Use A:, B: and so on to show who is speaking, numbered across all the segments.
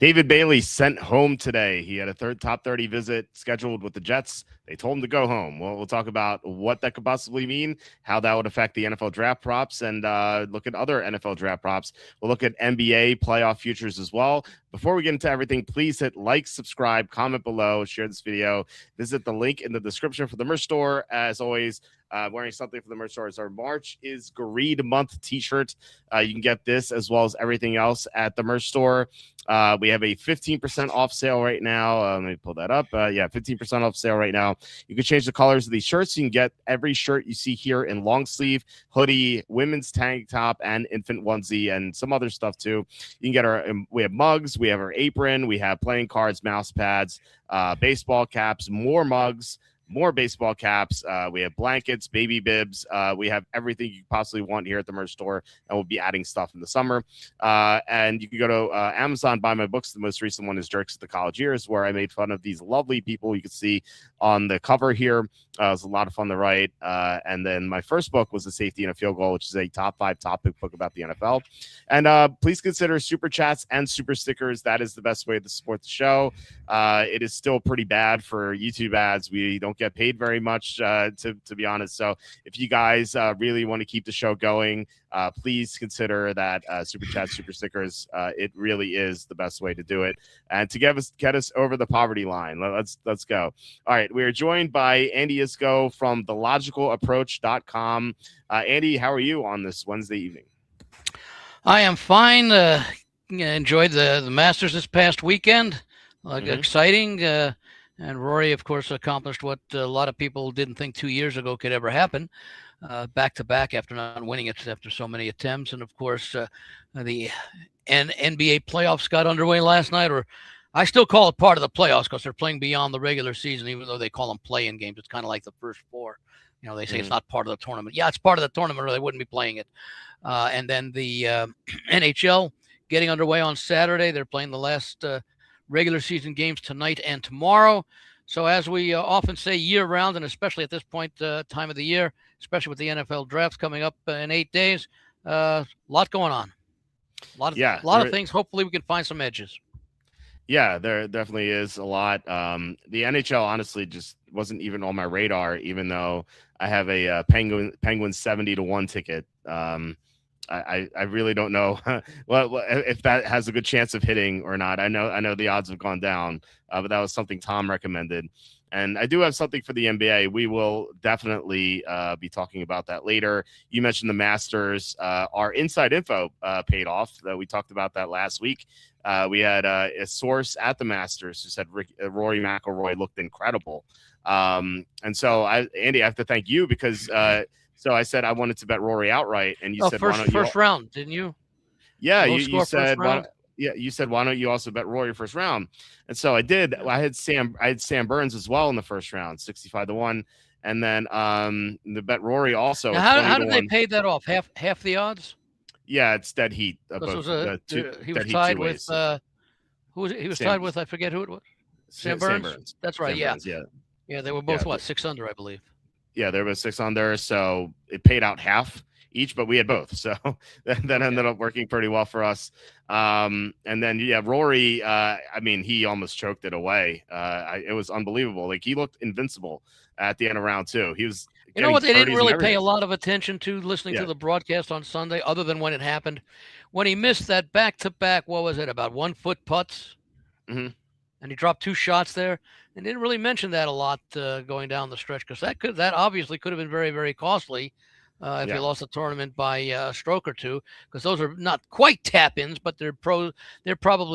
A: David Bailey sent home today. He had a top 30 visit scheduled with the Jets. They told him to go home. We'll talk about what that could possibly mean, how that would affect the NFL draft props, and look at other NFL draft props. We'll look at NBA playoff futures as well. Before we get into everything, please hit like, subscribe, comment below, share this video. Visit the link in the description for the merch store. As always, wearing something for the merch store is our March is Greed Month t-shirt. You can get this as well as everything else at the merch store. We have a 15% off sale right now. Let me pull that up. 15% off sale right now. You can change the colors of these shirts. You can get every shirt you see here in long sleeve, hoodie, women's tank top, and infant onesie, and some other stuff too. You can get we have mugs, we have our apron, we have playing cards, mouse pads, baseball caps, more mugs, more baseball caps. We have blankets, baby bibs. We have everything you possibly want here at the merch store, and we'll be adding stuff in the summer. And you can go to Amazon, buy my books. The most recent one is Jerks of the College Years, where I made fun of these lovely people you can see on the cover here. It was a lot of fun to write. And then my first book was The Safety and a Field Goal, which is a top 5 topic book about the NFL. And please consider super chats and super stickers. That is the best way to support the show. It is still pretty bad for YouTube ads. We don't get paid very much, to be honest. So if you guys really want to keep the show going, please consider that super chat, super stickers. It really is the best way to do it, and to get us over the poverty line. Let's go. All right, we are joined by Andy Iskoe from thelogicalapproach.com. Andy, how are you on this Wednesday evening?
B: I am fine. Enjoyed the Masters this past weekend. Exciting. And Rory, of course, accomplished what a lot of people didn't think 2 years ago could ever happen, back-to-back after not winning it after so many attempts. And, of course, the NBA playoffs got underway last night, or I still call it part of the playoffs because they're playing beyond the regular season, even though they call them play-in games. It's kind of like the first four. You know, they say it's not part of the tournament. Yeah, it's part of the tournament, or they wouldn't be playing it. And then the NHL getting underway on Saturday. They're playing the last regular season games tonight and tomorrow. So as we often say year-round, and especially at this point, time of the year, especially with the NFL drafts coming up in 8 days, a lot going on. A lot of things. Hopefully we can find some edges.
A: Yeah, there definitely is a lot. The NHL honestly just wasn't even on my radar, even though I have a Penguins 70-1 ticket. I really don't know if that has a good chance of hitting or not. I know the odds have gone down, but that was something Tom recommended. And I do have something for the NBA. We will definitely be talking about that later. You mentioned the Masters. Our inside info paid off. We talked about that last week. We had a source at the Masters who said Rory McIlroy looked incredible. And so, Andy, I have to thank you because so I said I wanted to bet Rory outright, and you said
B: first round, didn't you?
A: Yeah, you said you said why don't you also bet Rory first round? And so I did. I had Sam Burns as well in the first round, 65-1, and then the bet Rory also.
B: Now, how did they pay that off? Half the odds?
A: Yeah, it's dead heat.
B: He was tied with who was he was tied with? I forget who it was. Sam Burns. That's right.
A: Burns,
B: yeah. They were both 6 under, I believe.
A: Yeah, there was 6 under, so it paid out half each, but we had both, so that ended up working pretty well for us. And then Rory, I mean, he almost choked it away. It was unbelievable. Like, he looked invincible at the end of round 2. He was.
B: You know what? They didn't really pay a lot of attention to listening to the broadcast on Sunday, other than when it happened, when he missed that back-to-back. What was it? About 1 foot putts.
A: Mm-hmm.
B: And he dropped 2 shots there, and didn't really mention that a lot going down the stretch, because that obviously could have been very, very costly if he lost the tournament by a stroke or two, because those are not quite tap-ins, but they're probably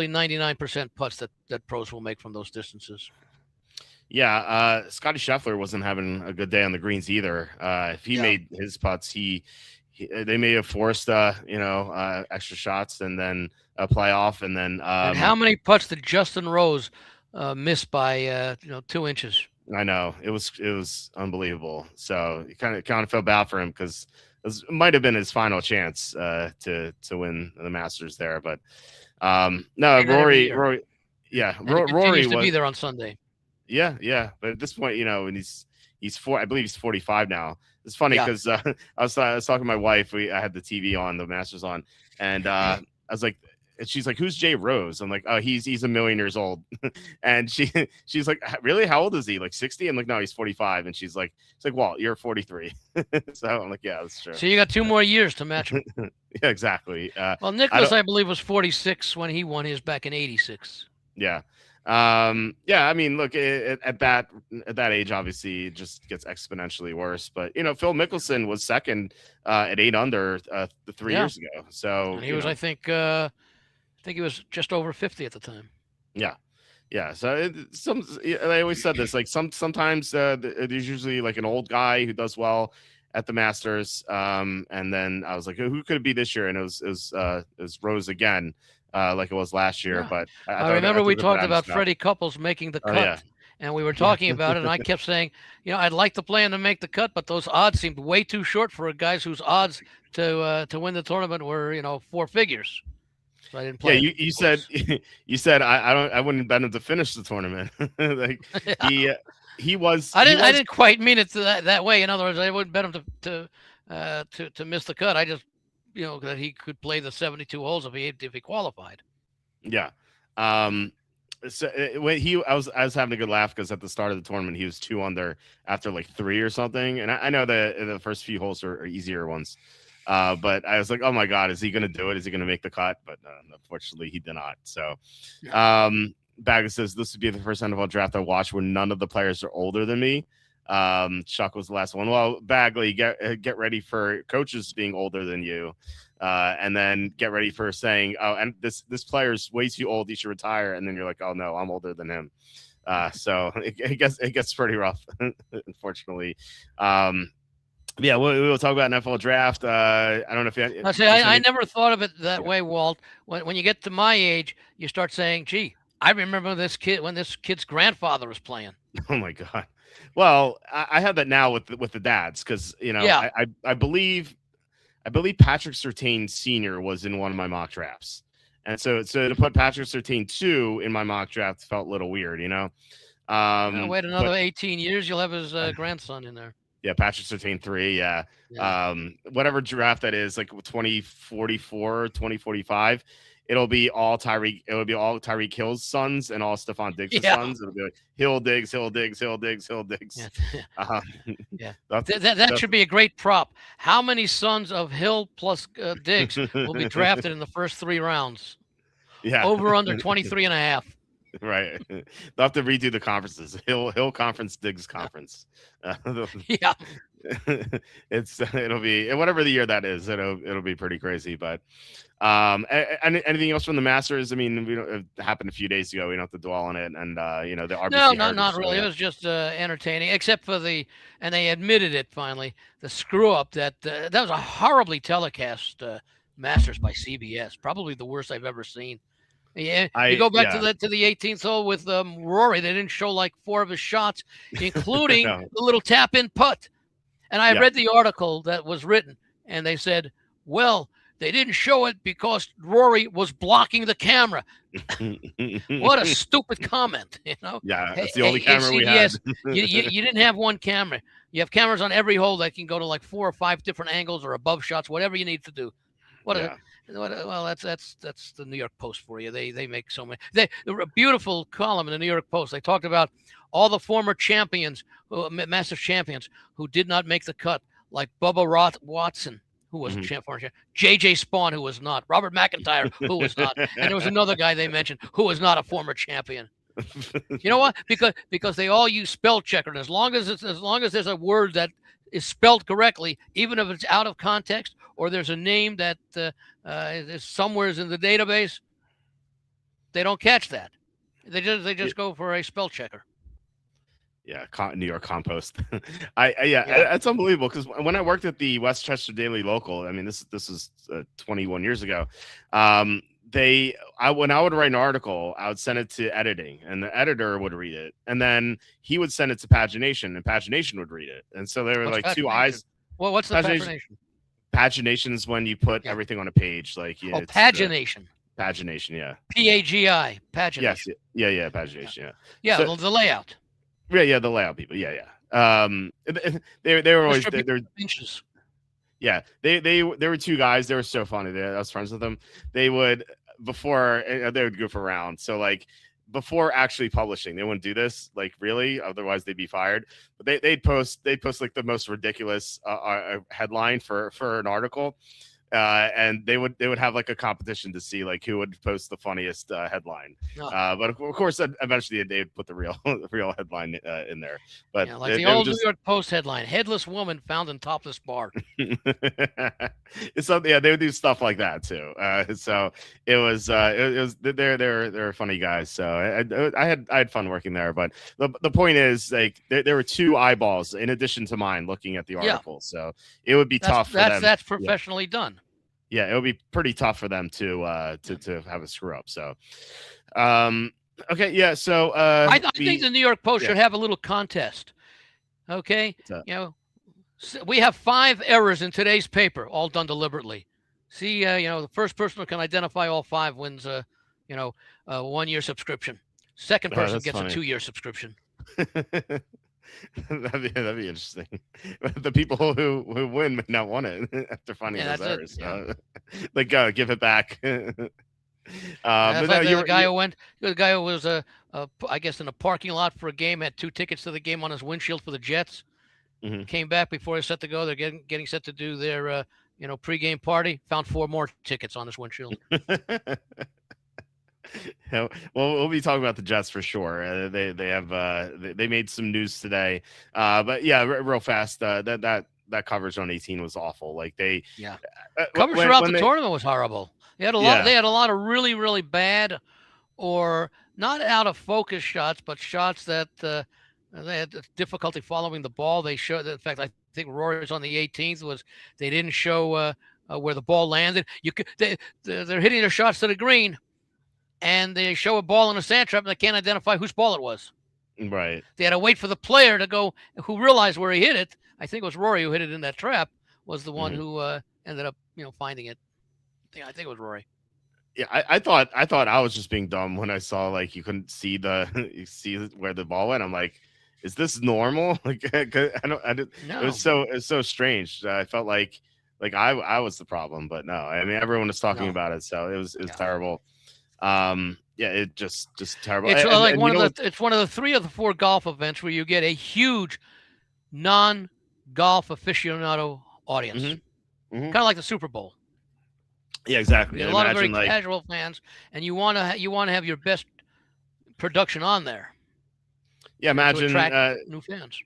B: 99% putts that pros will make from those distances.
A: Yeah, Scotty Scheffler wasn't having a good day on the greens either. If he made his putts, they may have forced extra shots and then a playoff, and then
B: and how many putts did Justin Rose miss by 2 inches?
A: I know, it was unbelievable. So you kind of felt bad for him, because it might have been his final chance to win the Masters there. But no, Rory
B: continues to be there on Sunday.
A: Yeah. But at this point, and he's I believe he's 45 now. It's funny because I was talking to my wife. I had the TV on, the Masters on, and I was like, she's like, "Who's Jay Rose?" I'm like, "Oh, he's a million years old." And she's like, "Really? How old is he? Like 60?" I'm like, "No, he's 45." And she's like, Walt, you're 43." So I'm like, "Yeah, that's true."
B: So you got 2 more years to match him.
A: Yeah, exactly.
B: Well,
A: I
B: Nicholas,
A: don't.
B: I believe, was 46 when he won his back in '86.
A: Yeah. Yeah, I mean, look, at that age, obviously, it just gets exponentially worse. But Phil Mickelson was second at 8 under 3 years ago. So
B: And he was, I think he was just over 50 at the time.
A: yeah, yeah. So I always said this, like sometimes there's usually like an old guy who does well at the Masters. And then I was like, who could it be this year? And it was Rose again. Like it was last year,
B: Yeah.
A: but
B: I remember we talked about
A: Scott.
B: Freddie Couples making the
A: Oh
B: cut,
A: yeah,
B: and we were talking about it, and I kept saying, I'd like to play him to make the cut, but those odds seemed way too short for a guys whose odds to win the tournament were 4 figures. So I didn't play.
A: Yeah, you said I wouldn't bet him to finish the tournament. Like
B: Yeah.
A: he was.
B: I didn't quite mean it that way. In other words, I wouldn't bet him to miss the cut. I just that he could play the 72 holes if he qualified.
A: Yeah. So when I was having a good laugh because at the start of the tournament he was 2 under after like 3 or something, and I know the first few holes are easier ones, but I was like, oh my god, is he going to do it? Is he going to make the cut? But unfortunately, he did not. So, Baggett says this would be the first NFL draft I watched where none of the players are older than me. Chuck was the last one. Well, Bagley, get ready for coaches being older than you. And then get ready for saying, "Oh, and this player's way too old. He should retire." And then you're like, "Oh no, I'm older than him." So it gets pretty rough, unfortunately. Yeah, we'll talk about NFL draft. I don't know if you.
B: I never thought of it that way, Walt. When you get to my age, you start saying, "Gee, I remember this kid when this kid's grandfather was playing."
A: Oh my god. Well, I have that now with the dads because I believe Patrick Surtain Sr. was in one of my mock drafts. And so to put Patrick Surtain 2 in my mock draft felt a little weird,
B: Wait another 18 years, you'll have his grandson in there.
A: Yeah, Patrick Surtain 3, yeah. Whatever draft that is, like 2044, 2045, it'll be all Tyreek Hill's sons and all Stephon Diggs' sons. It'll be like Hill Diggs, Hill Diggs, Hill Diggs, Hill Diggs.
B: Yeah. That should be a great prop. How many sons of Hill plus Diggs will be drafted in the first 3 rounds?
A: Yeah.
B: Over under 23 and a half.
A: Right. They'll have to redo the conferences. Hill conference, Diggs conference.
B: Yeah.
A: It'll be whatever the year that is. It'll be pretty crazy. But anything else from the Masters? I mean, it happened a few days ago. We don't have to dwell on it. And the RBC.
B: No, not really. It was just entertaining, except for and they admitted it finally, the screw up that was a horribly telecast Masters by CBS. Probably the worst I've ever seen. Yeah, you go back to the 18th hole with Rory. They didn't show like 4 of his shots, including the little tap-in putt. And I read the article that was written, and they said, well, they didn't show it because Rory was blocking the camera. What a stupid comment,
A: Yeah, it's the only camera we had.
B: you didn't have one camera. You have cameras on every hole that can go to like 4 or 5 different angles or above shots, whatever you need to do. Well, that's the New York Post for you. They make so many. A beautiful column in the New York Post. They talked about all the former champions, Masters champions, who did not make the cut, like Bubba Watson, who was a champion, J.J. Spawn, who was not, Robert McIntyre, who was not, and there was another guy they mentioned who was not a former champion. You know what? Because they all use spell checker, and as long as there's a word that is spelled correctly, even if it's out of context or there's a name that is somewhere in the database, they don't catch that. They just go for a spell checker.
A: Yeah, New York Compost. It's unbelievable because when I worked at the Westchester Daily Local, I mean this is 21 years ago. When I would write an article, I would send it to editing, and the editor would read it, and then he would send it to pagination, and pagination would read it, and so there were like 2 eyes.
B: Well, what's the pagination?
A: Pagination is when you put everything on a page, like
B: pagination.
A: Pagination, yeah.
B: PAGI, pagination.
A: Yes, yeah, pagination,
B: yeah.
A: So,
B: the layout.
A: Yeah, the layout people, yeah. They were always they're
B: inches.
A: Yeah, they were 2 guys. They were so funny. I was friends with them. They would before they would goof around. So like before actually publishing, they wouldn't do this. Like really, otherwise they'd be fired. But they'd post like the most ridiculous headline for an article. And they would have like a competition to see like who would post the funniest headline.
B: Oh.
A: But of course, eventually they would put the real headline in there. But
B: yeah, like the old New York Post headline: "Headless woman found in topless bar."
A: It's something. Yeah, they would do stuff like that too. So it was they're funny guys. So I had fun working there. But the point is, like there were 2 eyeballs in addition to mine looking at the article. So it would be tough for them.
B: That's professionally done.
A: Yeah, it would be pretty tough for them to have a screw up. So, okay, yeah. So
B: I think the New York Post should have a little contest. Okay, we have 5 errors in today's paper, all done deliberately. See, the first person who can identify all 5 wins a 1-year subscription. Second person gets a 2-year subscription.
A: That'd be interesting. The people who win may not want it after finding those errors. Like give it back.
B: The guy who was I guess in a parking lot for a game, had 2 tickets to the game on his windshield for the Jets.
A: Mm-hmm.
B: Came back before they're set to go. They're getting set to do their pregame party. Found 4 more tickets on his windshield.
A: Well, we'll be talking about the Jets for sure. They have they made some news today, but yeah, real fast. That coverage on 18 was awful. Like
B: coverage throughout the tournament was horrible. They had a lot. They had a lot of really, really bad, or not out of focus shots, but shots that they had difficulty following the ball. They showed. In fact, I think Rory's on the 18th was they didn't show where the ball landed. They're hitting their shots to the green. And they show a ball in a sand trap, and they can't identify whose ball it was.
A: Right.
B: They had to wait for the player to go, who realized where he hit it. I think it was Rory who hit it in that trap. Was the one who ended up, finding it. I think it was Rory.
A: Yeah, I thought I was just being dumb when I saw like you couldn't see where the ball went. I'm like, is this normal? Like I didn't. No. It was so strange. I felt like I was the problem, but no. I mean, everyone was talking about it, so it was terrible. It just terrible.
B: It's it's one of the 3 of the 4 golf events where you get a huge non-golf aficionado audience, kind of like the Super Bowl.
A: Yeah, exactly.
B: A lot of very casual fans, and you want to have your best production on there.
A: Yeah, imagine
B: to attract new fans.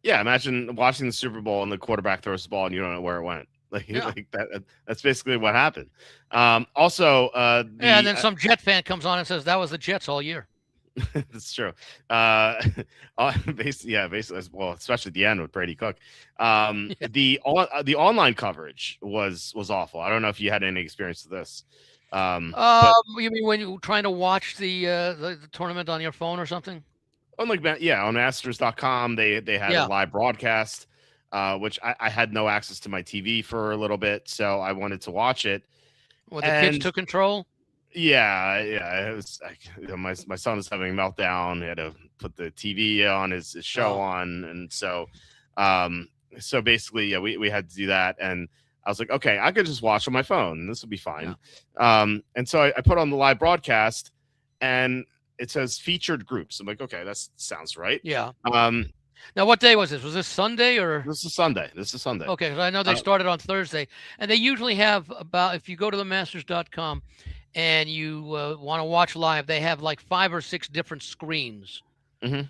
A: Yeah, imagine watching the Super Bowl and the quarterback throws the ball and you don't know where it went. Like that. That's basically what happened. And then some Jet fan comes on and says that was the Jets all year.
B: That's
A: true. Basically, well, especially at the end with Brady Cook. The online coverage was awful. I don't know if you had any experience with this.
B: You mean when you were trying to watch the tournament on your phone or something?
A: On Masters.com, they had a live broadcast. Which I had no access to my TV for a little bit, so I wanted to watch it.
B: Well, the kids took control?
A: Yeah. It was my son was having a meltdown. He had to put the TV on, his show on, and so basically, we had to do that. And I was like, okay, I could just watch on my phone. This will be fine. Yeah. And so I put on the live broadcast, and it says featured groups. I'm like, okay, that sounds right.
B: Yeah. Now, what day was this? Was this Sunday or?
A: This is Sunday.
B: Okay, so I know they started on Thursday, and they usually have if you go to themasters.com and you want to watch live, they have like 5 or 6 different screens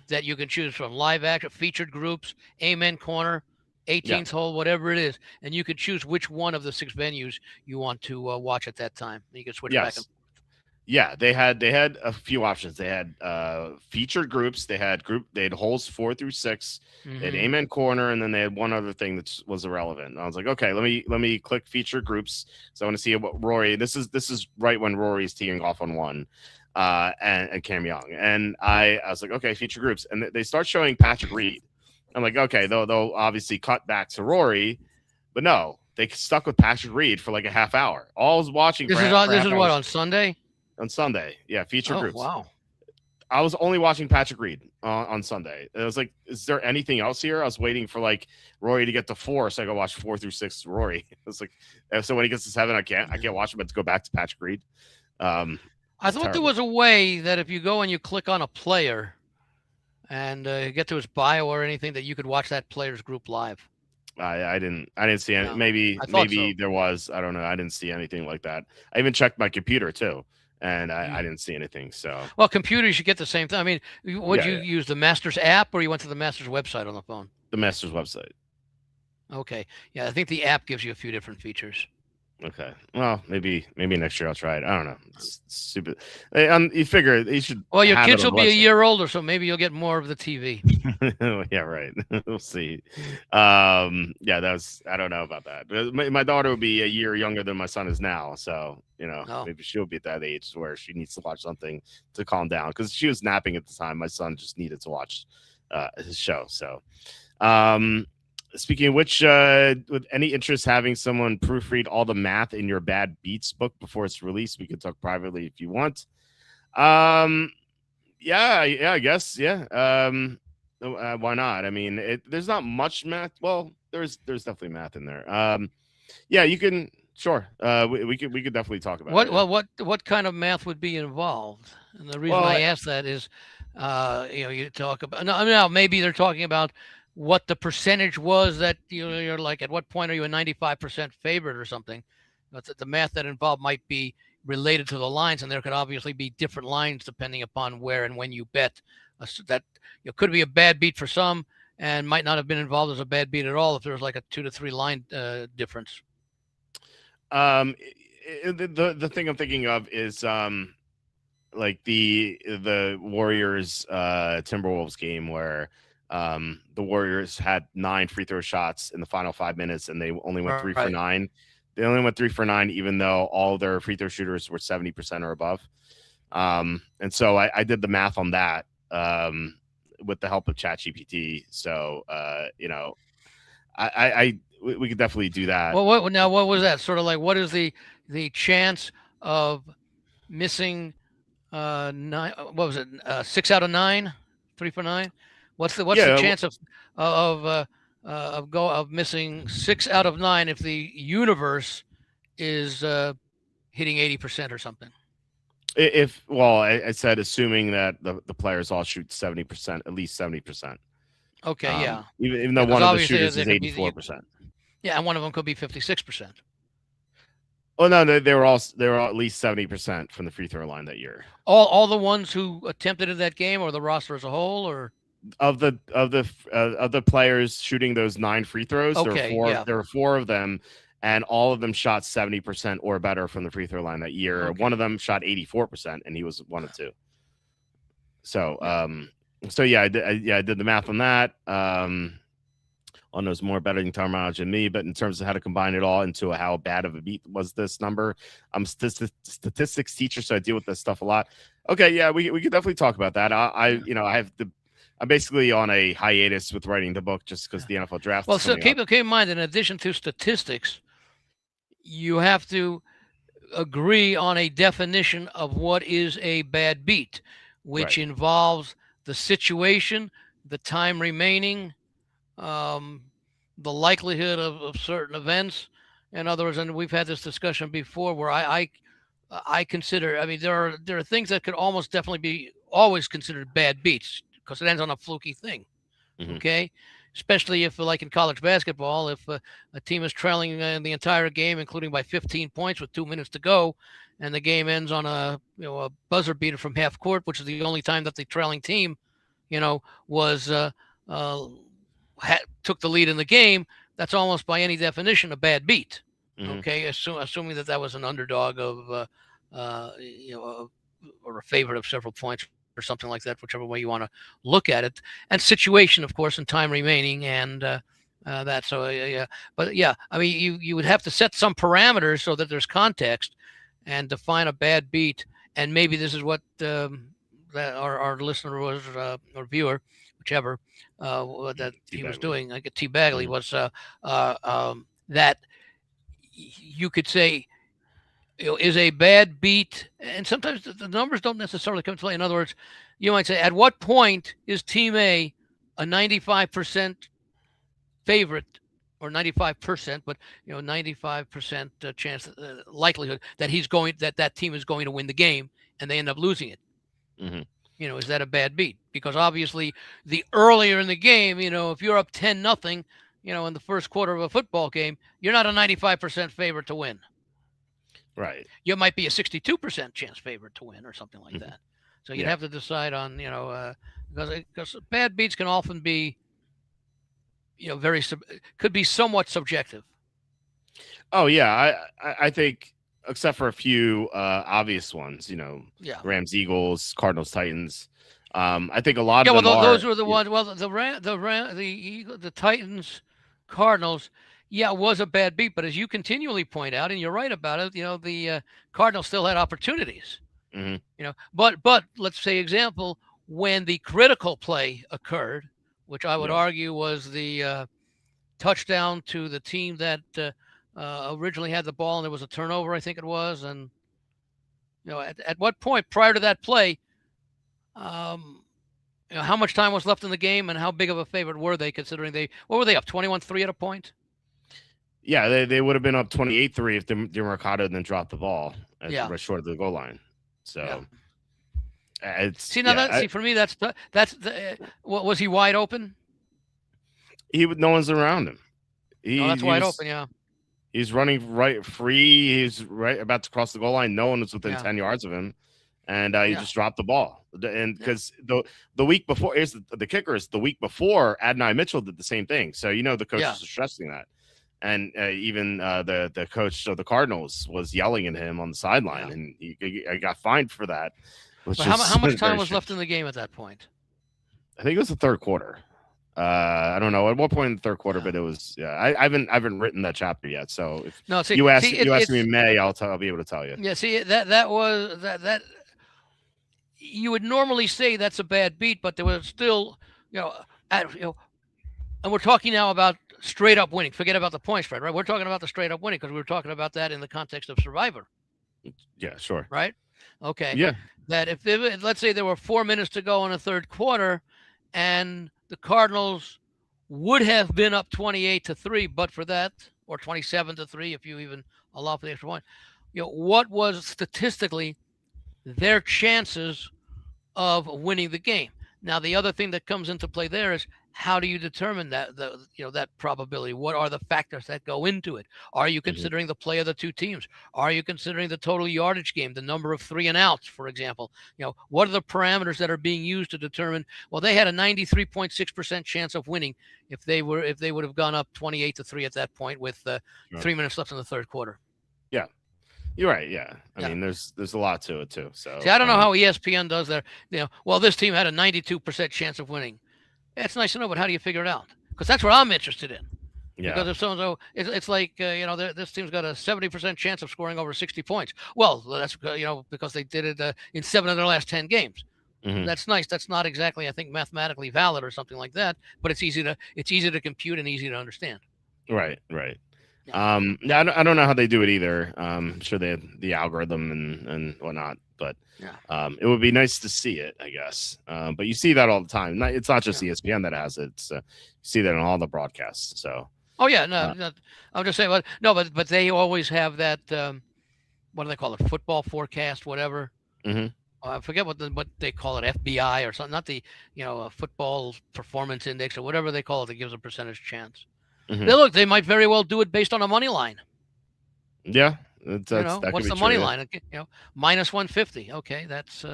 B: that you can choose from. Live action, featured groups, Amen Corner, 18th hole, whatever it is, and you can choose which one of the 6 venues you want to watch at that time. You can switch back and
A: Yeah, they had a few options. They had featured groups. They had holes 4 through 6. They had Amen Corner, and then they had one other thing that was irrelevant. And I was like, okay, let me click featured groups. So I want to see what Rory. This is right when Rory is teeing off on 1, and Cam Young. And I was like, okay, featured groups, and they start showing Patrick Reed. I'm like, okay, they'll obviously cut back to Rory, but no, they stuck with Patrick Reed for like a half hour. All I was watching.
B: This is what, on Sunday.
A: On Sunday, featured groups.
B: Wow.
A: I was only watching Patrick Reed on Sunday. It was like, is there anything else here? I was waiting for like Rory to get to 4, so I could watch 4 through 6 Rory. It's like, so when he gets to 7, I can't watch him, but to go back to Patrick Reed.
B: I
A: It's
B: thought there
A: terrible.
B: was a way that if you go and you click on a player and get to his bio or anything, that you could watch that player's group live.
A: I didn't see any.
B: Yeah,
A: Maybe
B: I thought
A: maybe
B: so.
A: there was. I don't know. I didn't see anything like that. I even checked my computer too, and I
B: Mm.
A: didn't see anything. So
B: Well, computers, you get the same thing. I mean, would
A: yeah,
B: you
A: yeah,
B: use the Masters app or you went to the Masters website on the phone?
A: the Masters website.
B: Okay. Yeah, I think the app gives you a few different features.
A: Okay. Well, maybe next year I'll try it. I don't know. It's stupid. You figure you should
B: Well, your
A: have it
B: kids
A: on
B: will
A: the
B: be a
A: website.
B: year older, so maybe you'll get more of the TV.
A: Yeah, right. We'll see. Yeah, I don't know about that. My daughter will be a year younger than my son is now, so
B: No.
A: maybe she'll be at that age where she needs to watch something to calm down because she was napping at the time. My son just needed to watch his show. So, um, speaking of which, with any interest having someone proofread all the math in your bad beats book before it's released, we can talk privately if you want. Um, yeah, I guess, yeah. Why not? I mean, there's not much math. Well, there's definitely math in there. Yeah, you can. Sure. We could definitely talk about it. Yeah.
B: What kind of math would be involved? And the reason
A: Well,
B: I ask that is, you talk about no, maybe they're talking about what the percentage was that you're like at what point are you a 95% favorite or something. But the math that involved might be related to the lines, and there could obviously be different lines depending upon where and when you bet. That could be a bad beat for some, and might not have been involved as a bad beat at all if there was like a 2 to 3 line difference.
A: the thing I'm thinking of is like the Warriors Timberwolves game where the Warriors had 9 free throw shots in the final 5 minutes and they only went 3 for
B: Right.
A: 9. They only went 3 for 9 even though all their free throw shooters were 70% or above. And so I did the math on that with the help of ChatGPT. So we could definitely do that.
B: Well, what was that? Sort of like what is the chance of missing nine? What was it? 6 out of 9, 3 for 9. What's the
A: Yeah,
B: chance of of missing 6 out of 9 if the universe is hitting 80% or something?
A: if well, I said assuming that the players all shoot 70%, at least 70%.
B: Okay, yeah,
A: Even though
B: yeah, because
A: one of the
B: obviously
A: shooters
B: there
A: is
B: could be the
A: 84%.
B: yeah, and one of them could be 56%.
A: Oh no, they were all at least 70% from the free throw line that year.
B: All the ones who attempted in that game, or the roster as a whole, or
A: Of the players shooting those 9 free throws,
B: okay, yeah,
A: there were 4 of them, and all of them shot 70% or better from the free throw line that year. One
B: okay,
A: of them shot 84%, and he was one of 2. So
B: yeah.
A: yeah, I did the math on that. On knows more betting terminology than me, but in terms of how to combine it all into how bad of a beat was this number, I'm a statistics teacher, so I deal with this stuff a lot. Okay, yeah, we could definitely talk about that. I'm basically on a hiatus with writing the book just because the NFL draft
B: Well,
A: is
B: so
A: coming up.
B: keep in mind, in addition to statistics, you have to agree on a definition of what is a bad beat, which
A: Right.
B: involves the situation, the time remaining, um, the likelihood of certain events. In other words, and we've had this discussion before, where I consider. I mean, there are things that could almost definitely be always considered bad beats because it ends on a fluky thing.
A: Mm-hmm.
B: Okay, especially if, like in college basketball, if a team is trailing the entire game, including by 15 points with 2 minutes to go, and the game ends on a buzzer beater from half court, which is the only time that the trailing team, was took the lead in the game. That's almost by any definition a bad beat.
A: Mm-hmm.
B: Okay, assuming that was an underdog of, or a favorite of several points or something like that, whichever way you want to look at it, and situation, of course, and time remaining, and that. So yeah, but yeah, I mean, you would have to set some parameters so that there's context, and define a bad beat, and maybe this is what that our listener was, or viewer, whichever, that
A: T
B: he was
A: Bagley.
B: doing, like T. Bagley,
A: Mm-hmm.
B: was that you could say, is a bad beat, and sometimes the numbers don't necessarily come to play. In other words, you might say, at what point is Team A 95% favorite or 95%, but 95% chance likelihood that that team is going to win the game, and they end up losing it.
A: Mm-hmm.
B: Is that a bad beat? Because obviously, the earlier in the game, if you're up 10-0, in the first quarter of a football game, you're not a 95% favorite to win.
A: Right.
B: You might be a 62% chance favorite to win or something like that. So you'd have to decide on, because bad beats can often be, could be somewhat subjective.
A: Oh yeah, I think except for a few obvious ones, Rams, Eagles, Cardinals, Titans. I think a lot of them
B: those were the ones. Well, the Titans, Cardinals, it was a bad beat. But as you continually point out, and you're right about it, the Cardinals still had opportunities.
A: Mm-hmm.
B: But let's say example when the critical play occurred, which I would argue was the touchdown to the team that originally had the ball, and there was a turnover, I think it was, and at what point prior to that play, how much time was left in the game, and how big of a favorite were they, considering what were they up 21-3 at a point?
A: Yeah, they would have been up 28-3 if DeMarcado didn't drop the ball right short of the goal line. So it's
B: for me that's what was he wide open?
A: No one's around him.
B: That's wide open. Yeah.
A: He's running right free. He's right about to cross the goal line. No one was within 10 yards of him, and he just dropped the ball. And because the week before, here's the kicker is the week before, Adonai Mitchell did the same thing. So the coaches are stressing that, and even the coach of the Cardinals was yelling at him on the sideline, and he got fined for that.
B: How much time was left in the game at that point?
A: I think it was the third quarter. I don't know at what point in the third quarter, but it was. I haven't written that chapter yet. So if you ask me in May, I'll be able to tell you.
B: Yeah, see that was that. You would normally say that's a bad beat, but there was still, and we're talking now about straight up winning. Forget about the point spread, right? We're talking about the straight up winning because we were talking about that in the context of Survivor.
A: Yeah, sure.
B: Right. Okay.
A: Yeah.
B: That let's say there were 4 minutes to go in the third quarter, and the Cardinals would have been up 28-3, but for that, or 27-3 if you even allow for the extra point. What was statistically their chances of winning the game? Now, the other thing that comes into play there is how do you determine that that probability? What are the factors that go into it? Are you considering the play of the two teams? Are you considering the total yardage game, the number of 3 and outs, for example? What are the parameters that are being used to determine? Well, they had a 93.6% chance of winning if they would have gone up 28-3 at that point with 3 minutes left in the third quarter.
A: Yeah. You're right. Yeah. I mean, there's a lot to it too. So
B: see, I don't know how ESPN does that. Well, this team had a 92% chance of winning. It's nice to know, but how do you figure it out? Because that's what I'm interested in. Yeah. Because if so, it's like this team's got a 70% chance of scoring over 60 points. Well, that's because they did it in 7 of their last 10 games. Mm-hmm. That's nice. That's not exactly, I think, mathematically valid or something like that. But it's easy to compute and easy to understand.
A: Right. Yeah. I don't know how they do it either. I'm sure they have the algorithm and whatnot, but it would be nice to see it, I guess. But you see that all the time. It's not just ESPN that has it. It's, you see that in all the broadcasts. So.
B: Oh yeah, no, I'm just saying. But they always have that. What do they call it? Football forecast, whatever.
A: Mm-hmm.
B: I forget what they call it, FBI or something. Not the football performance index or whatever they call it that gives a percentage chance. Mm-hmm. They might very well do it based on a money line.
A: Yeah.
B: What's the money line? Minus 150. Okay, that's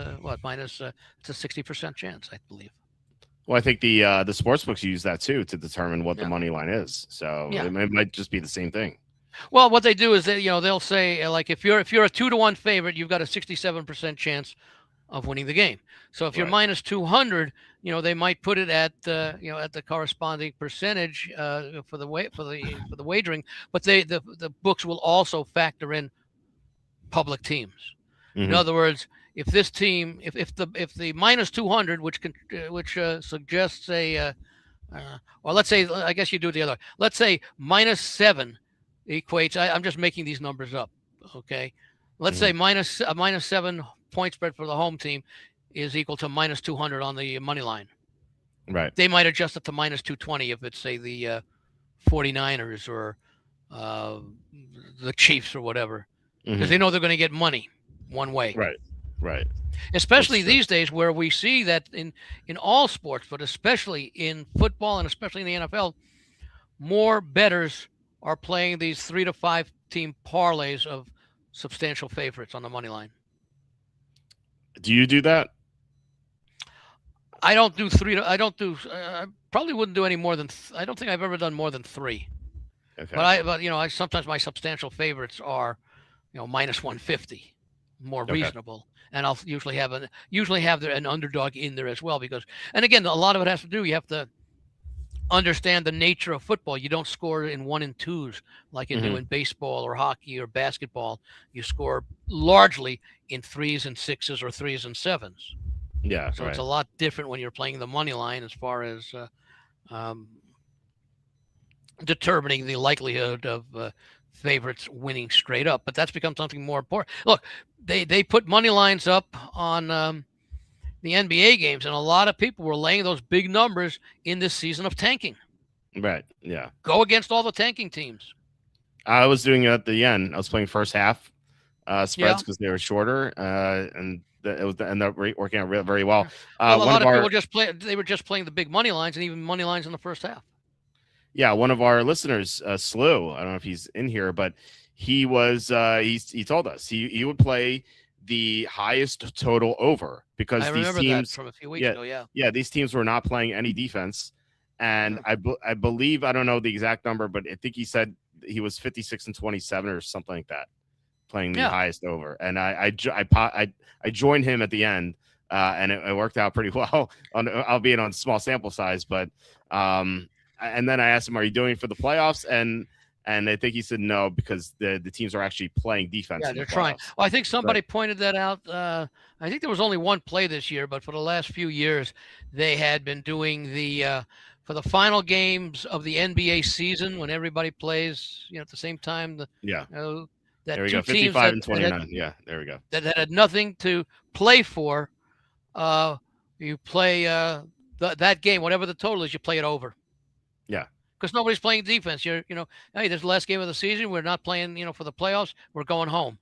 B: minus. It's a 60% chance, I believe.
A: Well, I think the sports books use that too to determine what the money line is. So it might just be the same thing.
B: Well, what they do is they'll say like if you're a 2-1 favorite, you've got a 67% chance of winning the game. So if you're minus 200, they might put it at at the corresponding percentage for the wagering, but the books will also factor in public teams. Mm-hmm. In other words, if this team, if the minus 200, which suggests or let's say, I guess you do it the other way. Let's say minus 7 equates. I'm just making these numbers up. Okay, let's say minus 7 point spread for the home team is equal to minus 200 on the money line.
A: Right.
B: They might adjust it to minus 220 if it's say the 49ers or uh, the Chiefs or whatever, because
A: Hmm.
B: they know they're going to get money one way.
A: Right. Right. That's
B: Especially
A: true.
B: these days, where we see that in all sports, but especially in football and especially in the NFL, more bettors are playing these 3 to 5 team parlays of substantial favorites on the money line.
A: Do you do that?
B: I don't do three. I don't do. I probably wouldn't do any more than. I don't think I've ever done more than 3.
A: Okay.
B: But I sometimes my substantial favorites are, minus 150, more
A: Okay.
B: reasonable, and I'll usually have an underdog in there as well because, and again, a lot of it has to do. You have to understand the nature of football. You don't score in 1 and 2s like you do
A: Hmm.
B: in baseball or hockey or basketball. You score largely in 3s and 6s or 3s and 7s.
A: Yeah.
B: So it's
A: Right.
B: a lot different when you're playing the money line as far as um, determining the likelihood of favorites winning straight up. But that's become something more important. Look, they put money lines up on the NBA games, and a lot of people were laying those big numbers in this season of tanking.
A: Right. Yeah.
B: Go against all the tanking teams.
A: I was doing it at the end. I was playing first half
B: Yeah.
A: spreads because they were shorter, and it was ended up working out very well.
B: Well, a
A: One
B: lot
A: of
B: of people
A: our
B: just play. They were just playing the big money lines and even money lines in the first half.
A: Yeah, one of our listeners, Slew. I don't know if he's in here, but he was he told us he would play the highest total over
B: I
A: because these
B: remember that
A: teams,
B: from a few weeks
A: yeah,
B: ago. Yeah.
A: yeah, these teams were not playing any defense, and
B: Yeah.
A: I believe I don't know the exact number, but I think he said he was 56-27 or something like that, playing the
B: Yeah.
A: highest over, and I joined him at the end, and it worked out pretty well, albeit on small sample size, but and then I asked him, "Are you doing it for the playoffs?" And I think he said no because the teams are actually playing defense
B: Yeah,
A: in the
B: they're trying.
A: playoffs.
B: Well, I think
A: Right.
B: somebody pointed that out. I think there was only one play this year, but for the last few years, they had been doing the for the final games of the NBA season when everybody plays, at the same time.
A: Yeah.
B: You know,
A: There
B: that
A: we
B: two
A: go.
B: teams
A: 55 and 29. Yeah. There we go.
B: that had nothing to play for, uh, you play that game, whatever the total is, you play it over.
A: Yeah.
B: Because nobody's playing defense. Hey, this is the last game of the season. We're not playing, for the playoffs. We're going home.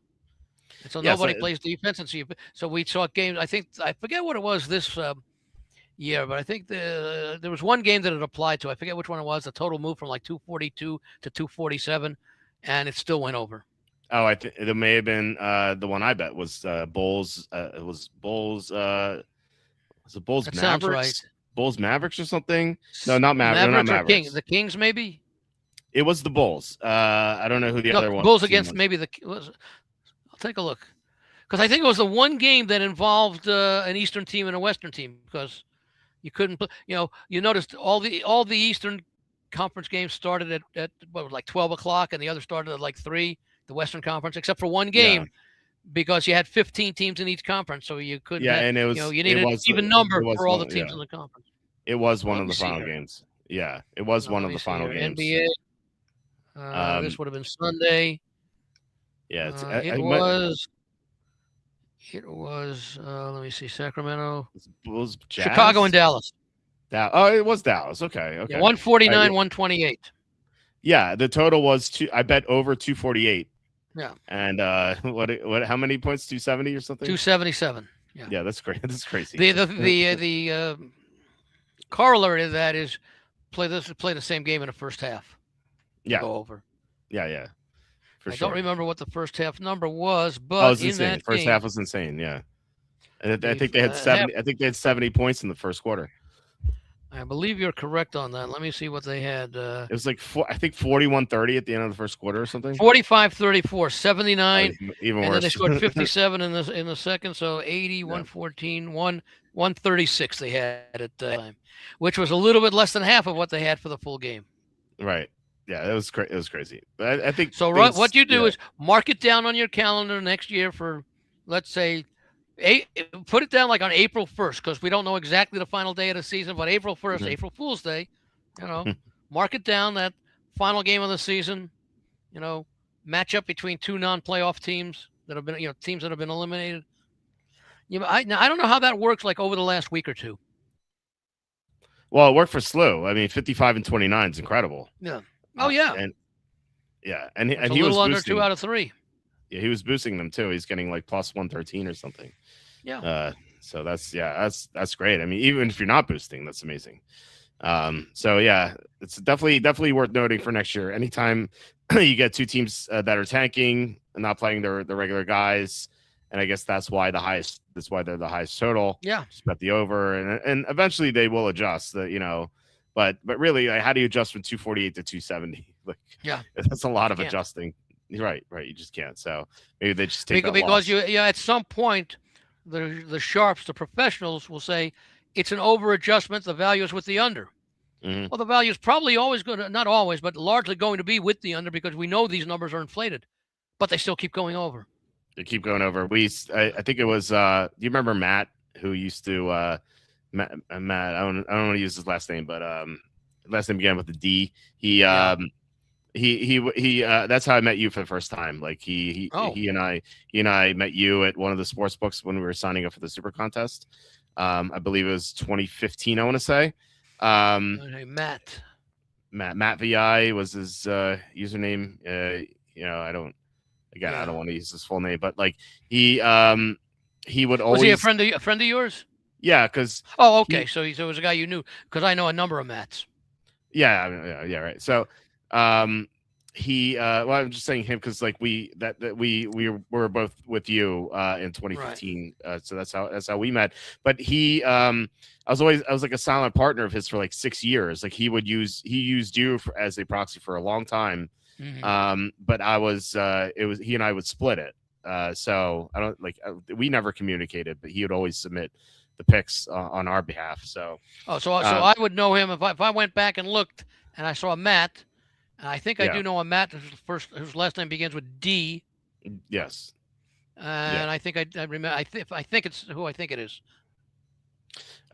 B: And so
A: Yeah.
B: nobody plays defense. And so we saw games. I forget what it was this year, but I think there was one game that it applied to. I forget which one it was. The total moved from like 242 to 247, and it still went over.
A: Oh, I think it may have been the one I bet was Bulls. It was Bulls. Was it Bulls
B: That sounds right.
A: Mavericks? Bulls Mavericks or something? No, not
B: Mavericks
A: not
B: or
A: Mavericks.
B: the Kings maybe.
A: It was the Bulls. I don't know who the
B: No,
A: other one
B: Bulls
A: team
B: against
A: was.
B: maybe I'll take a look because I think it was the one game that involved an Eastern team and a Western team because you couldn't. You noticed all the Eastern Conference games started at what, like 12 o'clock, and the other started at like 3. The Western Conference, except for one
A: Yeah.
B: game, because you had 15 teams in each conference, so you couldn't.
A: Yeah,
B: Have,
A: and it
B: you
A: it
B: needed an
A: was
B: even
A: it
B: number
A: was
B: for all the
A: one,
B: teams
A: yeah.
B: in the conference.
A: It was one
B: Let
A: of
B: me
A: the
B: see
A: final
B: here.
A: games. Yeah, it was one
B: Let
A: of
B: me
A: the
B: see
A: final
B: here.
A: games.
B: NBA. This
A: Um,
B: would have been Sunday.
A: yeah,
B: It was. It was. Let me see. Sacramento,
A: Bulls, Jazz,
B: Chicago, and Dallas.
A: Oh, it was Dallas. Okay,
B: Yeah,
A: okay.
B: 149, 128.
A: Yeah, the total was two. I bet over 248.
B: Yeah,
A: And what? How many points? 270 or something?
B: 277. Yeah.
A: Yeah, that's great. That's crazy.
B: The corollary to that is play the same game in the first half.
A: Yeah,
B: Go over.
A: yeah, for
B: I
A: sure.
B: don't remember what the first half number was,
A: Oh, it
B: but
A: was
B: in
A: insane.
B: that
A: First
B: game,
A: half was insane. Yeah, and I
B: the
A: think they had
B: half,
A: 70. I think they had 70 points in the first quarter.
B: I believe you're correct on that. Let me see what they had.
A: It was like I think 41-30 at the end of the first quarter or something.
B: 45-34, 79,
A: Even
B: and then they
A: worse.
B: scored 57 in the second. So 80, 114, 136 they had at the time, which was a little bit less than half of what they had for the full game.
A: Right. Yeah, it was It was crazy. But I think
B: so. What you do is mark it down on your calendar next year for, let's say, put it down like on April 1st because we don't know exactly the final day of the season, but April 1st,
A: Mhm.
B: April Fool's Day, mark it down that final game of the season. Matchup between 2 non-playoff teams that have been, teams that have been eliminated. I don't know how that works like over the last week or two.
A: Well, it worked for Slew. I mean, 55 and 29 is incredible.
B: Yeah. Oh yeah,
A: and yeah,
B: it's
A: and
B: a
A: he was
B: little under 2
A: boosting.
B: out of 3.
A: Yeah, he was boosting them too. He's getting like plus 113 or something.
B: Yeah.
A: So that's great. I mean, even if you're not boosting, that's amazing. So yeah, it's definitely worth noting for next year. Anytime you get two teams that are tanking and not playing the regular guys, and I guess that's why they're the highest total.
B: Yeah.
A: Just bet the over, and eventually they will adjust. But really, like, how do you adjust from 248 to 270? Like,
B: Yeah.
A: that's a lot
B: You
A: of
B: can't.
A: adjusting. Right. You just can't. So maybe they just take
B: Because
A: that loss.
B: at some point the sharps, the professionals will say it's an over adjustment. The value is with the under.
A: Mm-hmm.
B: Well, the value is probably always going to, not always, but largely going to be with the under because we know these numbers are inflated, but they still keep going over.
A: They keep going over. I think it was. Do you remember Matt, who used to Matt? I don't want to use his last name, but last name began with a D. He that's how I met you for the first time. Like he and I met you at one of the sports books when we were signing up for the super contest. I believe it was 2015, I want to say.
B: Okay,
A: Matt VI was his username. I don't want to use his full name, but like he would always.
B: Was he a friend of yours?
A: Yeah, because.
B: Oh, okay. So it was a guy you knew, because I know a number of Matts.
A: Yeah, right. So I'm just saying him because like we were both with you in 2015. Right. So that's how we met. But I was like a silent partner of his for like 6 years. Like he used you as a proxy for a long time. Mm-hmm. But he and I would split it. So I don't we never communicated, but he would always submit the picks on our behalf. So
B: I would know him if I went back and looked and I saw Matt. And I think I do know a Matt whose last name begins with D.
A: Yes.
B: And I think I remember. I think it's who I think it is.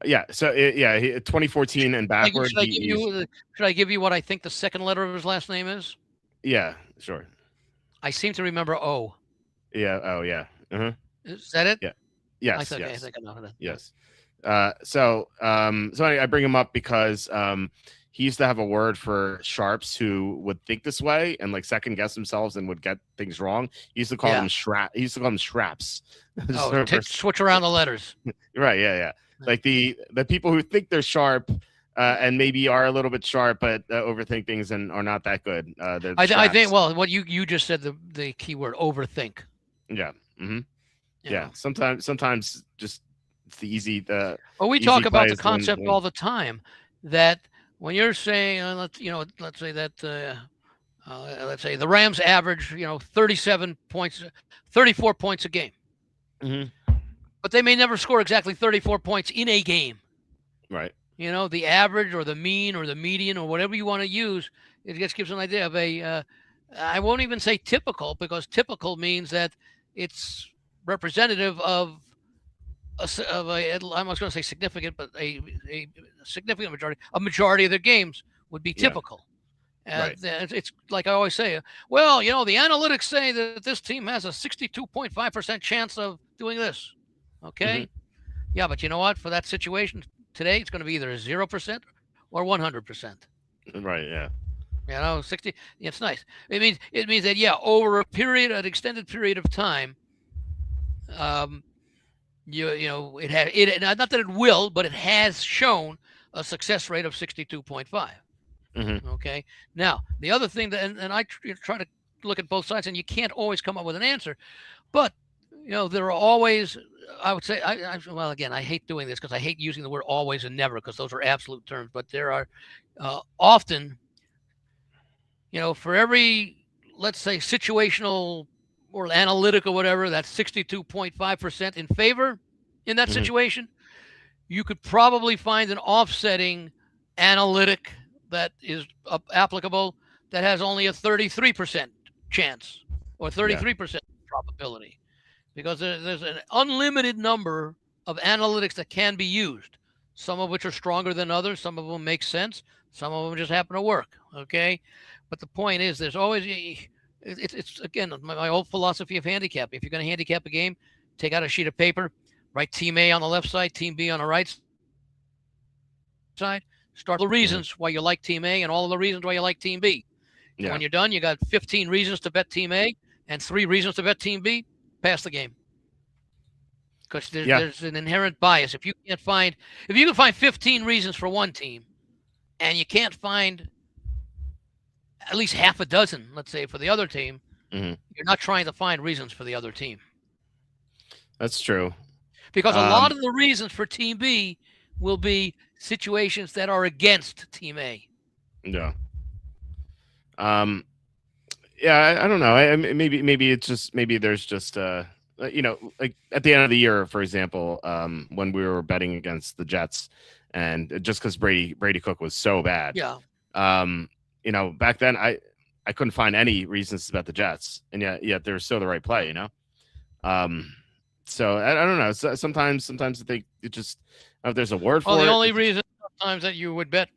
A: Yeah. So 2014 and backward.
B: Should I give you what I think the second letter of his last name is?
A: Yeah, sure.
B: I seem to remember O.
A: Yeah. Oh, yeah. Uh-huh.
B: Is that it?
A: Yeah. Yes.
B: I think I know that.
A: Yes. So I bring him up because he used to have a word for sharps who would think this way and like second guess themselves and would get things wrong. He used to call them He used to call them straps.
B: Oh, switch around the letters.
A: Right. Yeah. Like the people who think they're sharp and maybe are a little bit sharp, but overthink things and are not that good.
B: I think. Well, what you just said, the keyword overthink.
A: Yeah. Mm-hmm. Yeah. Sometimes just it's the easy.
B: Well, we talk about the concept all the time that when you're saying, let's say that, let's say the Rams average, 37 points, 34 points a game.
A: Mm-hmm.
B: But they may never score exactly 34 points in a game.
A: Right.
B: The average or the mean or the median or whatever you want to use, it just gives an idea of I won't even say typical, because typical means that it's representative of I'm not going to say significant, but a significant majority. A majority of their games would be typical.
A: Right.
B: It's like I always say, well, the analytics say that this team has a 62.5% chance of doing this. Okay. Mm-hmm. Yeah, but you know what? For that situation today, it's going to be either 0% or 100%.
A: Right. Yeah.
B: 60. It's nice. It means that over an extended period of time, it had not that it will, but it has shown a success rate of 62.5.
A: Mm-hmm.
B: Okay. Now the other thing that, and I try to look at both sides, and you can't always come up with an answer, but there are always. I would say, well, again, I hate doing this because I hate using the word always and never, because those are absolute terms. But there are often, for every, let's say, situational or analytic or whatever, that's 62.5% in favor in that situation, you could probably find an offsetting analytic that is applicable that has only a 33% chance or 33% probability, because there's an unlimited number of analytics that can be used, some of which are stronger than others. Some of them make sense. Some of them just happen to work. Okay. But the point is, there's always, it's again, my old philosophy of handicapping. If you're going to handicap a game, take out a sheet of paper, write team A on the left side, team B on the right side, start the reasons why you like team A and all of the reasons why you like team B. And
A: Yeah.
B: when you're done, you got 15 reasons to bet Team A and 3 reasons to bet Team B. Pass the game. Because
A: Yeah.
B: there's an inherent bias. If you can find 15 reasons for one team, and you can't find at least half a dozen, let's say, for the other team,
A: Mm-hmm.
B: you're not trying to find reasons for the other team.
A: That's true.
B: Because a lot of the reasons for Team B will be situations that are against Team A.
A: Yeah. Yeah, I don't know. Maybe it's just maybe there's just like at the end of the year, for example, when we were betting against the Jets, and just because Brady Cook was so bad,
B: Yeah.
A: Back then I couldn't find any reasons to bet the Jets, and yet they're still the right play, So I don't know. Sometimes I think it just if there's a word for it.
B: The only reason sometimes that you would bet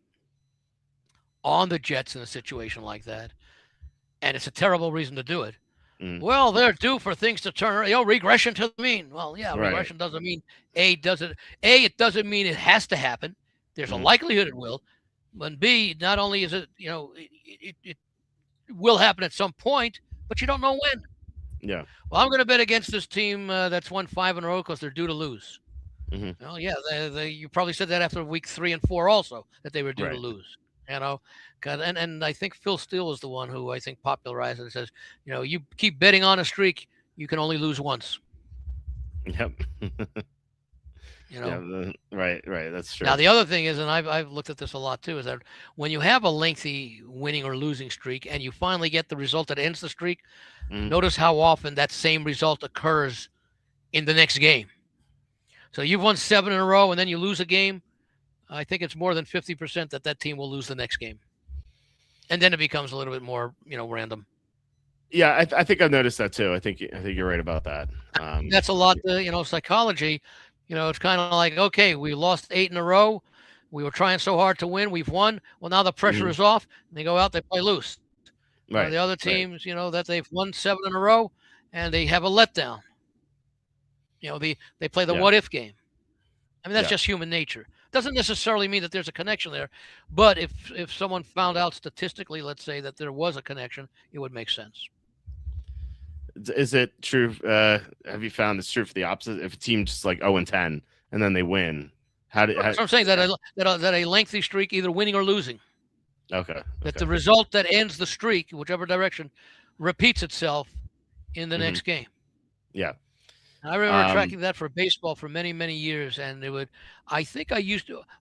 B: on the Jets in a situation like that, and it's a terrible reason to do it. Well, they're due for things to turn. Regression to the mean. Well, yeah,
A: Right.
B: regression doesn't mean it doesn't mean it has to happen. There's a likelihood it will. But B, not only is it, it will happen at some point, but you don't know when.
A: Yeah.
B: Well, I'm going to bet against this team that's won 5 in a row because they're due to lose.
A: Mm-hmm.
B: Well, yeah, you probably said that after week 3 and 4 also, that they were due to lose. And I think Phil Steele is the one who I think popularized it and says, you keep betting on a streak, you can only lose once.
A: Yep. Right. That's true.
B: Now the other thing is, and I've looked at this a lot too, is that when you have a lengthy winning or losing streak and you finally get the result that ends the streak, notice how often that same result occurs in the next game. So you've won 7 in a row and then you lose a game. I think it's more than 50% that team will lose the next game. And then it becomes a little bit more, random.
A: Yeah, I think I've noticed that too. I think you're right about that.
B: That's a lot, psychology. It's kind of like, okay, we lost 8 in a row. We were trying so hard to win. We've won. Well, now the pressure is off. And they go out, they play loose.
A: Right.
B: The other teams, that they've won 7 in a row and they have a letdown. They play the what if game. I mean, that's just human nature. Doesn't necessarily mean that there's a connection there, but if someone found out statistically, let's say, that there was a connection, it would make sense.
A: Is it true? Have you found it's true for the opposite? If a team just like 0-10 and then they win, so
B: I'm saying that a lengthy streak, either winning or losing.
A: Okay.
B: That the result that ends the streak, whichever direction, repeats itself in the next game.
A: Yeah.
B: I remember tracking that for baseball for many, many years, and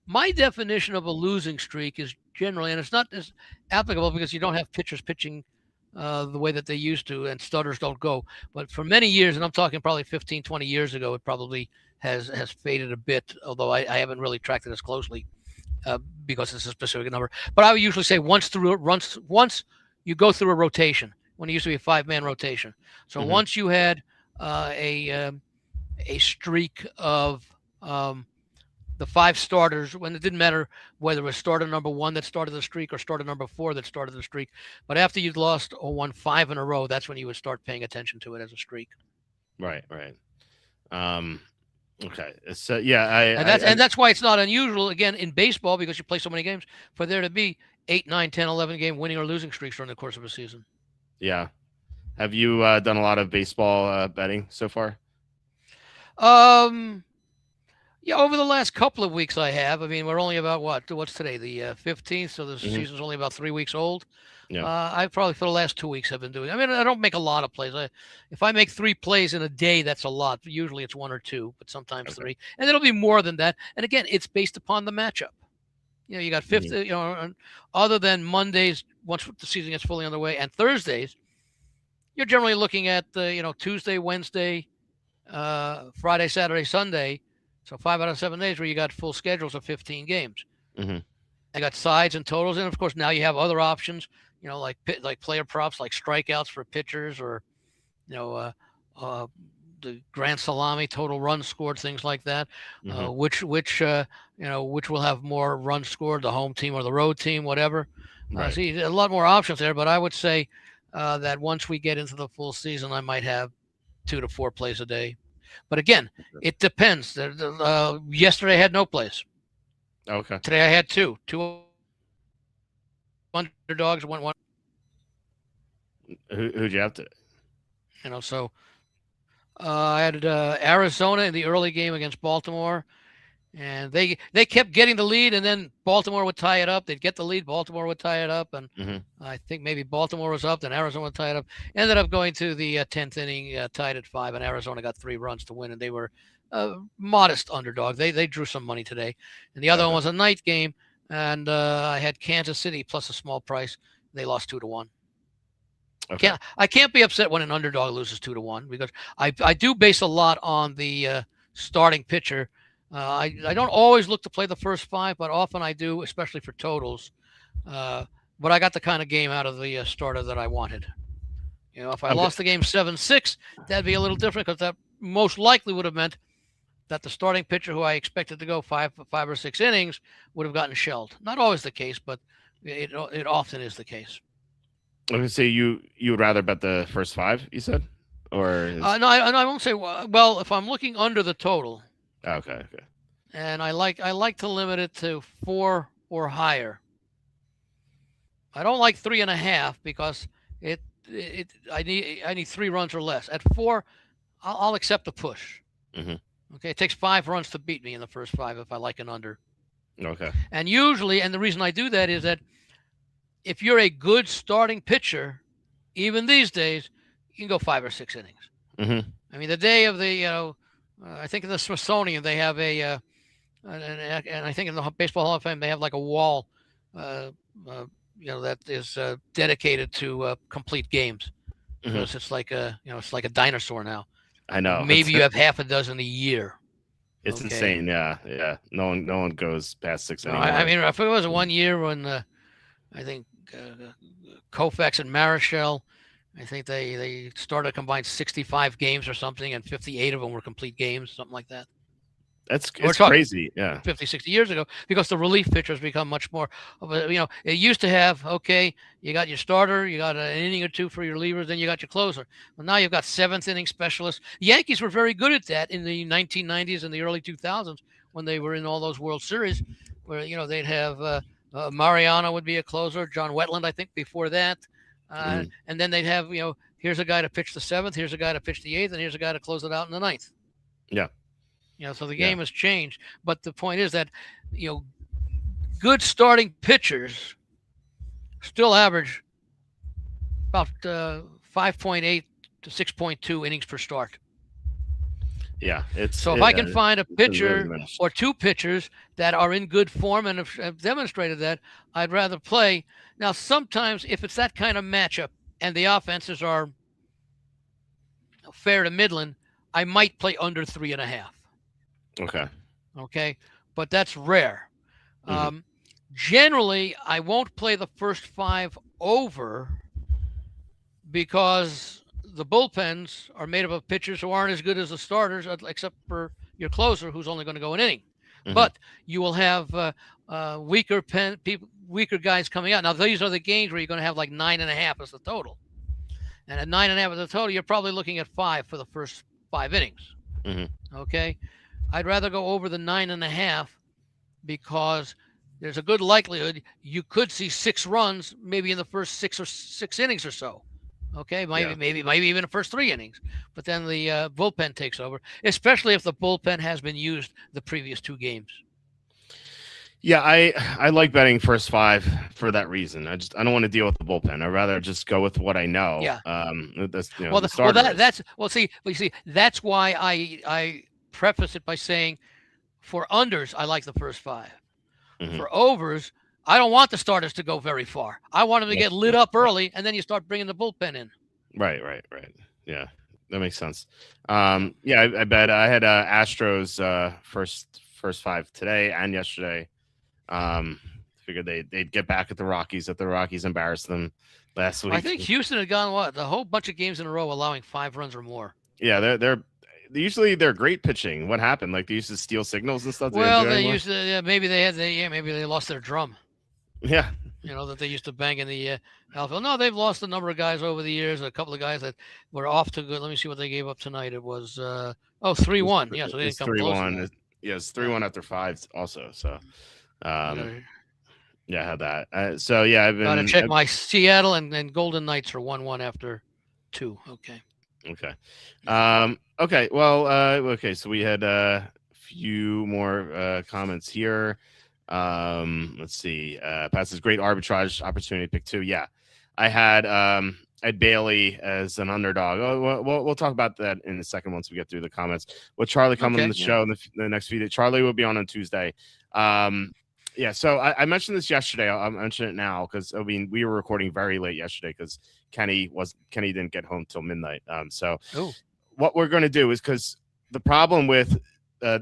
B: my definition of a losing streak is generally, and it's not as applicable because you don't have pitchers pitching the way that they used to, and starters don't go. But for many years, and I'm talking probably 15, 20 years ago, it probably has faded a bit, although I haven't really tracked it as closely because it's a specific number. But I would usually say once you go through a rotation, when it used to be a 5-man rotation. So once you had a streak of the 5 starters, when it didn't matter whether it was starter number 1 that started the streak or starter number 4 that started the streak. But after you'd lost or won 5 in a row, that's when you would start paying attention to it as a streak.
A: Right. Okay. So
B: and that's why it's not unusual, again, in baseball, because you play so many games, for there to be 8, 9, 10, 11 game winning or losing streaks during the course of a season.
A: Yeah. Have you done a lot of baseball betting so far?
B: Yeah, over the last couple of weeks I have. I mean, we're only about what's today, the 15th, so the season's only about 3 weeks old. Yeah. I probably for the last 2 weeks have been doing. I mean, I don't make a lot of plays. If I make 3 plays in a day, that's a lot. Usually it's 1 or 2, but sometimes 3, and it'll be more than that. And again, it's based upon the matchup. You got 50. Other than Mondays, once the season gets fully underway, and Thursdays, you're generally looking at Tuesday, Wednesday, Friday, Saturday, Sunday. So 5 out of 7 days where you got full schedules of 15 games. I got sides and totals, and of course now you have other options. Like player props, like strikeouts for pitchers, or the grand salami, total runs scored, things like that. Which will have more runs scored, the home team or the road team, whatever. See, a lot more options there. But I would say that once we get into the full season, I might have 2 to 4 plays a day. But again, it depends. Yesterday I had no plays.
A: Okay.
B: Today I had 2 underdogs, 1.
A: Who'd you have to?
B: So I had Arizona in the early game against Baltimore, and they kept getting the lead, and then Baltimore would tie it up. They'd get the lead, Baltimore would tie it up, and
A: Mm-hmm.
B: I think maybe Baltimore was up, then Arizona would tie it up. Ended up going to the 10th inning, tied at 5, and Arizona got 3 runs to win, and they were a modest underdog. They drew some money today, and the other one
A: Okay.
B: was a night game, and I had Kansas City plus a small price. They lost 2-1.
A: Okay.
B: I can't be upset when an underdog loses 2-1 because I do base a lot on the starting pitcher. I don't always look to play the first 5, but often I do, especially for totals. But I got the kind of game out of the starter that I wanted. If I lost the game 7-6, that'd be a little different because that most likely would have meant that the starting pitcher who I expected to go five or 6 innings would have gotten shelled. Not always the case, but it often is the case.
A: Okay, so you would rather bet the first 5, you said, or
B: no, I won't say. Well, if I'm looking under the total,
A: okay.
B: and I like to limit it to 4 or higher. I don't like 3.5 because I need 3 runs or less. At 4, I'll accept the push.
A: Mm-hmm.
B: Okay, it takes 5 runs to beat me in the first 5 if I like an under.
A: Okay.
B: And usually, and the reason I do that is that if you're a good starting pitcher, even these days, you can go 5 or 6 innings.
A: Mm-hmm.
B: I mean, the day of the, I think in the Smithsonian they have and I think in the Baseball Hall of Fame they have like a wall, that is dedicated to complete games.
A: Mm-hmm.
B: Because it's like it's like a dinosaur now.
A: I know.
B: Maybe you have half a dozen a year.
A: It's insane. Yeah. No one goes past 6 anymore.
B: I mean, if it was 1 year when I think Koufax and Marichal, I think they started a combined 65 games or something, and 58 of them were complete games, something like that.
A: It's crazy. Yeah.
B: 50, 60 years ago, because the relief pitchers become much more of a, it used to have, you got your starter, you got an inning or 2 for your relievers, then you got your closer. Well, now you've got 7th inning specialists. The Yankees were very good at that in the 1990s and the early 2000s when they were in all those World Series where, they'd have Mariano would be a closer, John Wetland, I think, before that. And then they'd have, here's a guy to pitch the 7th, here's a guy to pitch the 8th, and here's a guy to close it out in the 9th.
A: Yeah.
B: So the game has changed. But the point is that, good starting pitchers still average about 5.8 to 6.2 innings per start.
A: Yeah.
B: If I can find a pitcher or 2 pitchers that are in good form and have demonstrated that, I'd rather play. Now, sometimes if it's that kind of matchup and the offenses are fair to middling, I might play under 3.5. Okay. But that's rare.
A: Mm-hmm.
B: Generally, I won't play the first 5 over because the bullpens are made up of pitchers who aren't as good as the starters, except for your closer, who's only going to go an inning. Mm-hmm. But you will have weaker guys coming out. Now, these are the games where you're going to have like 9.5 as the total. And at 9.5 as the total, you're probably looking at 5 for the first 5 innings.
A: Mm-hmm.
B: Okay. I'd rather go over the 9.5 because there's a good likelihood you could see 6 runs maybe in the first 6 innings or so. Okay, maybe even the first 3 innings, but then the bullpen takes over, especially if the bullpen has been used the previous 2 games.
A: Yeah, I like betting first 5 for that reason. I don't want to deal with the bullpen. I'd rather just go with what I know.
B: Yeah.
A: That's
B: why I preface it by saying, for unders, I like the first 5. Mm-hmm. For overs, I don't want the starters to go very far. I want them to get lit up early, and then you start bringing the bullpen in.
A: Right. Yeah, that makes sense. I bet I had Astros first 5 today and yesterday. Figured they'd get back at the Rockies if the Rockies embarrassed them last week.
B: I think Houston had gone a whole bunch of games in a row allowing 5 runs or more.
A: Yeah, they're usually great pitching. What happened? Like they used to steal signals and stuff.
B: They used to. Maybe they lost their drum.
A: Yeah.
B: That they used to bang in the outfield. No, they've lost a number of guys over the years. A couple of guys that were off to good. Let me see what they gave up tonight. It was 3-1. Yeah, so they didn't come close.
A: 3-1. It's 3-1 after 5 also. So, Yeah, I had that. So yeah, I've
B: Got to
A: been
B: check my Seattle and Golden Knights are 1-1 after 2. Okay.
A: okay. Okay. Well, okay. So we had a few more comments here. Let's see. Pat says great arbitrage opportunity pick 2. Yeah, I had Bailey as an underdog. Oh, we'll talk about that in a second once we get through the comments. With Charlie coming on
B: Okay.
A: the
B: Yeah.
A: show in the next few days, Charlie will be on Tuesday. Yeah, so I mentioned this yesterday. I'll mention it now because I mean we were recording very late yesterday because Kenny didn't get home till midnight. So
B: Oh.
A: what we're going to do is because the problem with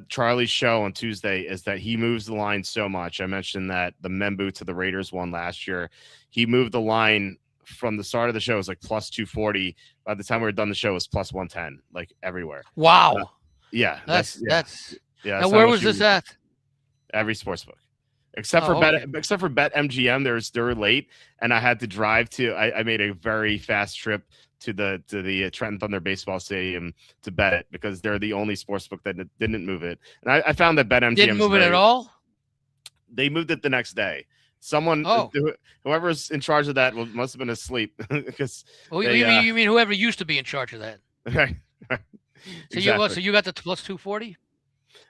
A: Charlie's show on Tuesday is that he moves the line so much. I mentioned that the Membu to the Raiders one last year, he moved the line from the start of the show. It was like plus 240. By the time we were done the show, it was plus 110, like everywhere.
B: Wow.
A: Yeah,
B: That's
A: yeah.
B: Now
A: That's
B: where was this at?
A: every sportsbook. Except for
B: okay.
A: Bet MGM, they were late, and I had to drive to. I made a very fast trip to the Trenton Thunder baseball stadium to bet it because they're the only sportsbook that didn't move it. And I found that Bet MGM
B: Didn't move it at all.
A: They moved it the next day. Someone, whoever's in charge of that, must have been asleep because.
B: You mean whoever used to be in charge of that?
A: Right.
B: So you got the plus 240.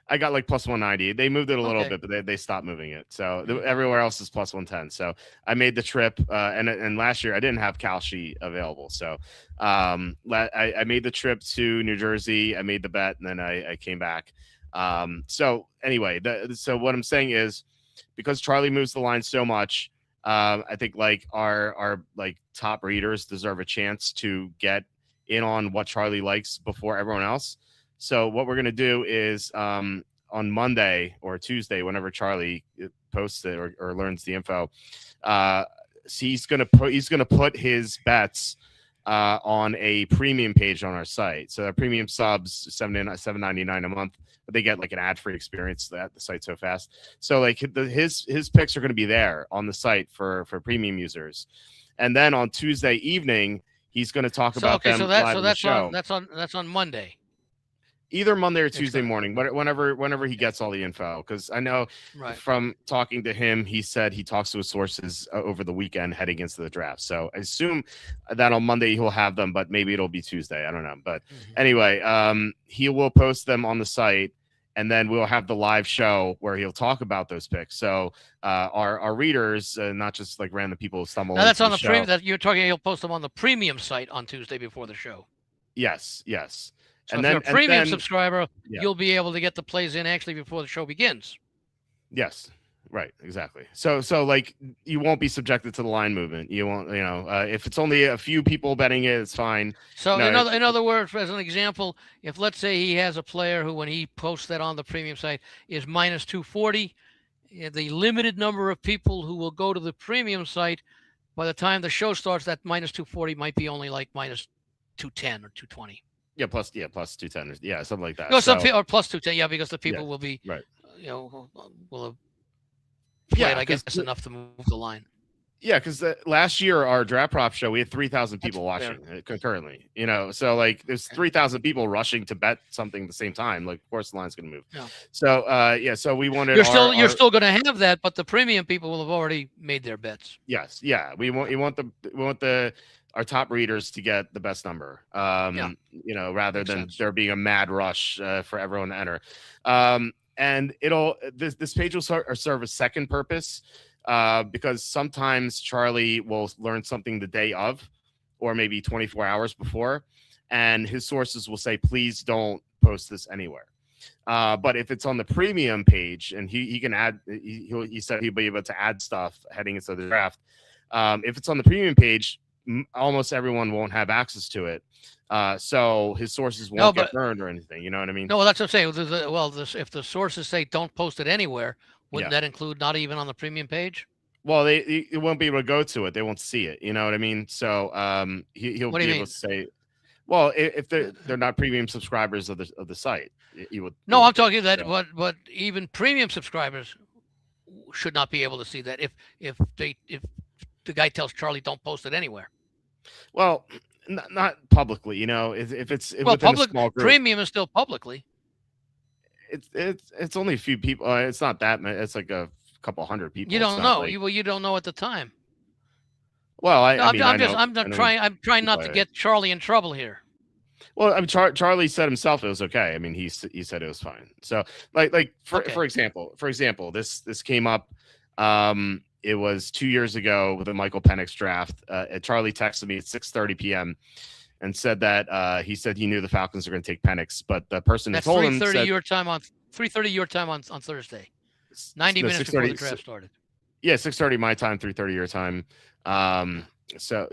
A: I got like plus 190. They moved it a little bit, but they stopped moving it. So everywhere else is plus 110. So I made the trip. And last year I didn't have Kalshi available. So I made the trip to New Jersey. I made the bet and then I came back. So anyway, so what I'm saying is because Charlie moves the line so much, I think like our like top readers deserve a chance to get in on what Charlie likes before everyone else. So what we're going to do is on Monday or Tuesday, whenever Charlie posts it or learns the info, he's going to put his bets on a premium page on our site. So our premium subs $7.99 a month, but they get like an ad-free experience. That the site's so fast. So like his picks are going to be there on the site for premium users, and then on Tuesday evening he's going to talk about them live on the show.
B: That's on Monday.
A: Either Monday or Tuesday morning, whenever he gets all the info. Because I know from talking to him, he said he talks to his sources over the weekend heading into the draft. So I assume that on Monday he'll have them, but maybe it'll be Tuesday. I don't know. But anyway, he will post them on the site, and then we'll have the live show where he'll talk about those picks. So our readers, not just like random people who stumble.
B: Now that's on the premium. That you're talking. He'll post them on the premium site on Tuesday before the show.
A: Yes.
B: So if you're a premium subscriber, you'll be able to get the plays in actually before the show begins.
A: Yes, right, exactly. So like you won't be subjected to the line movement. You won't, if it's only a few people betting it, it's fine.
B: So in other words, as an example, if let's say he has a player who, when he posts that on the premium site, is minus 240, the limited number of people who will go to the premium site, by the time the show starts, that minus 240 might be only like minus 210 or 220.
A: Yeah, plus 210. Yeah, something like that.
B: No, or plus 210. Yeah, because the people will be
A: right.
B: Will have played, I guess, enough to move the line.
A: Yeah, because last year our draft prop show we had 3,000 people watching concurrently. So like there's 3,000 people rushing to bet something at the same time. Like of course the line's going to move. Yeah. So so we wanted.
B: You're still going to have that, but the premium people will have already made their bets.
A: Yes. Yeah. We want our top readers to get the best number, rather than there being a mad rush for everyone to enter. And this page will serve a second purpose because sometimes Charlie will learn something the day of, or maybe 24 hours before, and his sources will say, please don't post this anywhere. But if it's on the premium page and he can add, he said he'll be able to add stuff heading into the draft. If it's on the premium page, almost everyone won't have access to it. So his sources won't get burned or anything. You know what I mean?
B: No, that's what I'm saying. If the sources say don't post it anywhere, wouldn't that include not even on the premium page?
A: Well, they won't be able to go to it. They won't see it. You know what I mean? So he'll be able to say, well, if they're not premium subscribers of the site, you would.
B: No, I'm talking that, but even premium subscribers should not be able to see that if the guy tells Charlie don't post it anywhere.
A: Well, not publicly, if it's within
B: public,
A: a small group.
B: Premium is still publicly.
A: It's only a few people. It's not that many. It's like a couple hundred people.
B: You
A: It's
B: don't
A: not
B: know.
A: like,
B: You don't know at the time.
A: well,
B: No,
A: I mean, I know,
B: I'm not trying. I'm trying not to get Charlie in trouble here.
A: well, I mean, Charlie said himself it was okay. I mean, he said it was fine. So, for example, this came up. It was 2 years ago with the Michael Penix draft. Charlie texted me at 6:30 p.m. and said that he said he knew the Falcons were going to take Penix, but the person who
B: That's
A: told him
B: 3:30
A: said
B: your time on 3:30 your time on Thursday. 90
A: no,
B: minutes before the draft started.
A: Yeah, 6:30 my time, 3:30 your time. So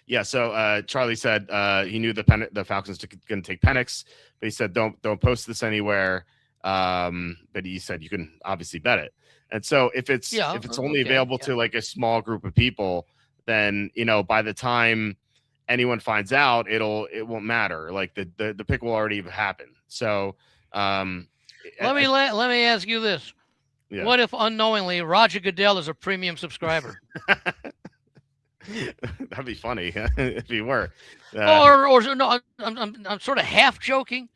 A: yeah, so Charlie said he knew the Falcons going to take Penix, but he said don't post this anywhere. But he said you can obviously bet it. And so if it's only available to like a small group of people, then by the time anyone finds out, it won't matter. Like the pick will already have happened. So
B: let me ask you this. Yeah. What if unknowingly Roger Goodell is a premium subscriber?
A: That'd be funny if he were.
B: Or no, I'm sort of half joking.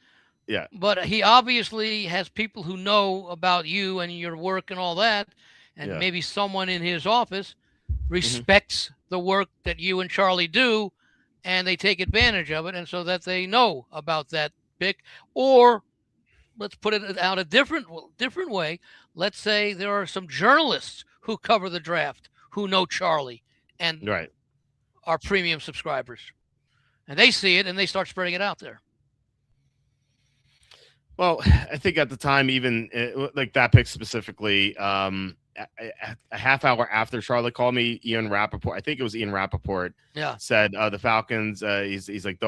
A: Yeah.
B: But he obviously has people who know about you and your work and all that, and maybe someone in his office respects the work that you and Charlie do, and they take advantage of it, and so that they know about that pick. Or let's put it out a different way. Let's say there are some journalists who cover the draft who know Charlie and are premium subscribers, and they see it and they start spreading it out there.
A: Well, I think at the time, even like that pick specifically, a half hour after Charlie called me, Ian Rappaport, I think it was Ian Rappaport, said the Falcons, he's like,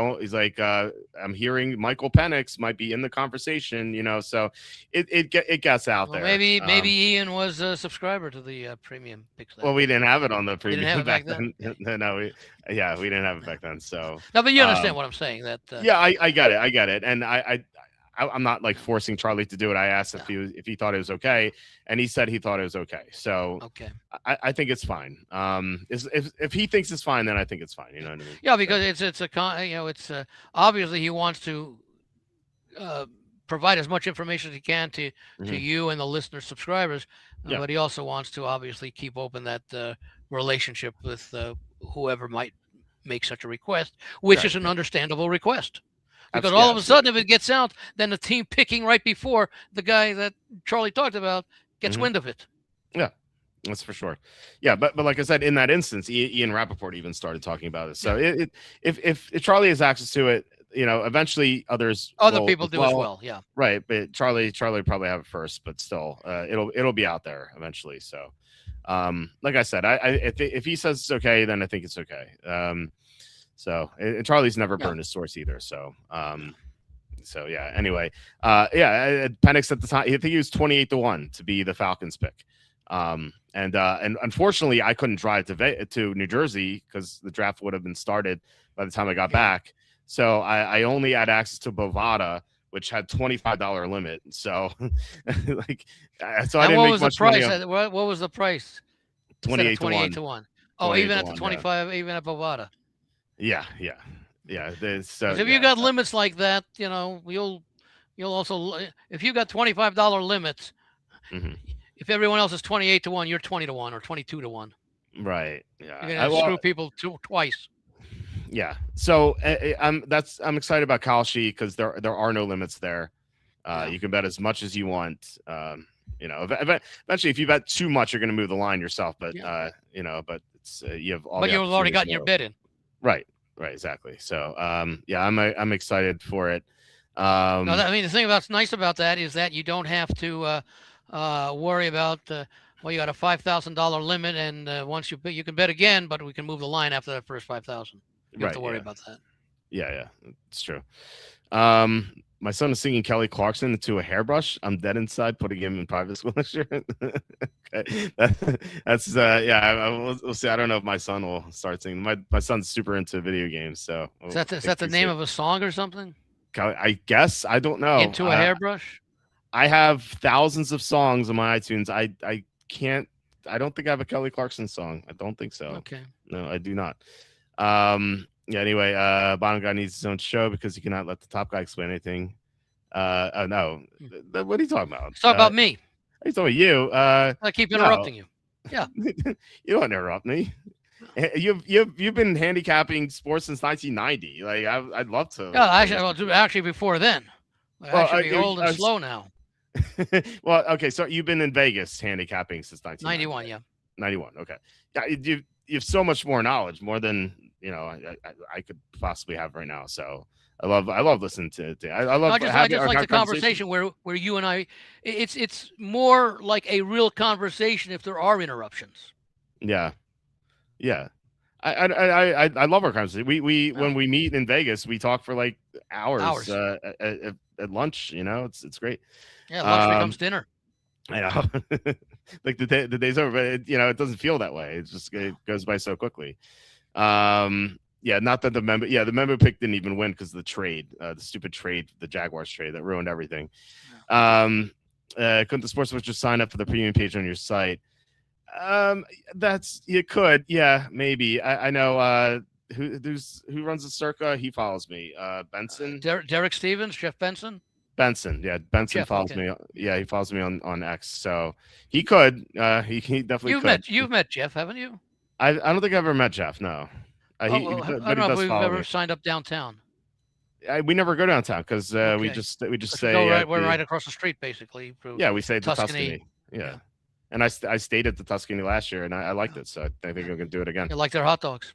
A: I'm hearing Michael Penix might be in the conversation, so it gets out there.
B: Maybe Ian was a subscriber to the premium picks.
A: Well, we didn't have it on the premium back then. No, we didn't have it back then. So
B: no, but you understand what I'm saying. That
A: I get it, and I'm not like forcing Charlie to do it. I asked if he thought it was okay, and he said he thought it was okay. So I think it's fine. If he thinks it's fine, then I think it's fine. You know what I mean?
B: Yeah, because it's obviously he wants to provide as much information as he can to you and the listener subscribers, but he also wants to obviously keep open that relationship with whoever might make such a request, which is an understandable request. Because all of a sudden, if it gets out, then the team picking right before the guy that Charlie talked about gets wind of it.
A: Yeah, that's for sure. Yeah, but like I said, in that instance, Ian Rappaport even started talking about it. So if Charlie has access to it, eventually other
B: people do as well. Yeah,
A: right. But Charlie probably have it first, but still, it'll be out there eventually. So, like I said, if he says it's okay, then I think it's okay. So and Charlie's never burned his source either. So yeah. Anyway, Penix at the time, I think he was 28-1 to be the Falcons pick. And unfortunately, I couldn't drive to New Jersey because the draft would have been started by the time I got back. So I only had access to Bovada, which had $25 limit. So I didn't make much money.
B: What was the price?
A: 28-1.
B: Oh, even at the 25, even at Bovada.
A: Yeah.
B: If you got limits like that, you'll also, if you got $25 limits, if everyone else is 28-1, you're 20-1 or 22-1.
A: Right. Yeah.
B: You're gonna screw people twice.
A: Yeah. So I'm excited about Kalshi because there are no limits there. You can bet as much as you want. Eventually, if you bet too much, you're going to move the line yourself. But but it's you have all.
B: But you've already gotten your bet in.
A: Right, exactly. So, I'm excited for it.
B: The thing that's nice about that is that you don't have to worry about. You got a $5,000 limit, and once you can bet again, but we can move the line after that first $5,000. You don't have to worry about that.
A: Yeah, it's true. My son is singing Kelly Clarkson into a hairbrush. I'm dead inside, putting him in private school next year. Okay. That's we'll see. I don't know if my son will start singing. My son's super into video games. So
B: is that the name of a song or something?
A: I guess. I don't know.
B: Into a hairbrush?
A: I have thousands of songs on my iTunes. I don't think I have a Kelly Clarkson song. I don't think so.
B: Okay.
A: No, I do not. Anyway, bottom guy needs his own show because he cannot let the top guy explain anything. No. What are you talking about?
B: Talk about me.
A: I told you.
B: I keep
A: No,
B: interrupting you. Yeah.
A: you don't interrupt me. You've been handicapping sports since 1990. Like I'd love
B: Yeah,
A: to
B: actually,
A: listen to you.
B: actually before then. I
A: Well,
B: should be old and
A: I
B: slow now.
A: well, okay. So you've been in Vegas handicapping since 1990.
B: 91, yeah.
A: 91. Okay. Yeah, you have so much more knowledge, more than I could possibly have right now. So I love listening to I
B: No,
A: love
B: I
A: having
B: just like
A: our
B: the conversation where you and I. It's more like a real conversation if there are interruptions.
A: Yeah, yeah. I love our conversation. We
B: Yeah.
A: when we meet in Vegas, we talk for like hours
B: Hours.
A: at lunch. It's great.
B: Yeah, lunch
A: Um,
B: becomes dinner.
A: I know, like the day's over, but it doesn't feel that way. It goes by so quickly. Yeah, not that the member pick didn't even win because of the trade, the stupid trade, the Jaguars trade that ruined everything. Couldn't the sports book just sign up for the premium page on your site? That's you could, yeah, maybe. I know who runs the Circa. He follows me. Benson.
B: Derek Stevens, Jeff Benson.
A: Benson, yeah, Benson
B: Jeff,
A: follows
B: okay.
A: me. Yeah, he follows me on X, so he could. He definitely could.
B: You've met Jeff, haven't you?
A: I don't think I've ever met Jeff. No,
B: Oh,
A: but
B: I don't
A: he
B: know if
A: does
B: we've
A: follow
B: ever
A: me.
B: signed up downtown.
A: We never go downtown because we
B: Okay.
A: just
B: Because
A: say
B: we're right across the street, basically.
A: yeah, we stayed at the
B: Tuscany.
A: Tuscany. Yeah. And I stayed at the Tuscany last year and I liked it, so I think I'm gonna do it again.
B: You like their hot dogs?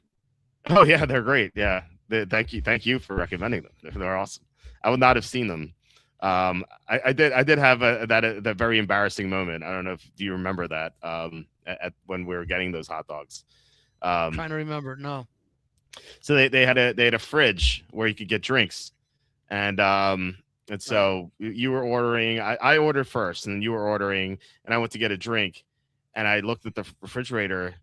A: Oh yeah, they're great. Yeah, thank you for recommending them. They're awesome. I would not have seen them. I did have that very embarrassing moment. I don't know if do you remember that at when we were getting those hot dogs.
B: Trying to remember. No.
A: So they had a fridge where you could get drinks, and so you were ordering. I ordered first, and you were ordering, and I went to get a drink, and I looked at the refrigerator.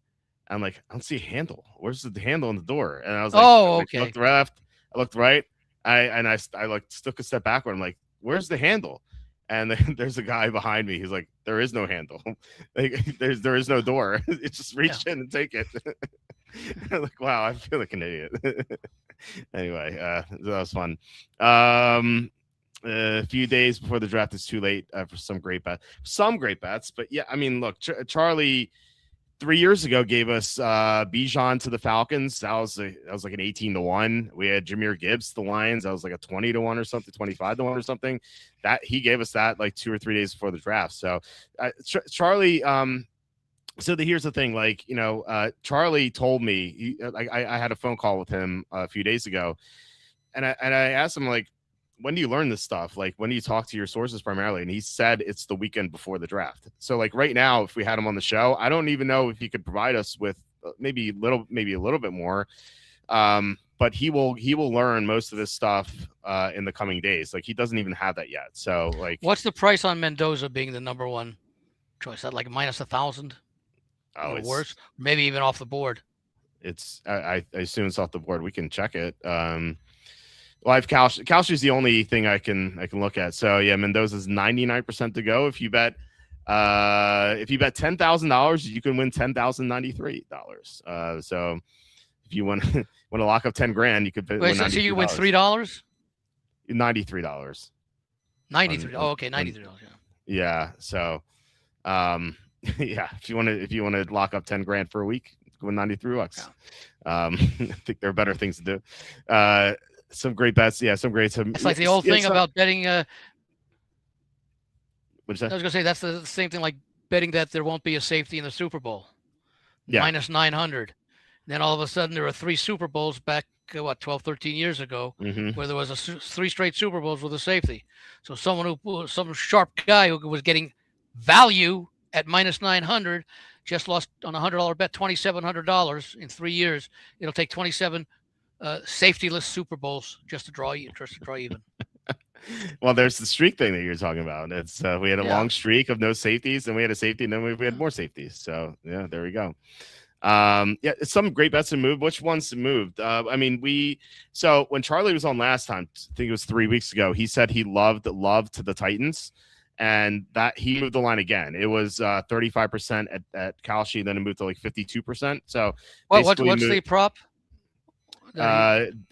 A: I'm like, I don't see a handle. Where's the handle on the door? And I was like,
B: okay.
A: I looked left, I looked right. I like took a step backward. I'm like, where's the handle? And then there's a guy behind me. He's like, there is no handle. Like, there is no door. It's just reach in and take it. I'm like, wow, I feel like an idiot. Anyway, that was fun. A few days before the draft is too late for some great bets. But yeah, I mean, look, Charlie 3 years ago gave us Bijan to the Falcons. That was like an 18-1. We had Jahmyr Gibbs to the Lions. That was like a 20-1 or something, 25-1 or something. That he gave us that like 2 or 3 days before the draft. So Charlie, here's the thing, like, Charlie told me, I had a phone call with him a few days ago, and I asked him, like, when do you learn this stuff? Like, when do you talk to your sources primarily? And he said it's the weekend before the draft. So like right now, if we had him on the show, I don't even know if he could provide us with maybe a little bit more. But he will learn most of this stuff in the coming days. Like, he doesn't even have that yet. So like,
B: what's the price on Mendoza being the number one choice? That like minus 1,000?
A: Oh,
B: it's worse, maybe even off the board.
A: It's I assume it's off the board. We can check it. Well, I've Kalshi is the only thing I can look at. So yeah, Mendoza's 99% to go. If you bet $10,000, you can win $10,093. So if you want to lock up 10 grand, you could
B: win. So you win $3?
A: $93.
B: 93. Oh, okay, $93.
A: Yeah. So, yeah. If you want to lock up 10 grand for a week, win $93. Yeah. I think there are better things to do. Some great bets. Yeah, some great.
B: It's like the old thing about betting.
A: What'd you say?
B: I was going to say that's the same thing like betting that there won't be a safety in the Super Bowl.
A: Yeah.
B: Minus 900. Then all of a sudden there are 3 Super Bowls back, 12, 13 years ago, where there was 3 straight Super Bowls with a safety. So some sharp guy who was getting value at minus 900 just lost on a $100 bet $2,700 in 3 years. It'll take 27 safetyless Super Bowls just to draw even.
A: Well, there's the streak thing that you're talking about. It's we had a long streak of no safeties, and we had a safety, and then we had more safeties. So yeah, there we go. Yeah, some great bets have moved. Which ones moved? I mean, so when Charlie was on last time, I think it was 3 weeks ago, he said he loved to the Titans, and that he moved the line again. It was 35% at Kalshi, then it moved to like 52%. So
B: what's the prop?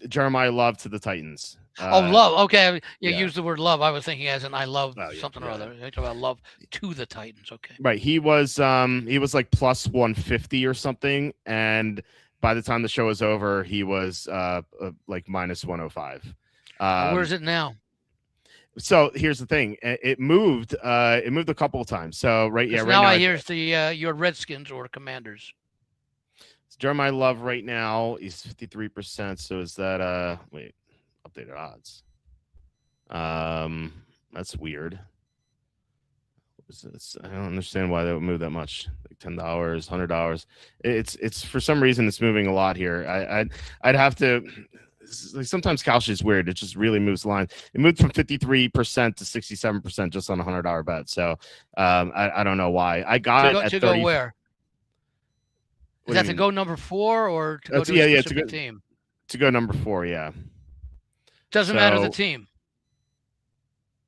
A: Jeremiah Love to the Titans.
B: Love. Okay,
A: yeah.
B: use the word love. I was thinking as in I love something or
A: yeah.
B: other. You're talking about love to the Titans. Okay.
A: Right. He was like plus 150 or something, and by the time the show was over, he was like minus 105.
B: Where is it now?
A: So here's the thing: it moved a couple of times. So right
B: now I hear the your Redskins or Commanders.
A: It's Jeremiah Love right now. He's 53%. So is that wait, updated odds? That's weird. I don't understand why they would move that much. Like $10, $100. It's for some reason it's moving a lot here. I'd have to. Like sometimes Kalshi is weird. It just really moves the line. It moved from 53% to 67% just on a $100 bet. So I don't know why. I got it at
B: to
A: 30.
B: Go where? Is that to go number 4 or to go to a specific team?
A: To go number 4, yeah.
B: Doesn't matter the team.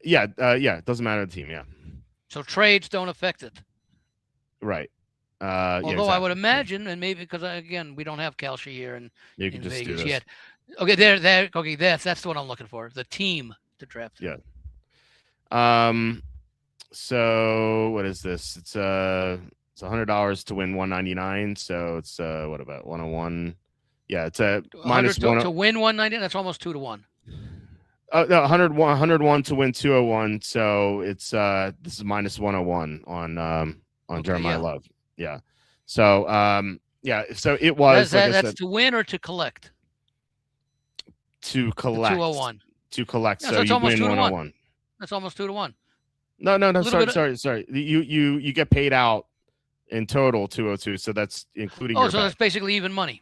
A: Yeah, it doesn't matter the team, yeah.
B: So trades don't affect it.
A: Right.
B: Although exactly. I would imagine, and maybe because again we don't have Kalshi here in Vegas yet. Okay, that's the one I'm looking for. The team to draft.
A: Yeah. So what is this? It's $100 to win 199. So it's what about 101? Yeah, it's a minus
B: one to win 199. That's almost 2 to 1.
A: No, 101 to win 201. So it's this is minus 101 on Jeremiah Love. Yeah. So so it was
B: that's to win or to collect.
A: To collect.
B: 201.
A: To collect. Yeah, so you win 101.
B: That's almost 2 to 1.
A: No. Sorry. You get paid out in total 202. So that's including.
B: So that's basically even money.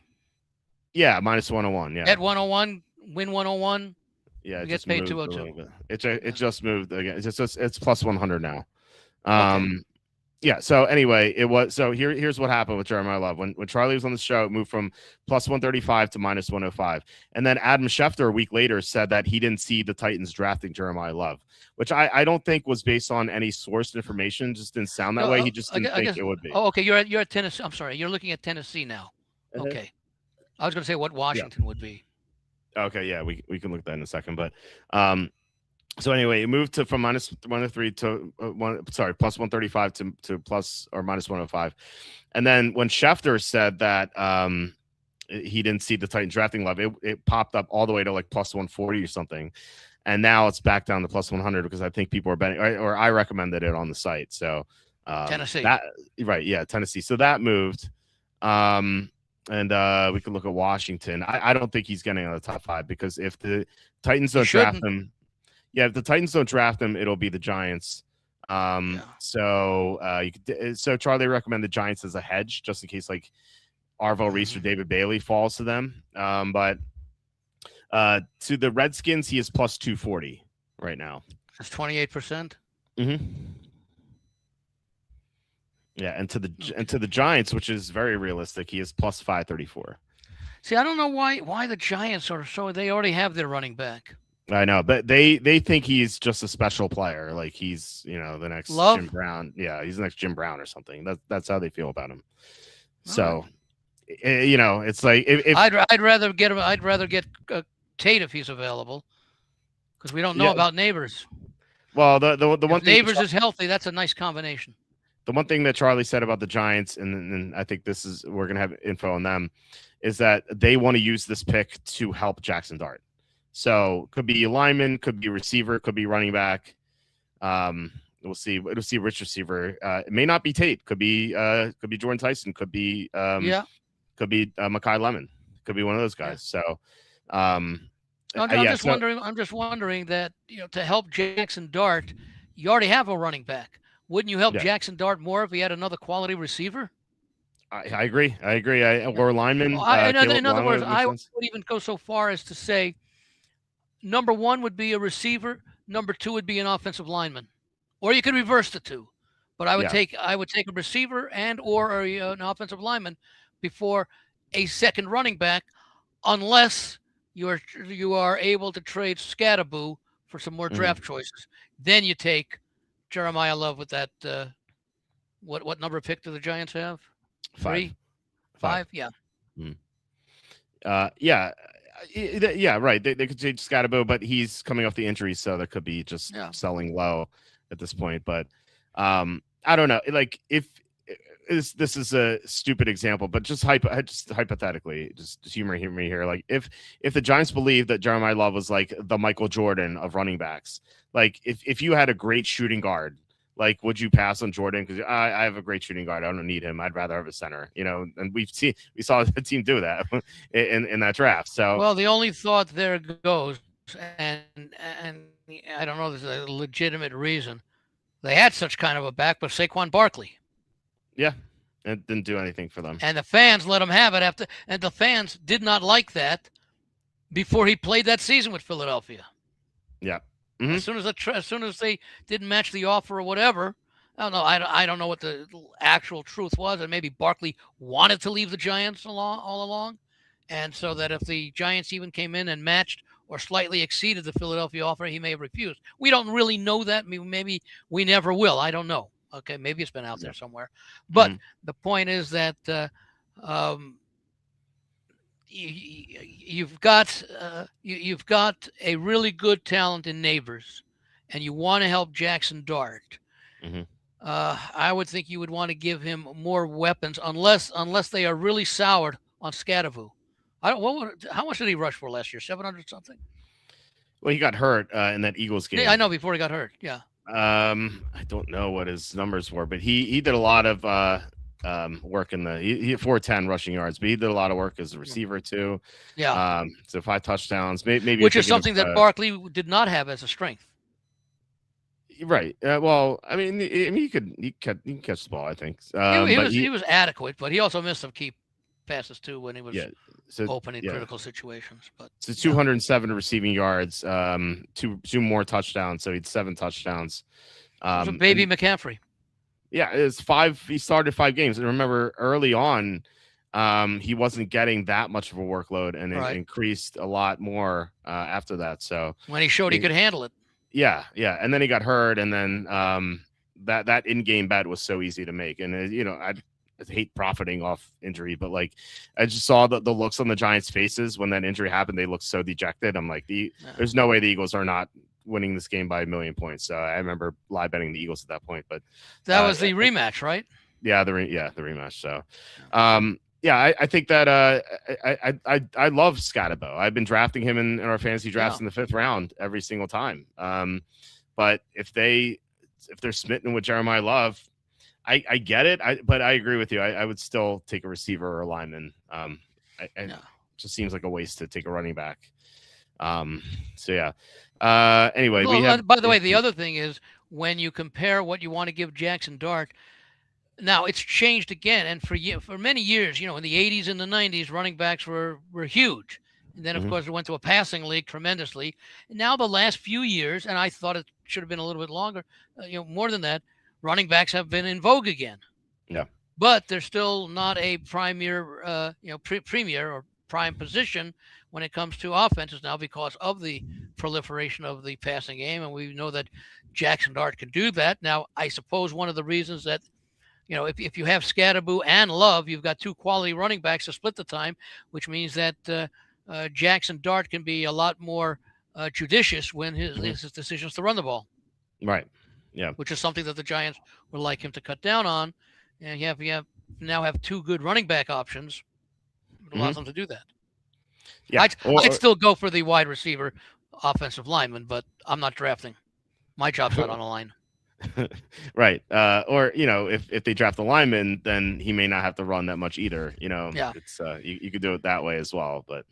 A: Yeah, minus 101. Yeah.
B: At 101, win 101.
A: Yeah,
B: it gets paid 202.
A: It just moved again. It's plus 100 now. Yeah. So anyway, it was here's what happened with Jeremiah Love. When Charlie was on the show, it moved from plus 135 to minus 105. And then Adam Schefter a week later said that he didn't see the Titans drafting Jeremiah Love, which I don't think was based on any sourced information. Just didn't sound that way. He just didn't think it would be.
B: Oh, okay. You're at Tennessee. I'm sorry. You're looking at Tennessee now. Okay. I was going to say what Washington would be.
A: Okay. Yeah, we can look at that in a second. But so anyway, it moved from minus 103 to plus 135 to plus or minus 105. And then when Schefter said that he didn't see the Titans drafting Love, it popped up all the way to like plus 140 or something. And now it's back down to plus 100 because I think people are betting, or I recommended it on the site. So
B: Tennessee.
A: Tennessee. So that moved. And we could look at Washington. I don't think he's getting out of the top 5 because if the Titans don't draft him. Yeah, if the Titans don't draft him, it'll be the Giants. So Charlie recommended the Giants as a hedge just in case like Arvo Reese or David Bailey falls to them. But to the Redskins, he is plus 240 right now.
B: That's 28%.
A: Mm-hmm. Yeah, and to the Giants, which is very realistic, he is plus 534.
B: See, I don't know why the Giants are so. They already have their running back.
A: I know, but they think he's just a special player. Like he's, the next
B: Love?
A: Jim Brown. Yeah, he's the next Jim Brown or something. That's how they feel about him. So, it's like if
B: I'd rather get him. I'd rather get Tate if he's available, because we don't know about Neighbors.
A: Well, the one thing
B: Neighbors is healthy. That's a nice combination.
A: The one thing that Charlie said about the Giants, and I think we're gonna have info on them, is that they want to use this pick to help Jackson Dart. So could be lineman, could be receiver, could be running back. We'll see. We'll see which receiver. It may not be Tate. Could be Jordan Tyson. Could be Could be Mekhi Lemon. Could be one of those guys. Yeah. So
B: I'm just wondering that to help Jackson Dart, you already have a running back. Wouldn't you help Jackson Dart more if he had another quality receiver?
A: I agree. Or lineman.
B: In other words, I would even go so far as to say, number 1 would be a receiver. Number 2 would be an offensive lineman, or you could reverse the two. But I would take a receiver and or an offensive lineman before a second running back, unless you are able to trade Scatterboo for some more draft choices. Then you take Jeremiah Love with that. What number pick do the Giants have?
A: 5.
B: 5? Yeah.
A: Yeah. Yeah, right. They could change Scotabo, but he's coming off the injury, so that could be just
B: Yeah.
A: selling low at this point. But I don't know. Like if this is a stupid example, but just hypothetically, just humor me here. Like if the Giants believe that Jeremiah Love was like the Michael Jordan of running backs, like if you had a great shooting guard, like would you pass on Jordan because I have a great shooting guard, I don't need him, I'd rather have a center, and we saw the team do that in that draft. So
B: Well, the only thought there goes, and I don't know, there's a legitimate reason. They had such kind of a back, but Saquon Barkley.
A: yeah, it didn't do anything for them.
B: And the fans let him have it after, and the fans did not like that before he played that season with Philadelphia.
A: Yeah.
B: Mm-hmm. As soon as they didn't match the offer or whatever, I don't know. I don't know what the actual truth was, and maybe Barkley wanted to leave the Giants all along, and so that if the Giants even came in and matched or slightly exceeded the Philadelphia offer, he may have refused. We don't really know that. Maybe we never will. I don't know. Okay, maybe it's been out there somewhere. But the point is that you've got a really good talent in Neighbors, and you want to help Jackson Dart.
A: Mm-hmm.
B: I would think you would want to give him more weapons, unless they are really soured on Scadavu. How much did he rush for last year? 700 something.
A: Well, he got hurt in that Eagles game.
B: Yeah, I know, before he got hurt. Yeah.
A: I don't know what his numbers were, but he did a lot of work in he had 410 rushing yards, but he did a lot of work as a receiver too.
B: Yeah.
A: So 5 touchdowns, maybe
B: which is something that Barkley did not have as a strength.
A: Right. Well, I mean, he can catch the ball, I think.
B: He was adequate, but he also missed some key passes too when he was open in critical situations. But
A: so 207 receiving yards, two more touchdowns, so he had 7 touchdowns.
B: It was a baby McCaffrey.
A: Yeah, it's 5. He started 5 games, and remember early on, he wasn't getting that much of a workload, and it increased a lot more after that. So
B: when he showed he could handle it.
A: Yeah, and then he got hurt, and then that in-game bet was so easy to make, and I hate profiting off injury, but like I just saw the looks on the Giants' faces when that injury happened. They looked so dejected. I'm like, there's no way the Eagles are not winning this game by 1,000,000 points. So I remember live betting the Eagles at that point, but
B: that was the rematch, right?
A: Yeah, the rematch. So, I think that I love Scotabo. I've been drafting him in our fantasy drafts in the 5th round every single time. But if they're smitten with Jeremiah Love, I get it. But I agree with you. I would still take a receiver or a lineman. It just seems like a waste to take a running back. So yeah. Anyway,
B: by the way, the other thing is when you compare what you want to give Jackson Dart. Now it's changed again, and for many years, in the 80s and the 90s, running backs were huge. And then, of course, it went to a passing league tremendously. And now the last few years, and I thought it should have been a little bit longer, more than that, running backs have been in vogue again.
A: Yeah.
B: But they're still not a premier, premier or prime position when it comes to offenses now because of the proliferation of the passing game. And we know that Jackson Dart can do that. Now, I suppose one of the reasons that if you have Scadabu and Love, you've got 2 quality running backs to split the time, which means that Jackson Dart can be a lot more judicious when his decisions to run the ball.
A: Right. Yeah.
B: Which is something that the Giants would like him to cut down on. And you now have 2 good running back options. It allows them to do that. Yeah. I'd still go for the wide receiver offensive lineman, but I'm not drafting. My job's not on the line.
A: Right. Or if they draft a lineman, then he may not have to run that much either. It's you could do it that way as well. But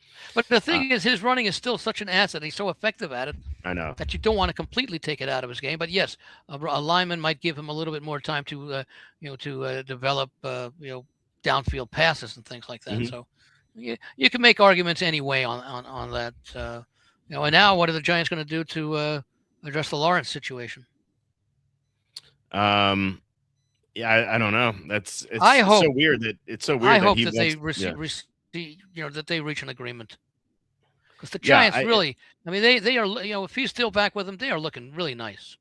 B: the thing is, his running is still such an asset. He's so effective at it.
A: I know
B: that you don't want to completely take it out of his game. But yes, a lineman might give him a little bit more time to develop downfield passes and things like that. Mm-hmm. So you can make arguments anyway on that. And now what are the Giants going to do to address the Lawrence situation?
A: I don't know. It's so weird that
B: I hope that they that they reach an agreement, because the Giants really. I mean, they are. If he's still back with them, they are looking really nice.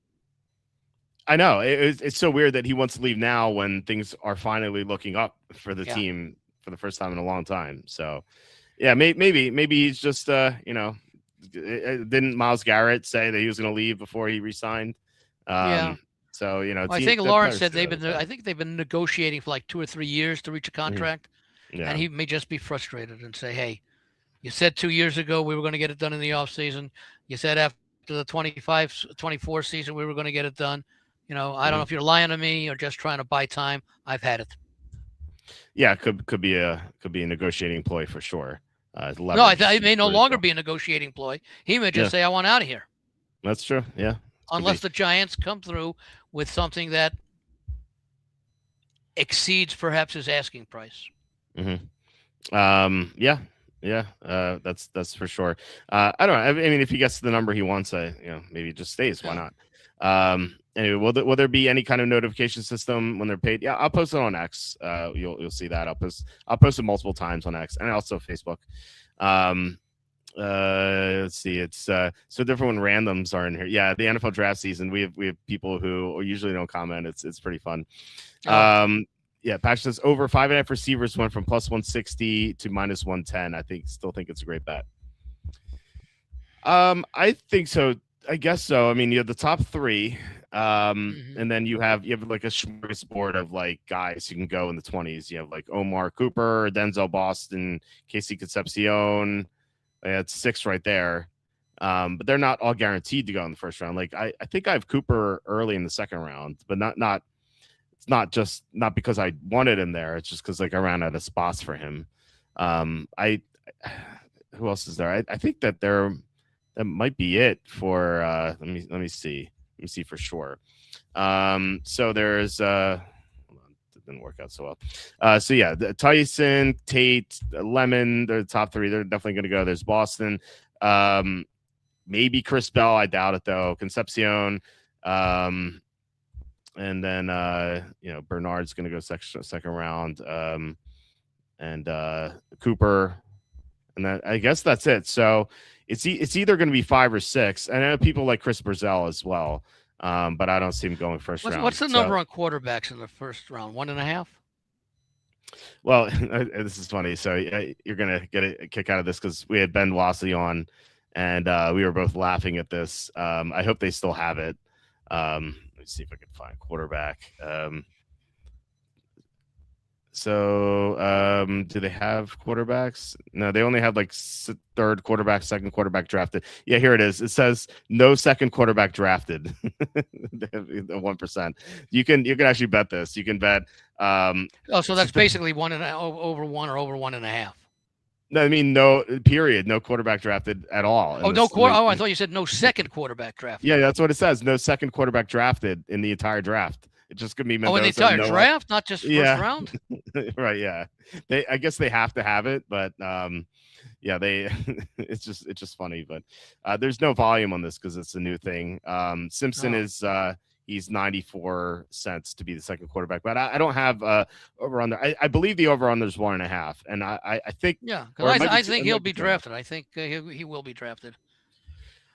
A: I know it's so weird that he wants to leave now when things are finally looking up for the team for the first time in a long time. So Yeah, maybe he's just didn't Myles Garrett say that he was going to leave before he resigned?
B: Yeah.
A: Um, so
B: Well, I
A: team
B: think
A: the
B: Lawrence
A: players
B: said
A: see that as
B: I
A: well.
B: think they've been negotiating for like 2 or 3 years to reach a
A: Mhm.
B: contract, and
A: Yeah.
B: he may just be frustrated and say, "Hey, you said 2 years ago we were going to get it done in the off season. You said after the 24 season we were going to get it done. I don't know if
A: Mhm.
B: you're lying to me or just trying to buy time. I've had it."
A: Yeah, could be a negotiating ploy for sure.
B: No,
A: Leverage
B: it may no
A: really
B: longer
A: well.
B: be a negotiating ploy. He may
A: Yeah,
B: just say, "I want out of here,"
A: that's true. Yeah, could
B: unless
A: be.
B: the Giants come through with something that exceeds perhaps his asking price.
A: Hmm. Yeah, yeah. That's for sure. I don't know. I mean, if he gets the number he wants, maybe it just stays. Why
B: Yeah.
A: not? Anyway, will there be any kind of notification system when they're paid? Yeah, I'll post it on X. You'll see that. I'll post it multiple times on X and also Facebook. Um, let's see. It's so different when randoms are in here. Yeah, the NFL draft season. We have people who usually don't comment. It's pretty fun.
B: Oh,
A: Um, yeah, Patch says over 5.5 receivers went from plus 160 to minus 110. Still think it's a great bet. I think so. I guess so. I mean, you have the top three,
B: hmm,
A: and then you have like a smorgasbord of like guys you can go in the 20s. You have like Omar Cooper, Denzel Boston, Casey Concepcion. It's six right there. But they're not all guaranteed to go in the first round. Like I think I have Cooper early in the second round, but not it's not because I wanted him there. It's just because like I ran out of spots for him. I who else is there? I think that might be it for let me see. Let me see for sure. So there's hold on, it didn't work out so well. So yeah, Tyson, Tate, Lemon, they're the top three. They're definitely gonna go. There's Boston. Um, maybe Chris Bell. I doubt it though. Concepcion. And then Bernard's gonna go second round. And Cooper, and that I guess that's it. So it's either going to be five or six. And I know people like Chris Brazell as well, but I don't see him going first round.
B: what's the
A: So
B: number on quarterbacks in the first round? 1.5.
A: well, this is funny. So you're gonna get a kick out of this because we had Ben Wassey on, and we were both laughing at this. I hope they still have it. Let me see if I can find quarterback. So, do they have quarterbacks? No, they only have like third quarterback, second quarterback drafted. Yeah, here it is. It says no second quarterback drafted. The 1%. You can actually bet this. You can bet.
B: Oh, so
A: It's
B: that's
A: just a,
B: basically over one or over 1.5.
A: no, I mean no period. No quarterback drafted at all in
B: Oh, no
A: this.
B: quarter. Oh, I thought you said no second quarterback drafted.
A: Yeah, that's what it says. No second quarterback drafted in the entire draft. It's just gonna be
B: Oh, in the
A: Mendoza.
B: entire
A: No,
B: draft, not just first
A: yeah,
B: round.
A: right. Yeah, I guess they have to have it, but yeah, they it's just funny, but there's no volume on this because it's a new thing. Simpson
B: Oh,
A: is he's 94 cents to be the second quarterback, but I don't have over under. I believe the over under is 1.5, and I think,
B: yeah,
A: or it
B: because
A: might be
B: I
A: two,
B: think
A: it
B: he'll
A: might be
B: be
A: 2.5.
B: drafted. I think he will be drafted.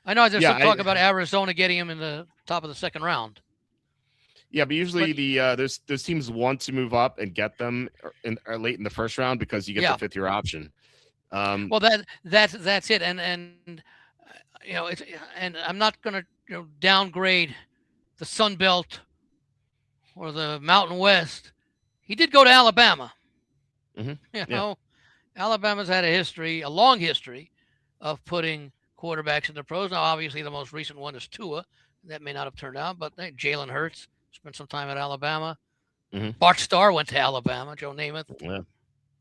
B: I know there's
A: Yeah,
B: some talk about Arizona getting him in the top of the second round,
A: yeah, but usually
B: but
A: those teams want to move up and get them late in the first round because you get the
B: yeah.
A: fifth year option.
B: Well, that's it, and it's and I'm not gonna downgrade the Sun Belt or the Mountain West. He did go to Alabama.
A: hmm
B: You
A: Yeah,
B: know, Alabama's had a long history of putting quarterbacks in the pros. Now, obviously, the most recent one is Tua. That may not have turned out, but hey, Jalen Hurts spent some time at Alabama.
A: hmm
B: Bart Starr went to Alabama. Joe Namath,
A: yeah,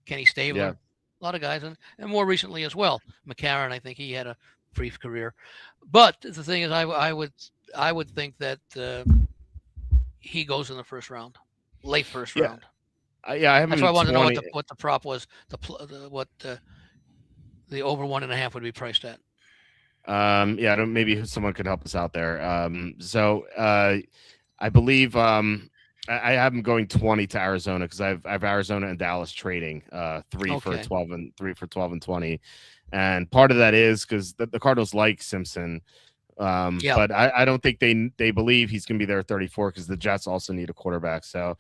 B: Kenny Stabler,
A: yeah,
B: a lot of guys, and more recently as well, McCarron. I think he had a brief career. But the thing is, I would think that he goes in the first round, late first
A: yeah.
B: round.
A: Yeah. I have
B: That's
A: him
B: why I
A: in
B: wanted to know
A: 20.
B: what the prop was, what the over 1.5 would be priced at.
A: Yeah, I don't, maybe someone could help us out there. So I believe I have him going 20 to Arizona because I have Arizona and Dallas trading three for
B: Okay.
A: 12 and 20, and part of that is because the Cardinals like Simpson,
B: Yeah.
A: But I don't think they believe he's going to be there at 34 because the Jets also need a quarterback. So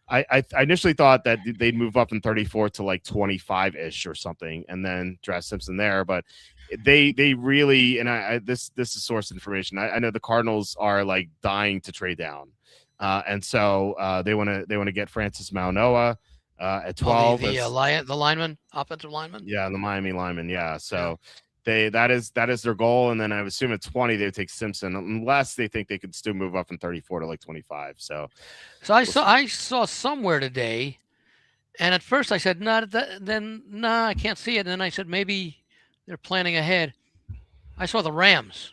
A: I initially thought that they'd move up in 34 to like 25 ish or something, and then draft Simpson there. But they really, and this is source information. I know the Cardinals are like dying to trade down, and so they want to get Francis Maunoa at
B: Oh,
A: 12.
B: the lineman, offensive lineman.
A: Yeah, the Miami lineman. Yeah,
B: Yeah.
A: so that is their goal, and then I would assume at 20 they would take Simpson unless they think they could still move up from 34 to like 25. So
B: I saw somewhere today, and at first I said I can't see it. And then I said maybe they're planning ahead. I saw the Rams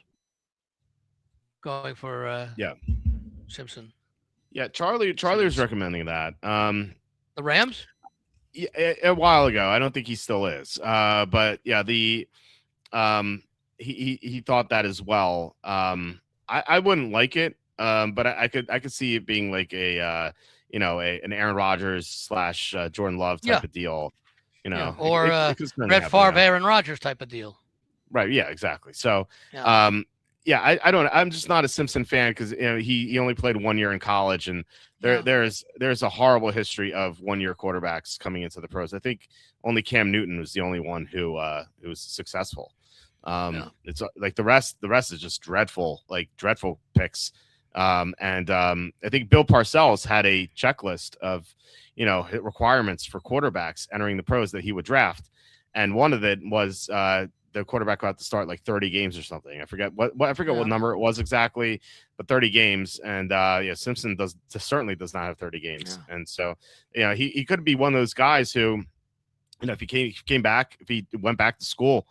B: going for
A: yeah,
B: Simpson.
A: yeah. Charlie was recommending that.
B: The Rams.
A: Yeah, a while ago. I don't think he still is. But yeah, he thought that as well. I wouldn't like it. But I could see it being like an Aaron Rodgers / Jordan Love type of deal.
B: Or
A: it
B: Brett Favre, Aaron Rodgers type of deal.
A: Right. Yeah. Exactly. So, I don't. I'm just not a Simpson fan because he only played 1 year in college, and there's a horrible history of 1 year quarterbacks coming into the pros. I think only Cam Newton was the only one who was successful. It's like the rest is just dreadful picks. I think Bill Parcells had a checklist of requirements for quarterbacks entering the pros that he would draft, and one of it was the quarterback got to start like 30 games or something. I forget what number it was exactly, but 30 games. And Simpson certainly does not have 30 games. Yeah. And so, he could be one of those guys who, if he came back, if he went back to school,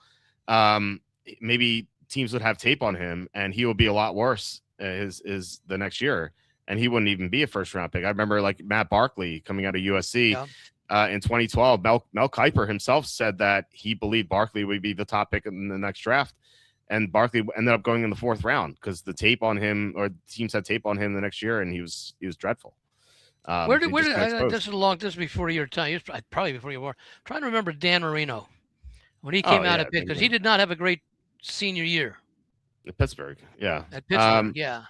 A: maybe teams would have tape on him and he would be a lot worse is the next year. And he wouldn't even be a first round pick. I remember like Matt Barkley coming out of USC. Yeah. In 2012, Mel Kiper himself said that he believed Barkley would be the top pick in the next draft, and Barkley ended up going in the 4th round because the tape on him, or teams had tape on him the next year, and he was dreadful.
B: This is before your time. Probably before you were. I'm trying to remember Dan Marino when he came out of Pitt, because he did not have a great senior year.
A: At Pittsburgh, yeah.
B: At Pittsburgh, yeah.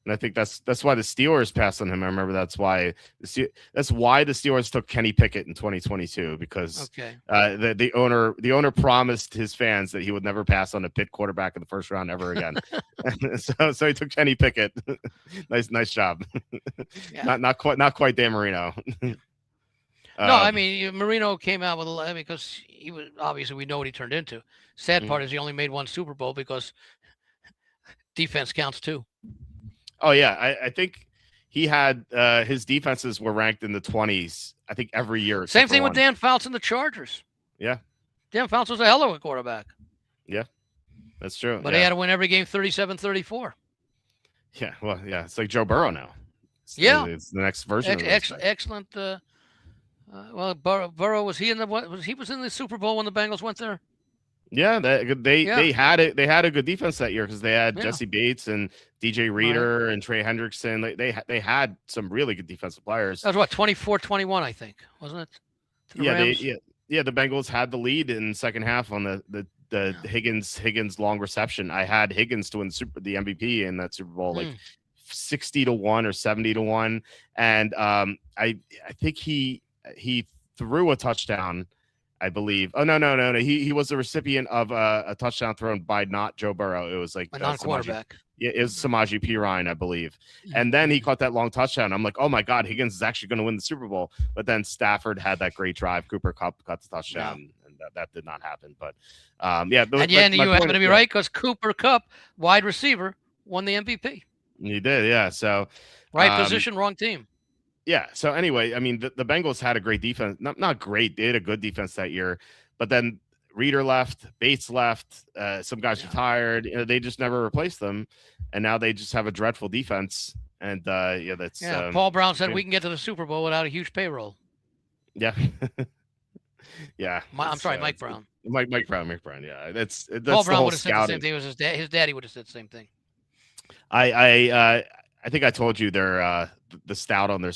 A: And I think that's why the Steelers passed on him. I remember that's why the Steelers took Kenny Pickett in 2022 because the owner promised his fans that he would never pass on a Pitt quarterback in the 1st round ever again. so he took Kenny Pickett. nice job. Yeah. Not quite Dan Marino.
B: No, I mean Marino came out with because he was obviously, we know what he turned into. Sad part is he only made 1 Super Bowl because defense counts too.
A: Oh yeah, I think he had his defenses were ranked in the 20s. I think every year.
B: Same thing with Dan Fouts and the Chargers.
A: Yeah,
B: Dan Fouts was a hell of a quarterback.
A: Yeah, that's true.
B: But he had to win every game 37-34.
A: Yeah, well, yeah, it's like Joe Burrow now. It's the next version.
B: Excellent. Burrow was he in the Super Bowl when the Bengals went there?
A: Yeah, they had it. They had a good defense that year because they had Jesse Bates and DJ Reader and Trey Hendrickson. They had some really good defensive players.
B: That was 24-21, I think, wasn't it?
A: The Bengals had the lead in the second half on the Higgins long reception. I had Higgins to win the MVP in that Super Bowl, like 60-1 or 70-1, and I think he threw a touchdown, I believe. Oh no! He was the recipient of a touchdown thrown by not Joe Burrow. It was like
B: a non-quarterback.
A: It was Samaje Perine, I believe. And then he caught that long touchdown. I'm like, oh my God, Higgins is actually going to win the Super Bowl. But then Stafford had that great drive. Cooper Kupp got the touchdown, and that did not happen. But you
B: happen to be right because Cooper Kupp, wide receiver, won the MVP.
A: He did, yeah. So
B: right position, wrong team.
A: Yeah. So anyway, I mean, the Bengals had a great defense. Not great. They had a good defense that year. But then Reader left, Bates left, some guys retired. They just never replaced them, and now they just have a dreadful defense. And that's
B: Paul Brown said we can get to the Super Bowl without a huge payroll.
A: Yeah. Yeah.
B: Mike Brown.
A: Mike Brown. Yeah. That's
B: Paul Brown would have said the same thing. His daddy would have said the same thing.
A: I think I told you they're the stat on their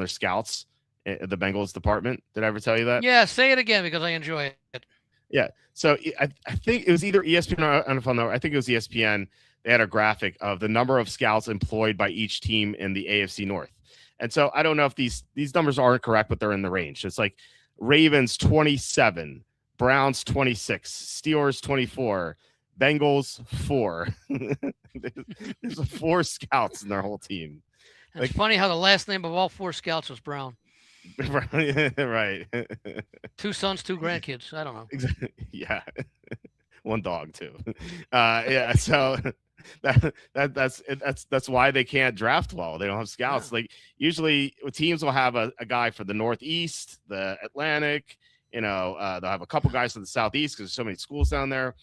A: scouts, the Bengals department. Did I ever tell you that?
B: Yeah, say it again because I enjoy it.
A: Yeah. So I think it was either ESPN or NFL Network. I think it was ESPN. They had a graphic of the number of scouts employed by each team in the AFC North. And so I don't know if these numbers aren't correct, but they're in the range. It's like Ravens 27, Browns 26, Steelers 24, Bengals 4. There's 4 scouts in their whole team.
B: And it's funny how the last name of all 4 scouts was Brown.
A: Right.
B: 2 sons, 2 grandkids. I don't know.
A: Yeah. 1 dog too. Yeah. So that's why they can't draft well. They don't have scouts.
B: Yeah.
A: Like usually teams will have a guy for the Northeast, the Atlantic. They'll have a couple guys for the Southeast because there's so many schools down there.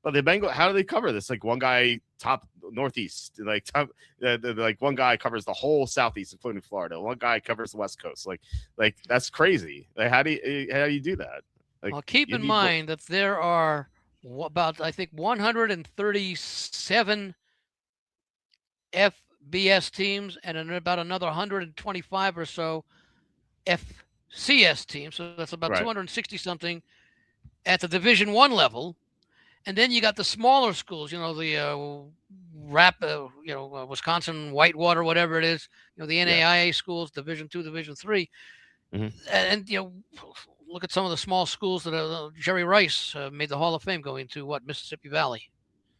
A: But the Bengals, how do they cover this? Like one guy top Northeast, like top, like one guy covers the whole Southeast, including Florida. One guy covers the West Coast. Like that's crazy. Like how do you do that? Like,
B: well, keep in mind that there are about, I think, 137 FBS teams and about another 125 or so FCS teams. So that's about 260 something at the Division I level. And then you got the smaller schools, the Wisconsin Whitewater, whatever it is, the NAIA schools, Division II, Division III.
A: Mm-hmm.
B: And look at some of the small schools that Jerry Rice made the Hall of Fame going to Mississippi Valley.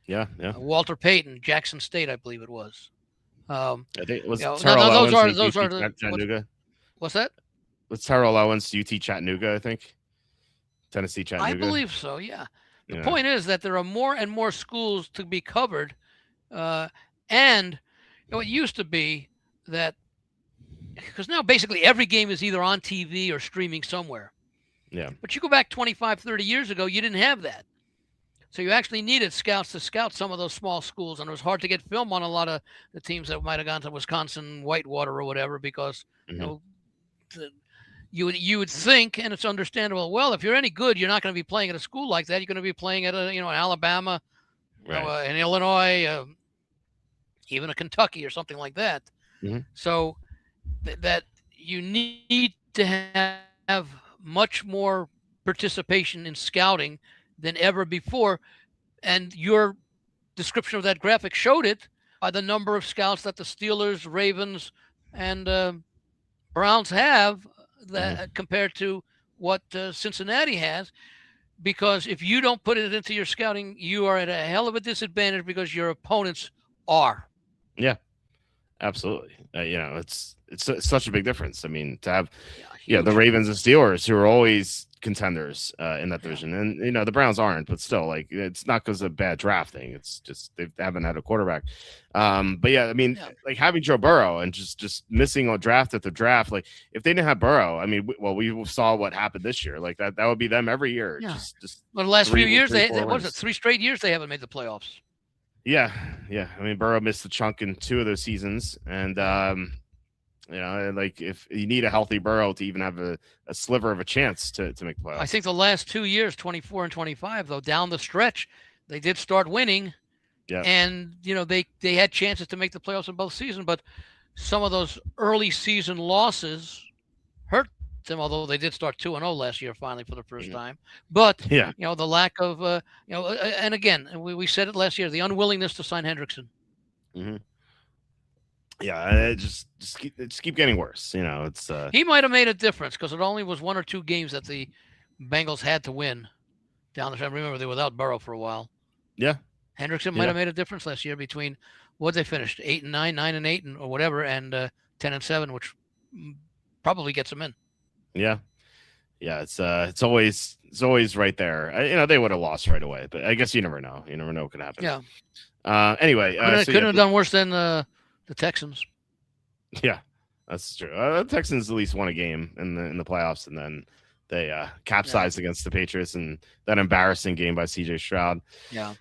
A: Yeah.
B: Walter Payton, Jackson State, I believe it was.
A: I think it was
B: those are
A: Chattanooga.
B: What's that?
A: It's Terrell Owens, UT Chattanooga, I think. Tennessee Chattanooga.
B: I believe so. Yeah. The point is that there are more and more schools to be covered, and it used to be that because now basically every game is either on TV or streaming somewhere.
A: Yeah.
B: But you go back 25, 30 years ago, you didn't have that. So you actually needed scouts to scout some of those small schools, and it was hard to get film on a lot of the teams that might have gone to Wisconsin Whitewater or whatever because you would think, and it's understandable. Well, if you're any good, you're not going to be playing at a school like that. You're going to be playing at an Alabama, in Illinois, even a Kentucky or something like that.
A: Mm-hmm.
B: So that you need to have much more participation in scouting than ever before, and your description of that graphic showed it by the number of scouts that the Steelers, Ravens, and Browns have. That compared to what Cincinnati has, because if you don't put it into your scouting, you are at a hell of a disadvantage because your opponents are.
A: Yeah, absolutely. It's such a big difference. I mean, to have the Ravens and Steelers, who are always contenders in that division, and the Browns aren't, but still, like, it's not because of bad drafting. It's just they haven't had a quarterback. But yeah, I mean, like having Joe Burrow and just missing a draft at the draft. Like if they didn't have Burrow, I mean, we saw what happened this year. Like that would be them every year.
B: Yeah.
A: Just
B: well, the last few years, what was it? 3 straight years they haven't made the playoffs.
A: Yeah. I mean, Burrow missed a chunk in 2 of those seasons, and like if you need a healthy Burrow to even have a sliver of a chance to make playoffs.
B: I think the last 2 years, 24 and 25, though, down the stretch, they did start winning.
A: Yeah.
B: And, they had chances to make the playoffs in both seasons, but some of those early season losses hurt them, although they did start 2-0 last year finally for the first time. But, the lack of, and again, we said it last year, the unwillingness to sign Hendrickson.
A: Mm-hmm. Yeah, just keep getting worse. It's
B: he might have made a difference because it only was 1 or 2 games that the Bengals had to win down the stretch. Remember, they were without Burrow for a while.
A: Yeah,
B: Hendrickson might have made a difference last year between what they finished 8-9, 9-8, or whatever, and 10-7, which probably gets them in.
A: Yeah. It's always right there. They would have lost right away, but I guess you never know. You never know what could happen.
B: Yeah.
A: Anyway,
B: couldn't have done worse than the Texans.
A: Yeah, that's true. The Texans at least won a game in the playoffs, and then they capsized against the Patriots and that embarrassing game by CJ Stroud.
B: Yeah.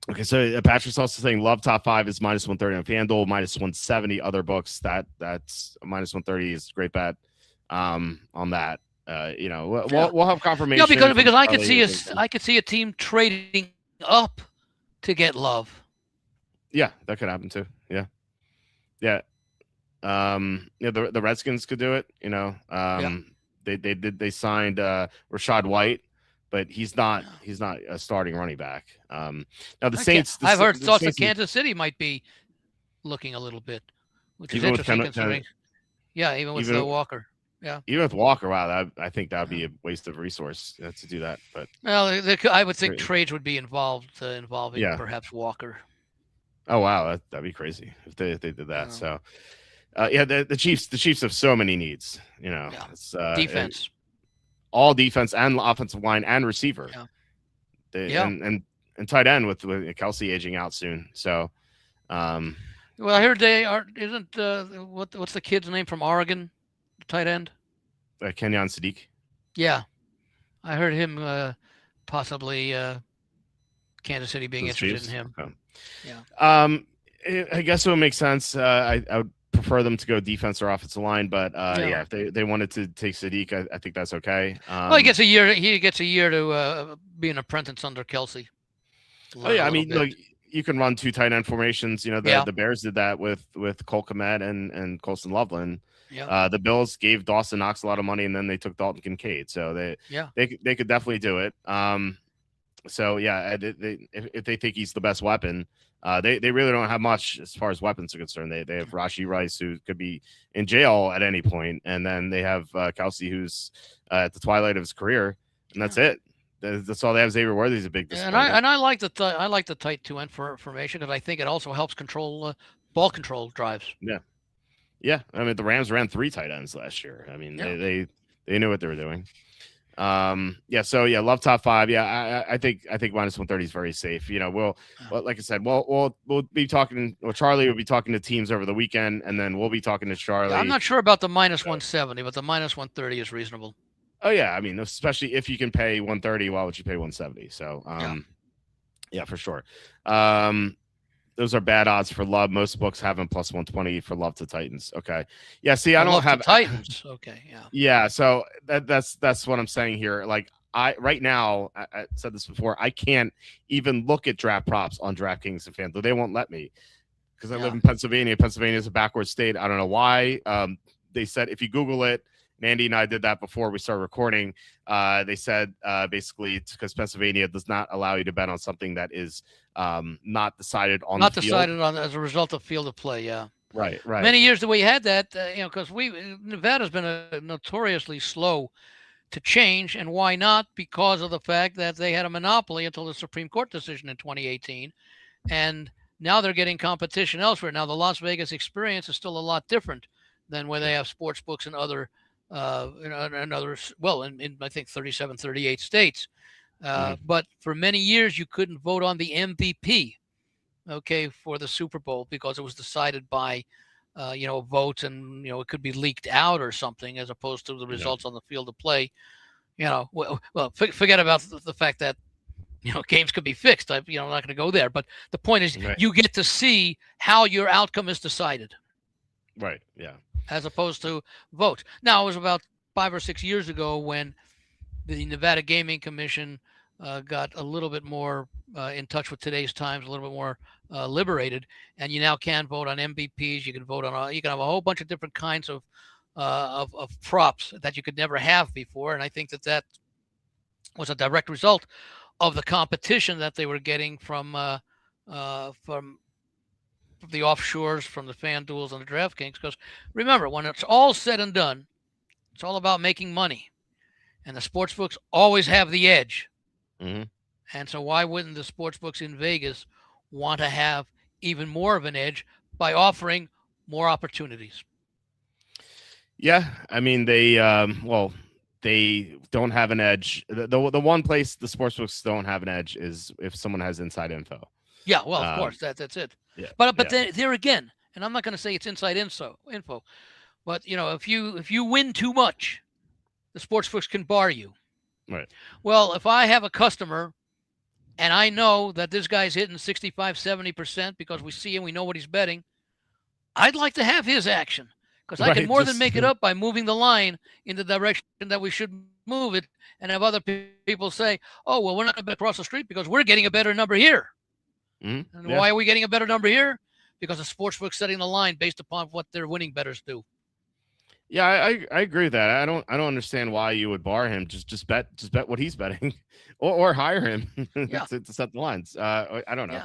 A: Okay, so Patrick's also saying Love top 5 is -130 on FanDuel, -170 other books. That's -130 is a great bet on that. We'll have confirmation.
B: Yeah, because I could see a team trading up to get Love.
A: Yeah, that could happen too. Yeah. The Redskins could do it. They signed Rashad White but he's not a starting running back. Now the
B: Okay.
A: Saints,
B: I've heard
A: the
B: thoughts that
A: Saints,
B: Kansas City might be looking a little bit, which is
A: even with
B: interesting considering. Yeah, even with
A: even
B: Walker. Yeah.
A: even with Walker, wow, I think that would be a waste of resource to do that. But
B: Well, I would think trades would be involved, involving perhaps Walker.
A: Oh wow, that'd be crazy if they did that. So, the Chiefs have so many needs. It's
B: defense,
A: all defense and offensive line and receiver.
B: Yeah.
A: And tight end with Kelsey aging out soon. So,
B: well, I heard they are. Isn't what's the kid's name from Oregon, tight end?
A: Kenyon Sadiq.
B: Yeah, I heard him possibly Kansas City being interested in him.
A: Okay.
B: Yeah.
A: I guess it would make sense. I would prefer them to go defense or offensive line, but if they wanted to take Sadiq, I think that's okay.
B: Well, he gets a year. He gets a year to be an apprentice under Kelsey.
A: I mean, look, you can run 2 tight end formations. The Bears did that with Cole Kmet and Colston Loveland.
B: Yeah.
A: The Bills gave Dawson Knox a lot of money, and then they took Dalton Kincaid. So they could definitely do it. So if they think he's the best weapon, they really don't have much as far as weapons are concerned. They have Rashee Rice, who could be in jail at any point, and then they have Kelsey, who's at the twilight of his career, and that's it. That's all they have. Xavier Worthy's a big disappointment.
B: And I like the tight 2 end formation because I think it also helps control ball control drives.
A: Yeah. I mean, the Rams ran 3 tight ends last year. I mean, they knew what they were doing. Love top 5. I think minus 130 is very safe. Like I said, we'll be talking. Well, Charlie will be talking to teams over the weekend, and then we'll be talking to Charlie.
B: I'm not sure about the minus 170, but the minus 130 is reasonable.
A: Oh yeah, I mean, especially if you can pay 130, why would you pay 170? So, for sure. Those are bad odds for Love. Most books have him plus 120 for Love to Titans. Okay. Yeah. See, I don't have
B: Titans. Okay. Yeah.
A: Yeah. So that's what I'm saying here. Like right now, I said this before, I can't even look at draft props on DraftKings and FanDuel. They won't let me because I live in Pennsylvania. Pennsylvania is a backward state. I don't know why. They said if you Google it, and Andy and I did that before we started recording. They said basically it's because Pennsylvania does not allow you to bet on something that is not decided on the field.
B: Not decided on as a result of field of play. Yeah.
A: Right.
B: Many years that we had that, because Nevada's been notoriously slow to change, and why not? Because of the fact that they had a monopoly until the Supreme Court decision in 2018, and now they're getting competition elsewhere. Now the Las Vegas experience is still a lot different than where they have sports books and other. In I think 37, 38 states. But for many years, you couldn't vote on the MVP, for the Super Bowl because it was decided by, votes and, it could be leaked out or something as opposed to the results on the field of play. Forget about the fact that, games could be fixed. I'm not going to go there. But the point is you get to see how your outcome is decided.
A: Right. Yeah.
B: As opposed to votes. Now, it was about 5 or 6 years ago when the Nevada Gaming Commission got a little bit more in touch with today's times, a little bit more liberated, and you now can vote on MVPs. You can vote on you can have a whole bunch of different kinds of props that you could never have before, and I think that was a direct result of the competition that they were getting from the offshores, from the FanDuels and the DraftKings. Because remember, when it's all said and done, it's all about making money, and the sports books always have the edge.
A: Mm-hmm.
B: And so why wouldn't the sports books in Vegas want to have even more of an edge by offering more opportunities?
A: Yeah, I mean they don't have an edge. The one place the sports books don't have an edge is if someone has inside info.
B: Yeah, well, of course, that's it.
A: Yeah,
B: but then there again, and I'm not going to say it's inside info, but if you win too much, the sports books can bar you.
A: Right.
B: Well, if I have a customer and I know that this guy's hitting 65, 70% because we see him, we know what he's betting, I'd like to have his action because I can more than make it up by moving the line in the direction that we should move it, and have other people say, oh, well, we're not going to bet across the street because we're getting a better number here.
A: Mm-hmm.
B: And why are we getting a better number here? Because the sportsbook's setting the line based upon what their winning bettors do.
A: Yeah, I agree with that. I don't understand why you would bar him. Just bet what he's betting, or hire him
B: Yeah,
A: to set the lines. I don't know.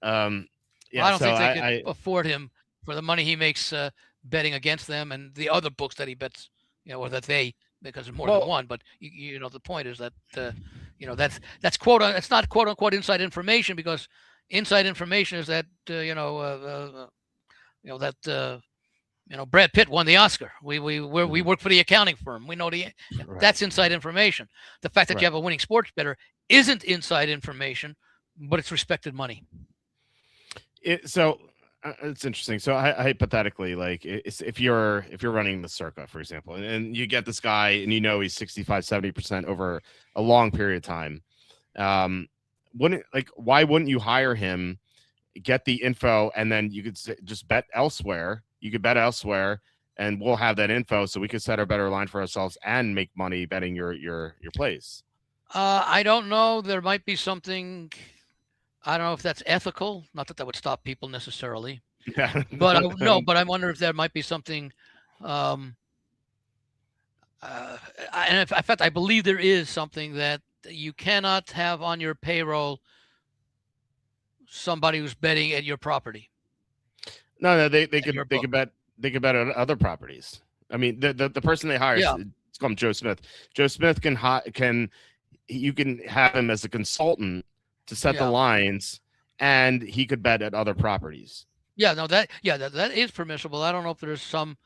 B: yeah.
A: Um,
B: Well,
A: yeah.
B: I don't
A: So
B: think they could
A: I
B: afford him for the money he makes betting against them and the other books that he bets, or that they, because there's more than
A: well,
B: one. But the point is that that's quote. It's not quote unquote inside information, because inside information is that that Brad Pitt won the Oscar. We
A: mhm,
B: work for the accounting firm. We know
A: right,
B: that's inside information. The fact that you
A: right.
B: have a winning sports bettor isn't inside information, but it's respected money.
A: So it's interesting. So hypothetically, like if you're running the circa, for example, and you get this guy and he's 65-70% over a long period of time, um, wouldn't like why wouldn't you hire him, get the info, and then you could just bet elsewhere. You could bet elsewhere, and we'll have that info, so we could set a better line for ourselves and make money betting your plays.
B: I don't know. There might be something. I don't know if that's ethical. Not that that would stop people necessarily,
A: Yeah,
B: but no. But I wonder if there might be something. Um, and in fact, I believe there is something that you cannot have on your payroll somebody who's betting at your property,
A: no, they
B: at your
A: could they
B: book.
A: could bet on other properties. I mean, the person they hire,
B: Yeah,
A: it's called Joe Smith. Joe Smith can you can have him as a consultant to set the
B: yeah,
A: lines, and he could bet at other properties.
B: yeah. No, that is permissible. I don't know if there's some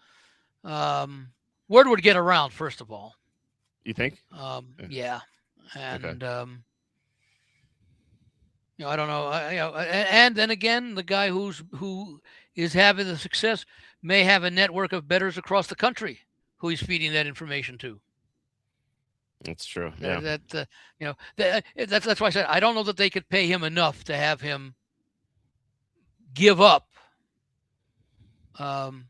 B: word would get around, first of all.
A: You think?
B: Yeah,
A: Okay.
B: and I don't know. And then again, the guy who is having the success may have a network of bettors across the country who he's feeding that information to.
A: That's true.
B: That,
A: Yeah.
B: that that's why I said I don't know that they could pay him enough to have him give up. Um,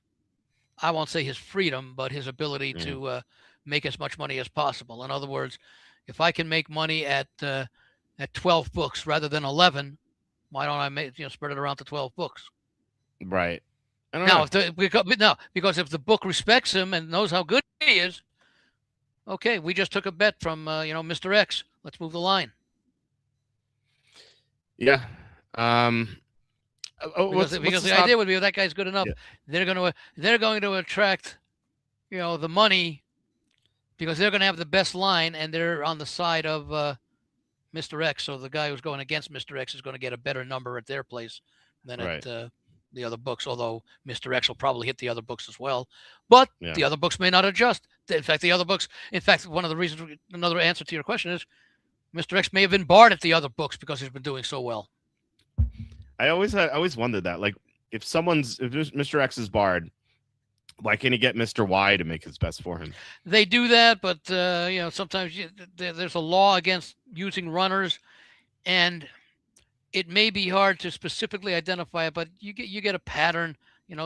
B: I won't say his freedom, but his ability
A: Mhm.
B: to make as much money as possible. In other words, if I can make money at 12 books rather than 11, why don't I spread it around to 12 books?
A: Right. I don't
B: Now,
A: know.
B: if because if the book respects him and knows how good he is, okay, we just took a bet from Mr. X. Let's move the line.
A: Yeah. Um.
B: Because
A: What's
B: because
A: to
B: the
A: stop?
B: idea would be if that guy's good enough,
A: Yeah.
B: they're going to attract the money, because they're going to have the best line and they're on the side of Mr. X. So the guy who's going against Mr. X is going to get a better number at their place than at
A: Right.
B: the other books. Although Mr. X will probably hit the other books as well, but
A: Yeah.
B: the other books may not adjust. In fact, the other books. In fact, one of the reasons. Another answer to your question is Mr. X may have been barred at the other books because he's been doing so well.
A: I always wondered that. Like, if Mr. X is barred, why can't he get Mr. Y to make his best for him?
B: They do that, but sometimes there's a law against using runners, and it may be hard to specifically identify it, but you get a pattern.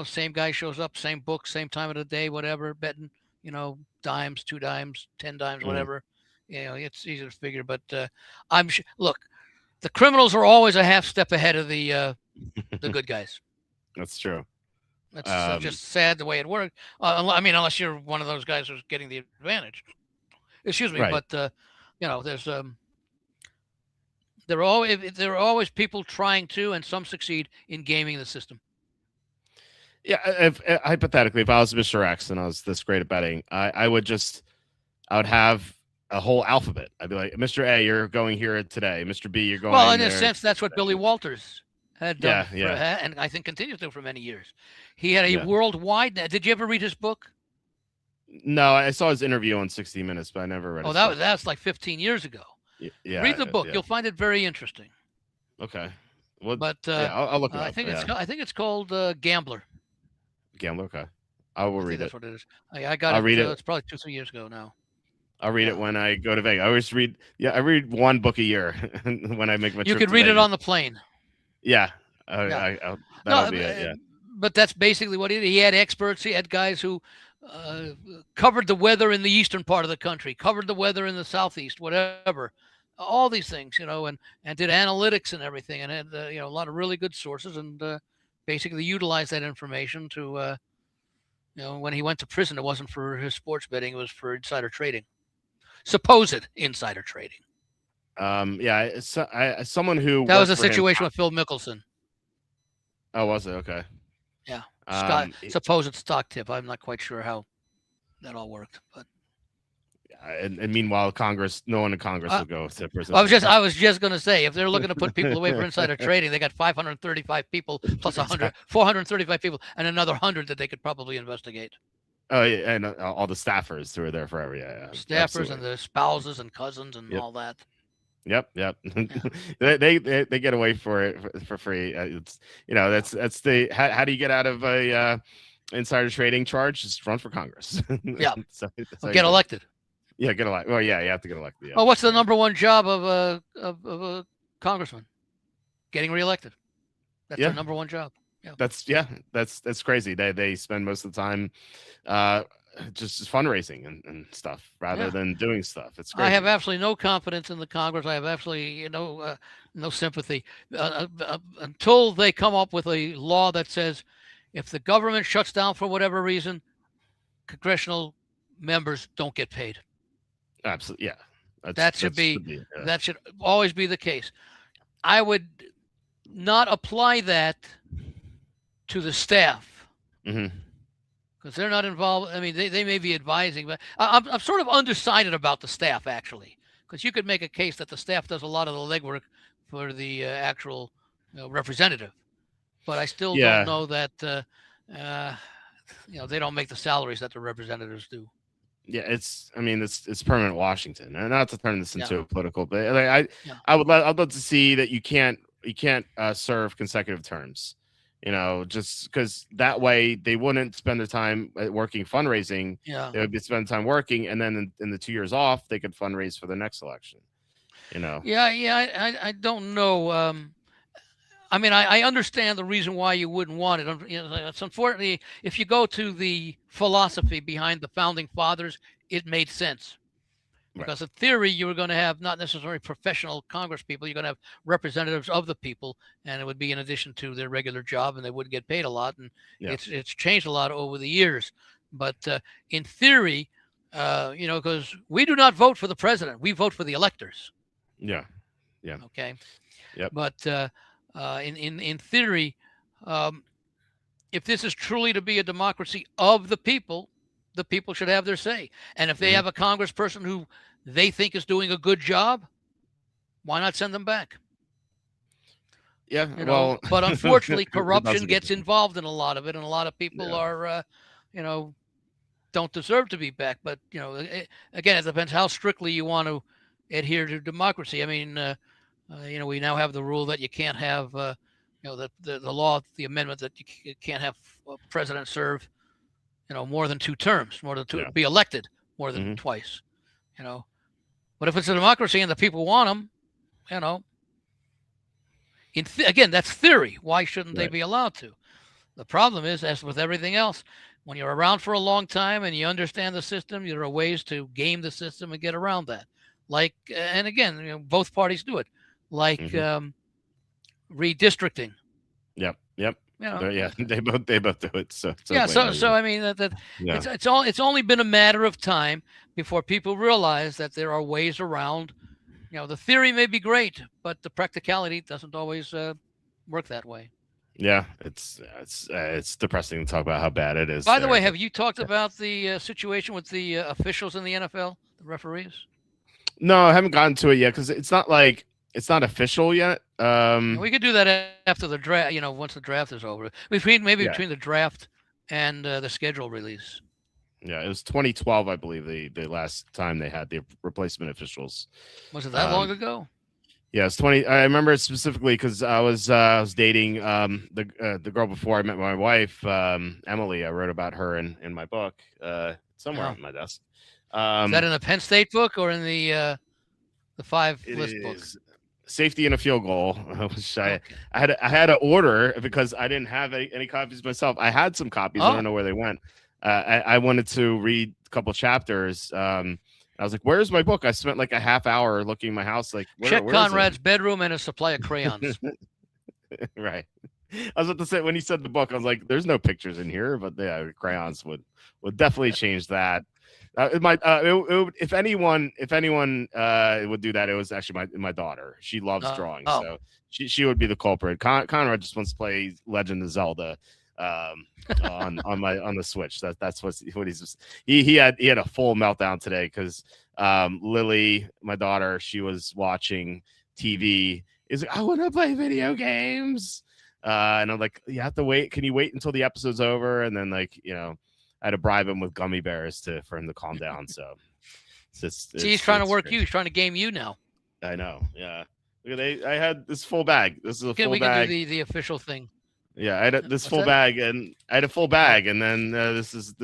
B: Same guy shows up, same book, same time of the day, whatever, betting, dimes, 2 dimes, 10 dimes,
A: Mhm.
B: whatever. It's easy to figure. But look, the criminals are always a half step ahead of the good guys.
A: That's true.
B: That's
A: Um.
B: just sad the way it worked. I mean, unless you're one of those guys who's getting the advantage. Excuse me,
A: Right.
B: but there's there are always people trying to, and some succeed in gaming the system.
A: Yeah. If hypothetically, if I was Mr. X and I was this great at betting, I would have a whole alphabet. I'd be like, Mr. A, you're going here today. Mr. B, you're
B: Well,
A: going
B: in a
A: there.
B: sense, that's what Billy Walters had done
A: Yeah. Yeah.
B: and I think continues to for many years. He had a
A: Yeah.
B: worldwide. Did you ever read his book?
A: No, I saw his interview on 60 Minutes, but I never read
B: Oh,
A: his book.
B: that's like 15 years ago. Read the
A: Yeah.
B: book;
A: Yeah.
B: you'll find it very interesting.
A: Okay. Well,
B: But
A: yeah, I'll look it
B: I
A: up.
B: think
A: Yeah.
B: I think it's called Gambler.
A: Gambler. Okay. I will
B: I think
A: read
B: that's
A: it.
B: what it is. I got
A: I'll
B: it.
A: read it.
B: It's probably 2 3 years ago now.
A: I'll read it
B: Yeah,
A: when I go to Vegas. I always read. Yeah, I read one book a year when I make my
B: you
A: trip
B: could
A: to
B: read it
A: Vegas.
B: on the plane.
A: Yeah.
B: Yeah,
A: That'll
B: no,
A: be it. Yeah.
B: but that's basically what he did. He had experts. He had guys who covered the weather in the eastern part of the country, covered the weather in the southeast, whatever. All these things, and did analytics and everything, and had a lot of really good sources, and basically utilized that information to When he went to prison, it wasn't for his sports betting; it was for insider trading, supposed insider trading.
A: Yeah, someone who
B: That was
A: worked
B: a
A: for him.
B: situation with Phil Mickelson.
A: Oh, was it? Okay.
B: Yeah, Scott,
A: Um, it-
B: supposed stock tip. I'm not quite sure how that all worked, but
A: and meanwhile, no one in Congress
B: uh,
A: will go to prison
B: I
A: for
B: was just
A: that.
B: I was just going to say, if they're looking to put people away for insider trading, they got 535 people plus 100,
A: Exactly.
B: 435 people, and another 100 that they could probably investigate.
A: Oh, yeah, and all the staffers who are there forever. Yeah, yeah,
B: Staffers and
A: absolutely.
B: the spouses and cousins and
A: Yep,
B: all that.
A: yep.
B: Yeah.
A: They get away for it for free. It's
B: Yeah.
A: that's the how do you get out of a insider trading charge? Just run for Congress.
B: Yeah.
A: So that's
B: Or
A: how you
B: get
A: do it.
B: elected.
A: Yeah, get elected. Well, yeah, you have to get elected. Yeah,
B: Well, what's the
A: yeah.
B: number one job of a congressman? Getting reelected. That's their
A: Yeah,
B: number one job. Yeah.
A: that's crazy. They spend most of the time uh just fundraising and stuff rather
B: Yeah.
A: than doing stuff. It's
B: I have
A: crazy.
B: absolutely no confidence in the Congress. I have absolutely no sympathy until they come up with a law that says if the government shuts down for whatever reason, congressional members don't get paid.
A: Absolutely. Yeah.
B: That should
A: That
B: be
A: should be
B: that should always be the case. I would not apply that to the staff
A: hmm
B: because they're not involved. I mean, they may be advising, but I'm sort of undecided about the staff actually, because you could make a case that the staff does a lot of the legwork for the actual representative, but I still don't
A: Yeah.
B: know that they don't make the salaries that the representatives do.
A: Yeah, I mean it's permanent Washington. And not to turn this
B: Yeah,
A: into a political, but like,
B: yeah,
A: I'd love to see that you can't serve consecutive terms. Just because that way they wouldn't spend their time working fundraising.
B: yeah.
A: They would be spend time working, and then in the 2 years off, they could fundraise for the next election. You know,
B: Yeah. I don't know. I mean, I understand the reason why you wouldn't want it. It's unfortunately, if you go to the philosophy behind the founding fathers, it made sense.
A: right?
B: Because in theory, you were going to have not necessarily professional Congress people. You're going to have representatives of the people, and it would be in addition to their regular job, and they wouldn't get paid a lot. And
A: Yeah,
B: it's changed a lot over the years. But in theory, because we do not vote for the president, we vote for the electors.
A: yeah, yeah.
B: Okay,
A: Yep.
B: but in theory, um, if this is truly to be a democracy of the people should have their say. And if they
A: hmm
B: have a congressperson who they think is doing a good job, why not send them back?
A: Yeah. Well,
B: But unfortunately,
A: that's
B: corruption
A: a good
B: gets
A: point.
B: involved in a lot of it, and a lot of people
A: Yeah.
B: are, don't deserve to be back. But again, it depends how strictly you want to adhere to democracy. I mean, we now have the rule that you can't have, the law, the amendment that you can't have a president serve, more than two terms, more than two,
A: Yeah.
B: be elected more than
A: hmm
B: twice. You know, but if it's a democracy and the people want them, you know, again, that's theory. Why shouldn't they
A: Right.
B: be allowed to? The problem is, as with everything else, when you're around for a long time and you understand the system, there are ways to game the system and get around that. Like, and again, both parties do it. Like
A: hmm
B: redistricting.
A: Yep. Yep. Yeah.
B: Okay.
A: They both do it. So
B: Yeah.
A: wait,
B: So I mean that
A: yeah.
B: it's only been a matter of time before people realize that there are ways around. The theory may be great, but the practicality doesn't always work that way.
A: Yeah, it's depressing to talk about how bad it is
B: By the
A: there.
B: way,
A: But
B: have you talked about the situation with the officials in the NFL, the referees?
A: no, I haven't gotten to it yet because it's not official yet.
B: We could do that after the draft. Once the draft is over,
A: Yeah,
B: between the draft and the schedule release.
A: yeah. It was 2012, I believe, the last time they had the replacement officials.
B: Was it that long
A: Um,
B: ago?
A: yeah, it's 20. I remember it specifically because I was dating the girl before I met my wife, Emily. I wrote about her in my book somewhere
B: Oh.
A: on my desk.
B: Is that in the Penn State book or in the 5
A: It
B: list book?
A: is safety and a field goal, which
B: Okay.
A: I had to order because I didn't have any copies myself. I had some copies. I
B: Oh,
A: don't know where they went. I wanted to read a couple chapters. I was like, "Where's my book?" I spent like a half hour looking in my house. Like,
B: check
A: where is
B: Conrad's bedroom and a supply of crayons.
A: it? Right. I was about to say when he said the book, I was like, "There's no pictures in here," but yeah, crayons would definitely change that. It might, if anyone would do that, it was actually my daughter. She loves drawing,
B: Oh,
A: so she would be the culprit. Conrad just wants to play Legend of Zelda on the Switch. That's what he had a full meltdown today because Lily, my daughter, she was watching TV. Is like, I want to play video games. And I'm like, you have to wait. Can you wait until the episode's over? And then I had to bribe him with gummy bears for him to calm down. So
B: he's trying to work
A: great.
B: you. He's trying to game you now.
A: I know. Yeah. Look at I had this full bag. This is a full
B: we
A: bag.
B: can do the official thing.
A: Yeah, I had this full bag, and I had a full bag, and then this is.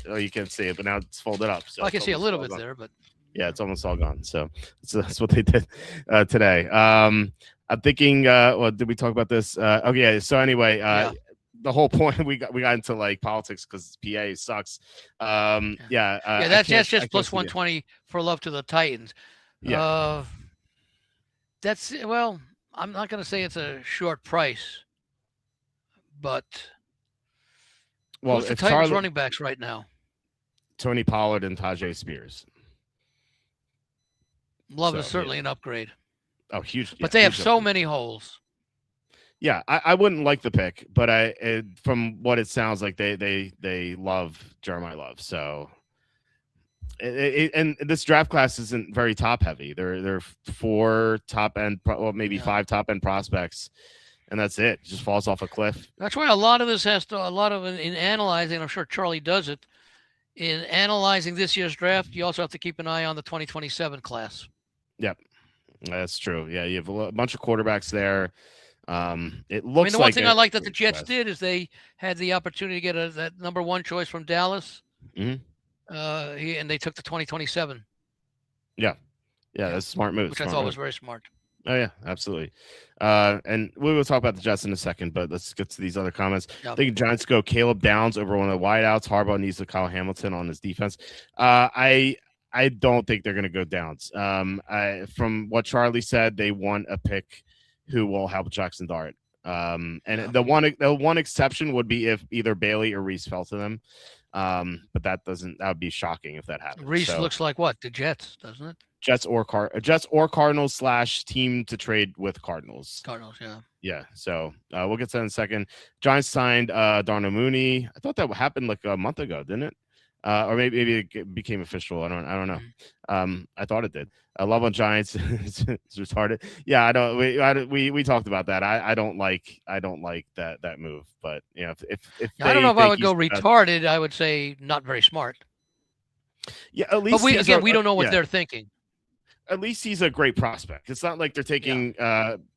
A: Oh, you can't see it, but now it's folded up. So
B: I can see a little bit there, but
A: yeah, it's almost all gone. So that's what they did today. I'm thinking. Well, did we talk about this? Okay. Yeah, so anyway, the whole point we got into like politics because PA sucks.
B: That's just plus 120 for Love to the Titans.
A: Yeah.
B: That's well. I'm not going to say it's a short price, but who's the Titans running backs right now?
A: Tony Pollard and Tajay Spears.
B: Love is certainly an upgrade.
A: Oh, huge!
B: But they have so many holes.
A: Yeah, I wouldn't like the pick, but from what it sounds like, they love Jeremiah Love. So, and this draft class isn't very top heavy. There are 4 top end, well, maybe 5 top end prospects, and that's it. It just falls off a cliff.
B: That's why a lot of this in analyzing. I'm sure Charlie does it. In analyzing this year's draft, you also have to keep an eye on the 2027 class.
A: Yep, that's true. Yeah, you have a bunch of quarterbacks there. It looks
B: the one thing I like that the Jets did is they had the opportunity to get that number 1 choice from Dallas.
A: Mm-hmm.
B: And they took the 2027.
A: Yeah, that's a smart move.
B: Which I thought was very smart.
A: Oh yeah, absolutely. And we will talk about the Jets in a second, but let's get to these other comments. Yep. I think Giants go Caleb Downs over one of the wideouts. Harbaugh needs to Kyle Hamilton on his defense. I don't think they're going to go Downs. From what Charlie said, they want a pick who will help Jackson Dart. The one exception would be if either Bailey or Reese fell to them. But that would be shocking if that happened.
B: Reese looks like what? The Jets, doesn't it?
A: Jets or Cardinals / team to trade with Cardinals.
B: Cardinals, yeah.
A: Yeah. So we'll get to that in a second. Giants signed Darnell Mooney. I thought that happened like a month ago, didn't it? Or maybe it became official. I don't know. I thought it did. I love on Giants. It's retarded. Yeah, I don't. We talked about that. I don't like that move. But if
B: I don't know if I would go retarded. I would say not very smart.
A: Yeah, at least.
B: But we don't know what they're thinking.
A: At least he's a great prospect. It's not like they're taking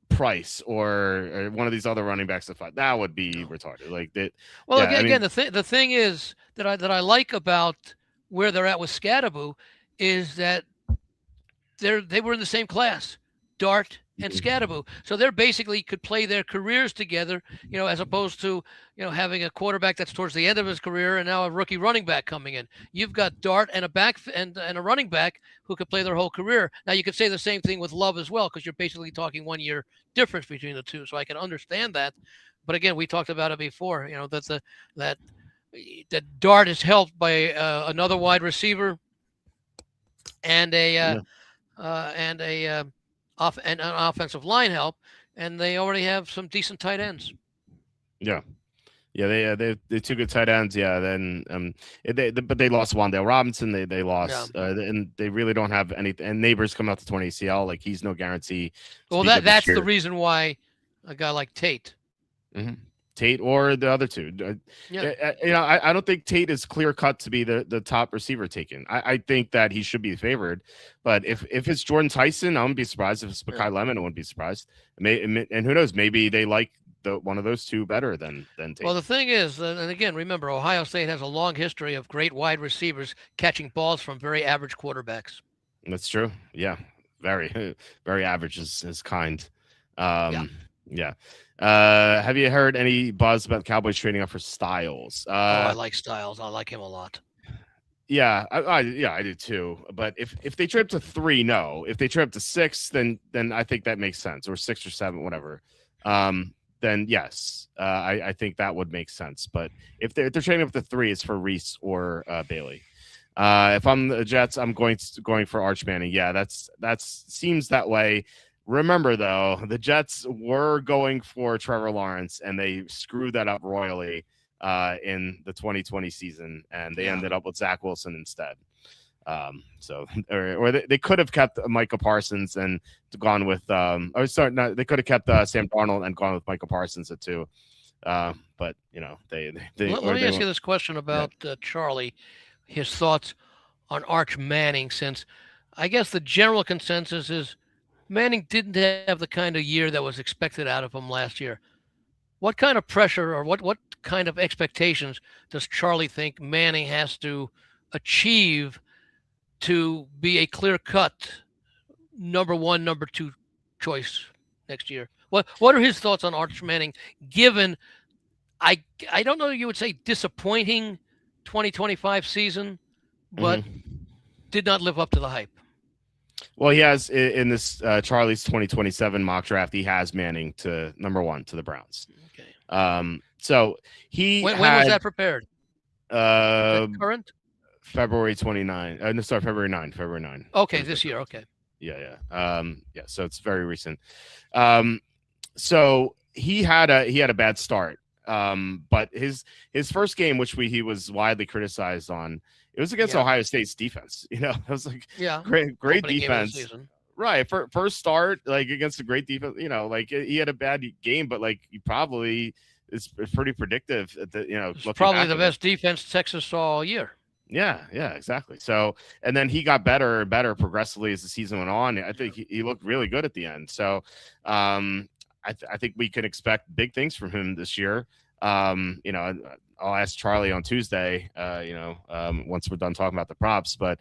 A: Price or one of these other running backs. That would be retarded. Like that.
B: Well, again, the thing is that I like about where they're at with Scadaboo is that they were in the same class, Dart and Scadaboo. So they're basically could play their careers together, as opposed to, having a quarterback that's towards the end of his career and now a rookie running back coming in. You've got Dart and a back and a running back who could play their whole career. Now you could say the same thing with Love as well, because you're basically talking 1 year difference between the two. So I can understand that. But again, we talked about it before, that Dart is helped by another wide receiver and an offensive line help, and they already have some decent tight ends.
A: Yeah, they're 2 good tight ends. Yeah, then but they lost Wan'Dale Robinson. They lost, and they really don't have anything. And Neighbors coming out to 20 ACL, like he's no guarantee.
B: Well, that's the reason why a guy like Tate.
A: Mm-hmm. Tate or the other two. I don't think Tate is clear cut to be the top receiver taken. I think that he should be favored, but if it's Jordan Tyson, I wouldn't be surprised. If it's Mekhi Lemon, I wouldn't be surprised. And who knows? Maybe they like one of those two better than Tate.
B: Well, the thing is, and again, remember, Ohio State has a long history of great wide receivers catching balls from very average quarterbacks.
A: That's true. Yeah, very, very average is kind. Yeah. Have you heard any buzz about the Cowboys trading up for Styles?
B: I like Styles. I like him a lot.
A: Yeah, I do too. But if they trade up to 3, no. If they trade up to 6, then I think that makes sense, or 6 or 7, whatever. then yes, I think that would make sense. But if they're trading up to 3, it's for Reese or Bailey. If I'm the Jets, I'm going for Arch Manning. Yeah, that's seems that way. Remember though, the Jets were going for Trevor Lawrence, and they screwed that up royally in the 2020 season, and they ended up with Zach Wilson instead. So or they could have kept Micah Parsons and gone with no, they could have kept Sam Darnold and gone with Micah Parsons at 2. But they
B: let me ask you this question about Charlie, his thoughts on Arch Manning, since I guess the general consensus is Manning didn't have the kind of year that was expected out of him last year. What kind of pressure or what kind of expectations does Charlie think Manning has to achieve to be a clear-cut number 1, number 2 choice next year? What are his thoughts on Arch Manning, given I don't know you would say disappointing 2025 season, but did not live up to the hype?
A: Well, he has in this Charlie's 2027 mock draft, he has Manning to number 1 to the Browns.
B: Okay.
A: So he
B: when was that prepared? Current?
A: February 29. No, sorry, February 9. February 9.
B: Okay, this year. Okay.
A: Yeah. So it's very recent. So he had a bad start. But his first game, which he was widely criticized on, it was against Ohio State's defense. It was like great defense. Right. First start, like against a great defense, like he had a bad game, but like he probably is pretty predictive that,
B: it's probably the best defense Texas saw all year.
A: Yeah, exactly. So, and then he got better and better progressively as the season went on. I think he looked really good at the end. So, I think we can expect big things from him this year. I'll ask Charlie on Tuesday, once we're done talking about the props, but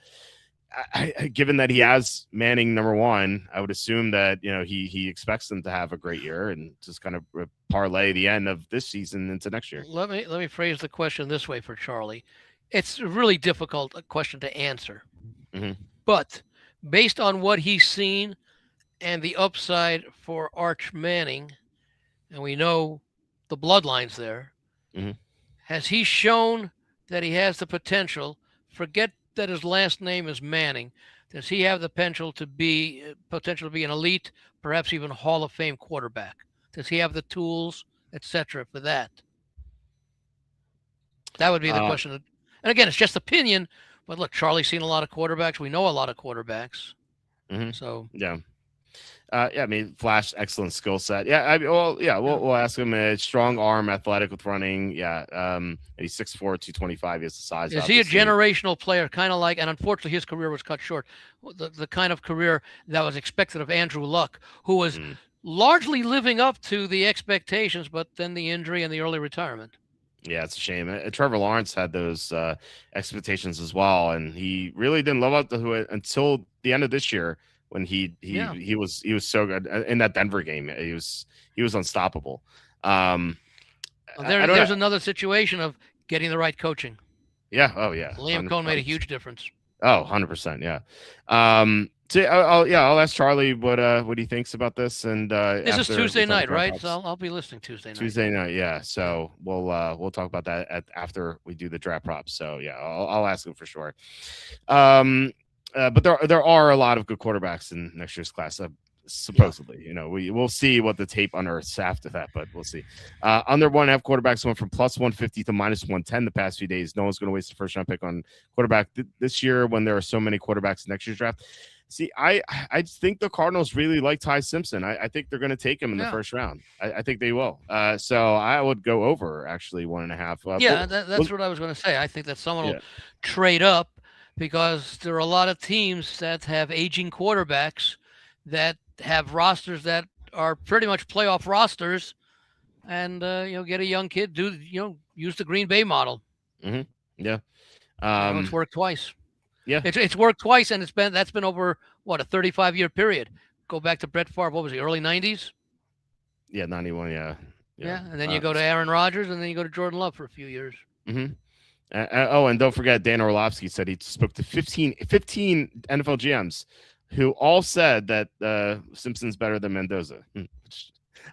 A: given that he has Manning number 1, I would assume that, he expects them to have a great year and just kind of parlay the end of this season into next year.
B: Let me phrase the question this way for Charlie. It's a really difficult question to answer, but based on what he's seen and the upside for Arch Manning, and we know the bloodlines there, has he shown that he has the potential? Forget that his last name is Manning. Does he have the potential to be an elite, perhaps even Hall of Fame quarterback? Does he have the tools, etc., for that? That would be the question. And again, it's just opinion, but look, Charlie's seen a lot of quarterbacks. We know a lot of quarterbacks. So
A: I mean, Flash, excellent skill set. We'll ask him. A strong arm, athletic with running. He's 6'4", 225. He has the size.
B: Is he a generational player, kind of like? And unfortunately, his career was cut short. The kind of career that was expected of Andrew Luck, who was largely living up to the expectations, but then the injury and the early retirement.
A: Yeah, it's a shame. Trevor Lawrence had those expectations as well, and he really didn't live up to it until the end of this year when he was so good in that Denver game. He was unstoppable.
B: There's another situation of getting the right coaching.
A: Yeah. Oh yeah.
B: Liam Cohn made a huge difference.
A: Oh, 100%. Yeah. So I'll ask Charlie what he thinks about this. And
B: this is Tuesday night, right? So I'll be listening Tuesday night.
A: Yeah. So we'll talk about that after we do the draft props. So yeah, I'll ask him for sure. But there are a lot of good quarterbacks in next year's class. Supposedly, we'll see what the tape unearths after that, but we'll see. Under 1.5 quarterbacks went from plus 150 to minus 110 the past few days. No one's going to waste a first round pick on quarterback this year when there are so many quarterbacks in next year's draft. See, I think the Cardinals really like Ty Simpson. I think they're going to take him in the first round. I think they will. So I would go over actually 1.5.
B: That's what I was going to say. I think that someone will trade up because there are a lot of teams that have aging quarterbacks that have rosters that are pretty much playoff rosters, and get a young kid, use the Green Bay model.
A: Yeah,
B: it's worked twice.
A: Yeah,
B: it's worked twice, and that's been over a 35-year period. Go back to Brett Favre. What was he? Early 90s?
A: Yeah, 91. Yeah,
B: and then you go to Aaron Rodgers, and then you go to Jordan Love for a few years.
A: And don't forget, Dan Orlovsky said he spoke to 15 NFL GMs who all said that Simpson's better than Mendoza.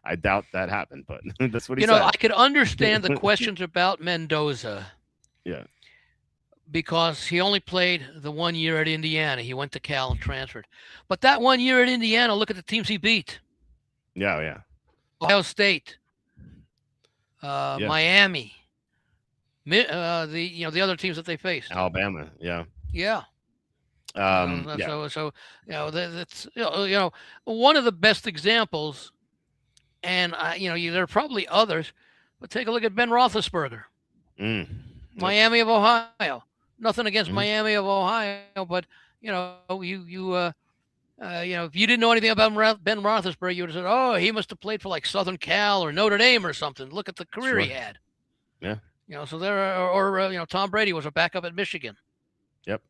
A: I doubt that happened, but that's what he
B: You know,
A: said.
B: I could understand the questions about Mendoza
A: Yeah.
B: because he only played the 1 year at Indiana. He went to Cal and transferred. But that 1 year at Indiana, look at the teams he beat:
A: Yeah. Yeah.
B: Ohio State,
A: Yeah.
B: Miami, the other teams that they faced.
A: Alabama. Yeah.
B: Yeah.
A: Yeah.
B: So that's one of the best examples, and there are probably others, but take a look at Ben Roethlisberger,
A: Mm. Yep.
B: Miami of Ohio. Nothing against
A: Mhm.
B: Miami of Ohio, but if you didn't know anything about Ben Roethlisberger, you would have said, "Oh, he must have played for like Southern Cal or Notre Dame or something. Look at the career he
A: Sure.
B: had."
A: Yeah.
B: So there are, or Tom Brady was a backup at Michigan.
A: Yep.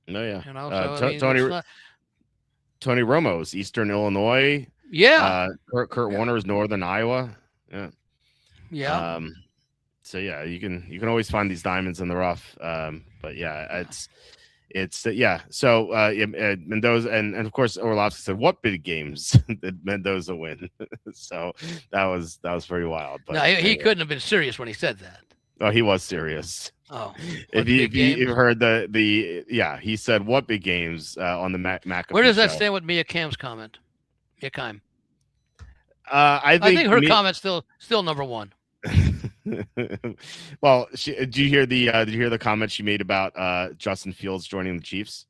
A: No. Yeah.
B: So I mean,
A: Tony
B: it's not.
A: Tony Romo's Eastern Illinois.
B: Yeah,
A: Kurt
B: yeah,
A: Warner's Northern Iowa. Yeah.
B: yeah,
A: Um. So yeah, you can always find these diamonds in the rough. But yeah,
B: yeah.
A: it's yeah. So Mendoza and of course Orlovsky said, "What big games did Mendoza win?" So that was pretty wild. But
B: No, he
A: anyway.
B: couldn't have been serious when he said that.
A: Oh, he was serious.
B: Oh,
A: If you heard the yeah, he said, "What big games?" On the McAfee
B: Where does that
A: show.
B: stand with Mia Kim's comment? Mia Kim.
A: I
B: think her comment's still number one.
A: Well, did you hear the comment she made about Justin Fields joining the Chiefs?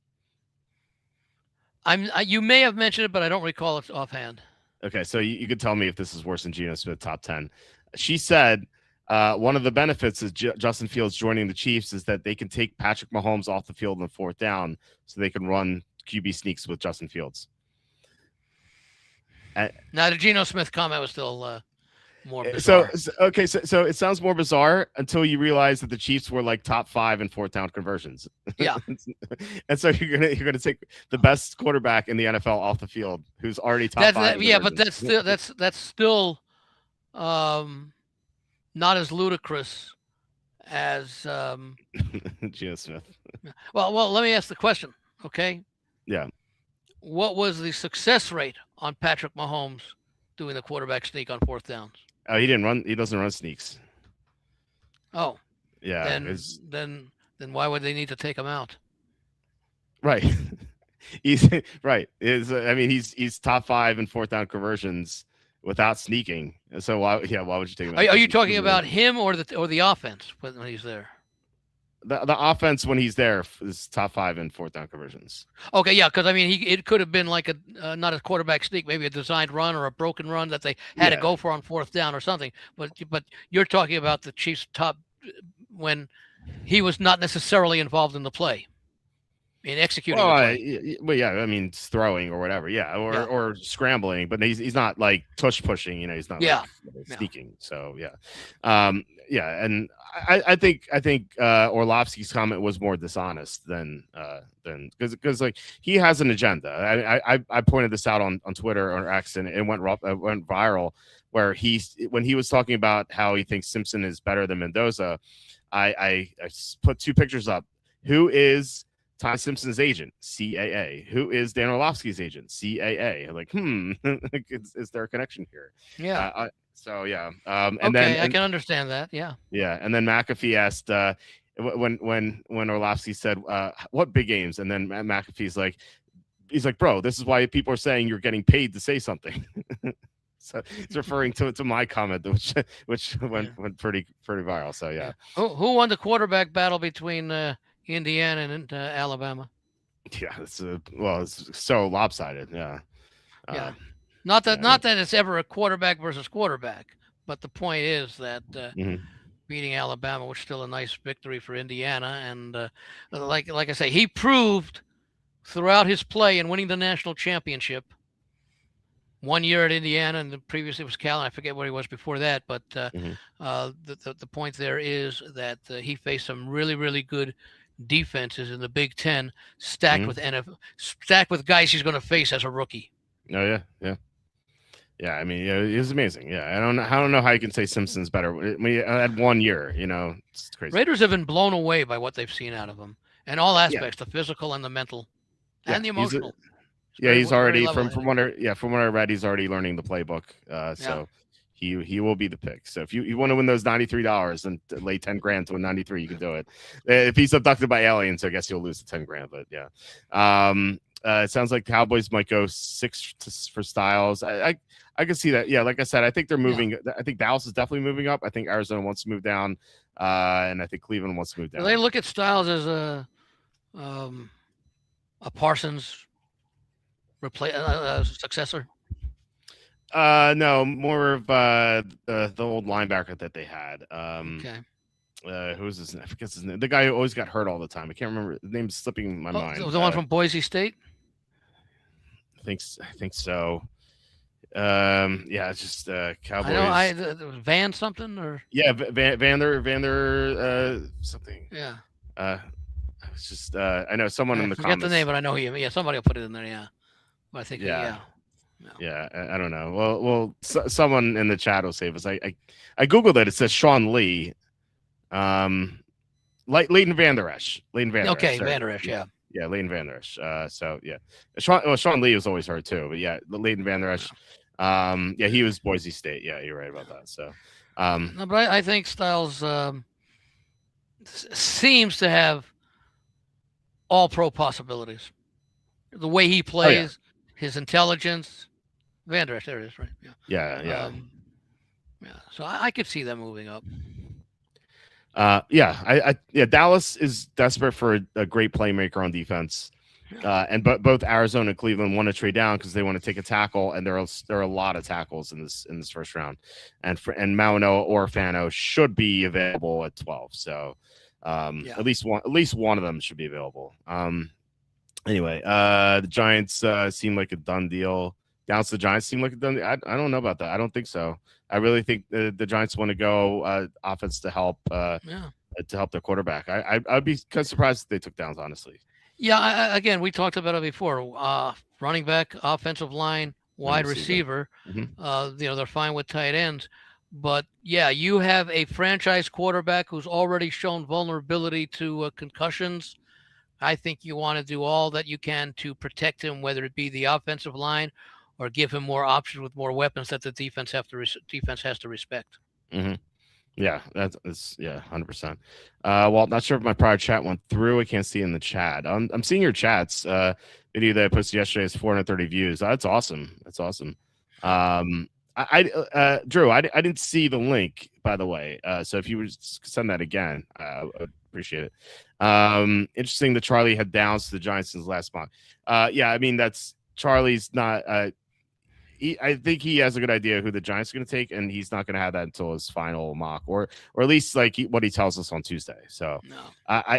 B: You may have mentioned it, but I don't recall it offhand.
A: Okay, so you could tell me if this is worse than Geno Smith top 10. She said one of the benefits of Justin Fields joining the Chiefs is that they can take Patrick Mahomes off the field in the fourth down, so they can run QB sneaks with Justin Fields.
B: Now, the Geno Smith comment was still more
A: bizarre. So it sounds more bizarre until you realize that the Chiefs were like top 5 in fourth down conversions.
B: Yeah.
A: And so you're gonna take the best quarterback in the NFL off the field, who's already top 5.
B: Yeah, but that's still not as ludicrous as
A: Geno Smith.
B: Well, let me ask the question, okay?
A: Yeah.
B: What was the success rate on Patrick Mahomes doing the quarterback sneak on fourth downs?
A: Oh, he doesn't run sneaks.
B: Oh.
A: Yeah.
B: Then why would they need to take him out?
A: Right. He's right. He's top 5 in fourth down conversions without sneaking. So why would you take him out?
B: Are you talking about him or the offense when he's there?
A: The offense when he's there is top 5 in fourth down conversions.
B: Okay, yeah, because it could have been like not a quarterback sneak, maybe a designed run or a broken run that they had to go for on fourth down or something. But you're talking about the Chiefs' top when he was not necessarily involved in the play, in executing the play.
A: Well, yeah, it's throwing or whatever, or scrambling, but he's not like tush pushing, he's not sneaking. So yeah, and I think Orlovsky's comment was more dishonest than because like he has an agenda. I pointed this out on Twitter or X, and it went viral, where when he was talking about how he thinks Simpson is better than Mendoza. I put 2 pictures up. Who is Ty Simpson's agent? CAA. Who is Dan Orlovsky's agent? CAA. Like, is there a connection here?
B: Yeah.
A: So yeah.
B: And then I can understand that. Yeah.
A: Yeah. And then McAfee asked when Orlovsky said, "What big games?" And then McAfee's like, "Bro, this is why people are saying you're getting paid to say something." So it's referring to my comment, which went pretty viral. So yeah.
B: Who won the quarterback battle between Indiana and Alabama?
A: Yeah, it's so lopsided. Yeah.
B: Yeah. Not that it's ever a quarterback versus quarterback, but the point is that beating Alabama was still a nice victory for Indiana, and like I say, he proved throughout his play in winning the national championship. 1 year at Indiana, and previously it was Cal, and I forget where he was before that. But the point there is that he faced some really, really good defenses in the Big Ten, stacked with guys he's going to face as a rookie.
A: Oh yeah. It was amazing. Yeah, I don't know how you can say Simpson's better. We had 1 year. It's crazy.
B: Raiders have been blown away by what they've seen out of him, and all aspects: the physical and the mental, and the emotional.
A: Yeah, he's
B: very
A: already
B: level-headed.
A: from what I read, he's already learning the playbook.
B: Yeah.
A: So he will be the pick. So if you want to win those $93 and lay 10 grand to win 93, you can do it. If he's abducted by aliens, I guess you'll lose the 10 grand. But yeah, it sounds like Cowboys might go for Styles. I can see that. Yeah, like I said, I think they're moving. Yeah. I think Dallas is definitely moving up. I think Arizona wants to move down, and I think Cleveland wants to move down.
B: Do they look at Styles as a Parsons successor?
A: No, more of the old linebacker that they had.
B: Okay.
A: Who's his name? I forget his name. The guy who always got hurt all the time. I can't remember. The name's slipping my mind.
B: The one from Boise State?
A: I think so. Yeah, it's just Cowboys.
B: I know Van something or
A: yeah, Vander something.
B: Yeah.
A: It's just I know someone in the comments.
B: Forget the name, but I know he. Yeah, somebody will put it in there. Yeah, but I think
A: yeah. No. Yeah, I don't know. Well, someone in the chat will save us. I googled it. It says Sean Lee, Leighton Vander Esch.
B: Okay, Vander Esch. Yeah,
A: Leighton Vander Esch. So yeah, Sean Lee was always hurt too, but yeah, Leighton Vander Esch. Yeah, he was Boise State. Yeah, you're right about that. So,
B: no, but I think Styles seems to have all pro possibilities. The way he plays, his intelligence. Vander Esch, there it is, right?
A: Yeah. Yeah.
B: So I could see them moving up.
A: Yeah, Dallas is desperate for a great playmaker on defense, and both Arizona and Cleveland want to trade down because they want to take a tackle, and there are a lot of tackles in this first round, and Mauno or Fano should be available at 12. So, at least one of them should be available. Anyway, the Giants seem like a done deal. Downs to the Giants seem like a done deal. I don't know about that. I don't think so. I really think the Giants want to go offense to help their quarterback. I'd be kind of surprised if they took Downs, honestly.
B: Yeah, again, we talked about it before. Running back, offensive line, wide receiver. Mm-hmm. They're fine with tight ends. But, yeah, you have a franchise quarterback who's already shown vulnerability to concussions. I think you want to do all that you can to protect him, whether it be the offensive line or give him more options with more weapons that the defense has to respect.
A: Mm-hmm. Yeah, that's 100%. Walt, not sure if my prior chat went through. I can't see in the chat. I'm seeing your chats. Video that I posted yesterday has 430 views. That's awesome. Drew, I didn't see the link, by the way. So if you would send that again, I would appreciate it. Interesting that Charlie had Downs to the Giants in his last mock. Yeah, I mean that's Charlie's not. I think he has a good idea who the Giants are going to take, and he's not going to have that until his final mock, or at least like what he tells us on Tuesday. So,
B: no.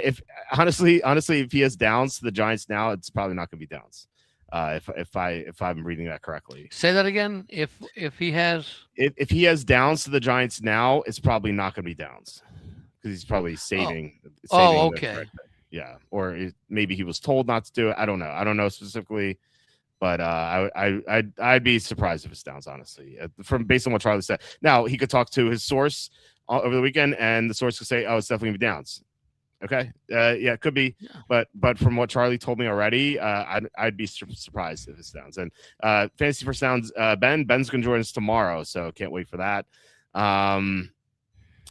A: If honestly, if he has Downs to the Giants now, it's probably not going to be Downs. If I'm reading that correctly.
B: Say that again. If he has
A: Downs to the Giants now, it's probably not going to be Downs because he's probably saving.
B: Okay.
A: Yeah, or maybe he was told not to do it. I don't know specifically. But I'd be surprised if it's Downs, honestly, based on what Charlie said. Now, he could talk to his source over the weekend, and the source could say, "Oh, it's definitely going to be Downs." Okay, yeah, it could be. Yeah. But from what Charlie told me already, I'd be surprised if it's Downs. And Fantasy First Downs, Ben's going to join us tomorrow, so can't wait for that.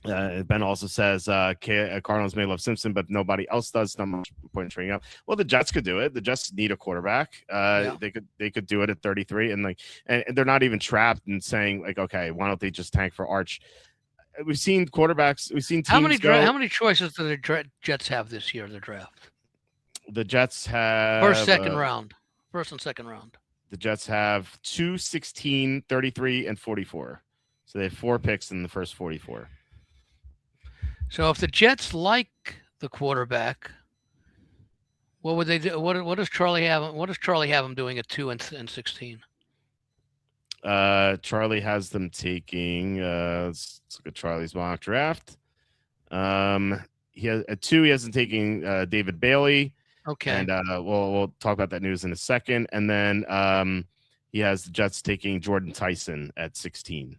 A: Ben also says Cardinals may love Simpson, but nobody else does. Not much point in trading up. Well, the Jets could do it. The Jets need a quarterback. They could do it at 33, and they're not even trapped in saying like, okay, why don't they just tank for Arch? We've seen quarterbacks. We've seen teams
B: how many choices do the Jets have this year in the draft?
A: The Jets have
B: first and second round.
A: The Jets have 2, 16, 33, and 44. So they have 4 picks in the first 44.
B: So if the Jets like the quarterback, what would they do? What does Charlie have? What does Charlie have them doing at 2 and 16?
A: Charlie has them taking. Let's look at Charlie's mock draft. He has at 2. He has them taking David Bailey.
B: Okay.
A: And we'll talk about that news in a second. And then he has the Jets taking Jordan Tyson at 16.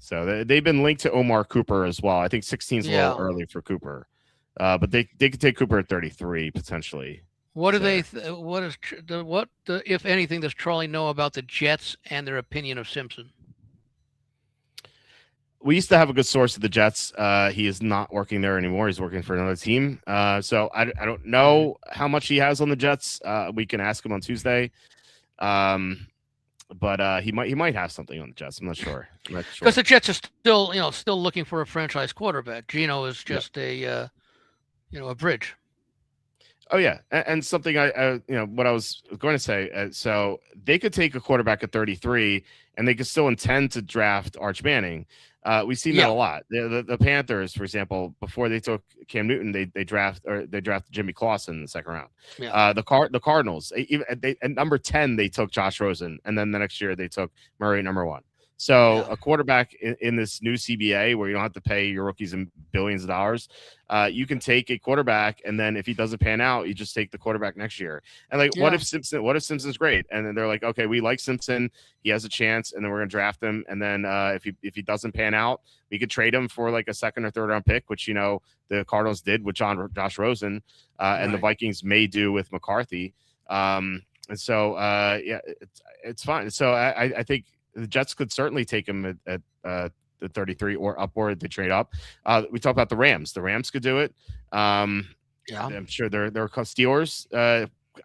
A: So they've been linked to Omar Cooper as well. I think 16 is a little early for Cooper, but they could take Cooper at 33 potentially.
B: What do
A: So
B: they? If anything, does Charlie know about the Jets and their opinion of Simpson?
A: we used to have a good source of the Jets. He is not working there anymore. He's working for another team. So I don't
B: Mhm.
A: know how much he has on the Jets. We can ask him on Tuesday. Um, but he might have something on the Jets. I'm not sure. I'm not
B: Because
A: sure.
B: the Jets are still looking for a franchise quarterback. Geno is
A: Yeah.
B: just a bridge.
A: Oh yeah, and something what I was going to say. So they could take a quarterback at 33, and they could still intend to draft Arch Manning. We've seen that a
B: Yeah,
A: lot. The Panthers, for example, before they took Cam Newton, they drafted Jimmy Clausen in the second round.
B: yeah,
A: The Cardinals, even at number 10, they took Josh Rosen, and then the next year they took Murray at number 1. So
B: yeah.
A: a quarterback in this new CBA where you don't have to pay your rookies in billions of dollars, you can take a quarterback, and then if he doesn't pan out, you just take the quarterback next year. And like,
B: Yeah,
A: what if Simpson's great? And then they're like, okay, we like Simpson, he has a chance, and then we're gonna draft him. And then if he doesn't pan out, we could trade him for like a second or third round pick, which the Cardinals did with Josh Rosen, and the
B: right.
A: Vikings may do with McCarthy. And so yeah, it's fine. So I think the Jets could certainly take him at the 33 or upward. They trade up. We talk about the Rams. The Rams could do it.
B: Yeah.
A: I'm sure they're Steelers.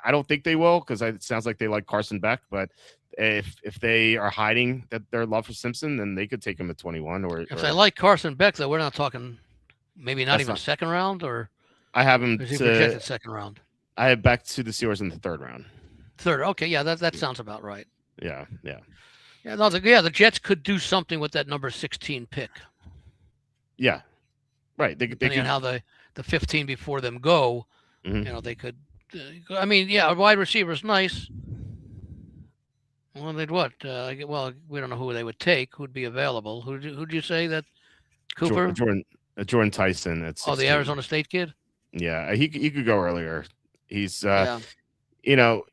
A: I don't think they will because it sounds like they like Carson Beck. But if they are hiding their love for Simpson, then they could take him at 21
B: If they
A: or
B: like Carson Beck, though, we're not talking maybe not
A: that's
B: even
A: not.
B: second round, or
A: I have him
B: is he
A: to.
B: projected second round?
A: I have Beck to the Steelers in the third round.
B: Third. Okay, yeah, that sounds about right.
A: Yeah, yeah,
B: Yeah, no, the Jets could do something with that number 16 pick,
A: yeah. Right. They
B: depending on
A: could.
B: how the 15 before them go.
A: Mhm.
B: They could. I mean, yeah, a wide receiver is nice. Well, they'd what? Well, we don't know who they would take. Who'd be available? Who'd you say that Cooper?
A: Jordan Tyson at
B: Oh, the
A: 16.
B: Arizona State kid.
A: Yeah, he could go earlier. He's
B: Yeah,
A: you know,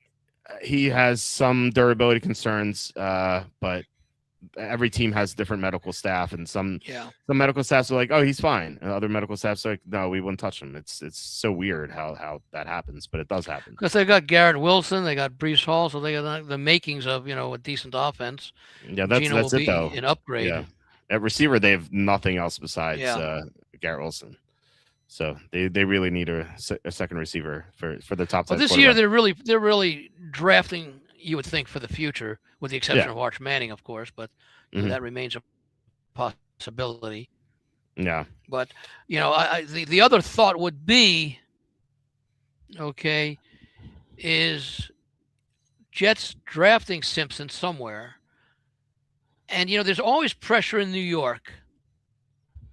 A: he has some durability concerns, but every team has different medical staff, and
B: yeah.
A: some medical staffs are like, oh, he's fine, and other medical staffs are like, no, we wouldn't touch him. It's so weird how that happens, but it does happen.
B: Because they got Garrett Wilson, they got Brees Hall, so they got the makings of a decent offense.
A: Yeah,
B: Gino will
A: that's it
B: be
A: though.
B: an upgrade.
A: Yeah, at receiver they have nothing else besides
B: Yeah.
A: Garrett Wilson. So they really need a second receiver for the top
B: But
A: 10
B: this year
A: quarterback.
B: they're really drafting. You would think for the future, with the exception
A: Yeah.
B: of Arch Manning, of course, but
A: Hmm.
B: that remains a possibility.
A: Yeah.
B: But the other thought would be, okay, is Jets drafting Simpson somewhere, and there's always pressure in New York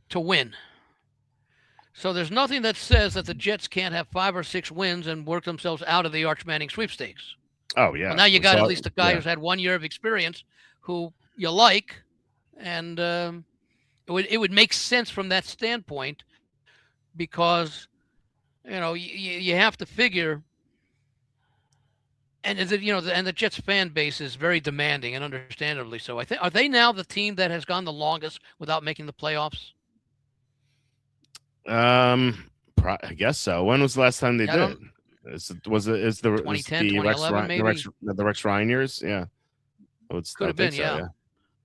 B: to win. So there's nothing that says that the Jets can't have 5 or 6 wins and work themselves out of the Arch Manning sweepstakes.
A: Oh yeah.
B: Well, now you got at least a guy
A: Yeah.
B: who's had 1 year of experience who you like, and it would make sense from that standpoint because you have to figure, and the Jets fan base is very demanding and understandably so. I think are they now the team that has gone the longest without making the playoffs?
A: I guess so. When was the last time they
B: I
A: did?
B: don't.
A: Is
B: 2010,
A: the
B: 2011, maybe.
A: The Rex Ryan years? Yeah.
B: Could
A: I
B: have
A: think
B: been,
A: so.
B: yeah.
A: Yeah.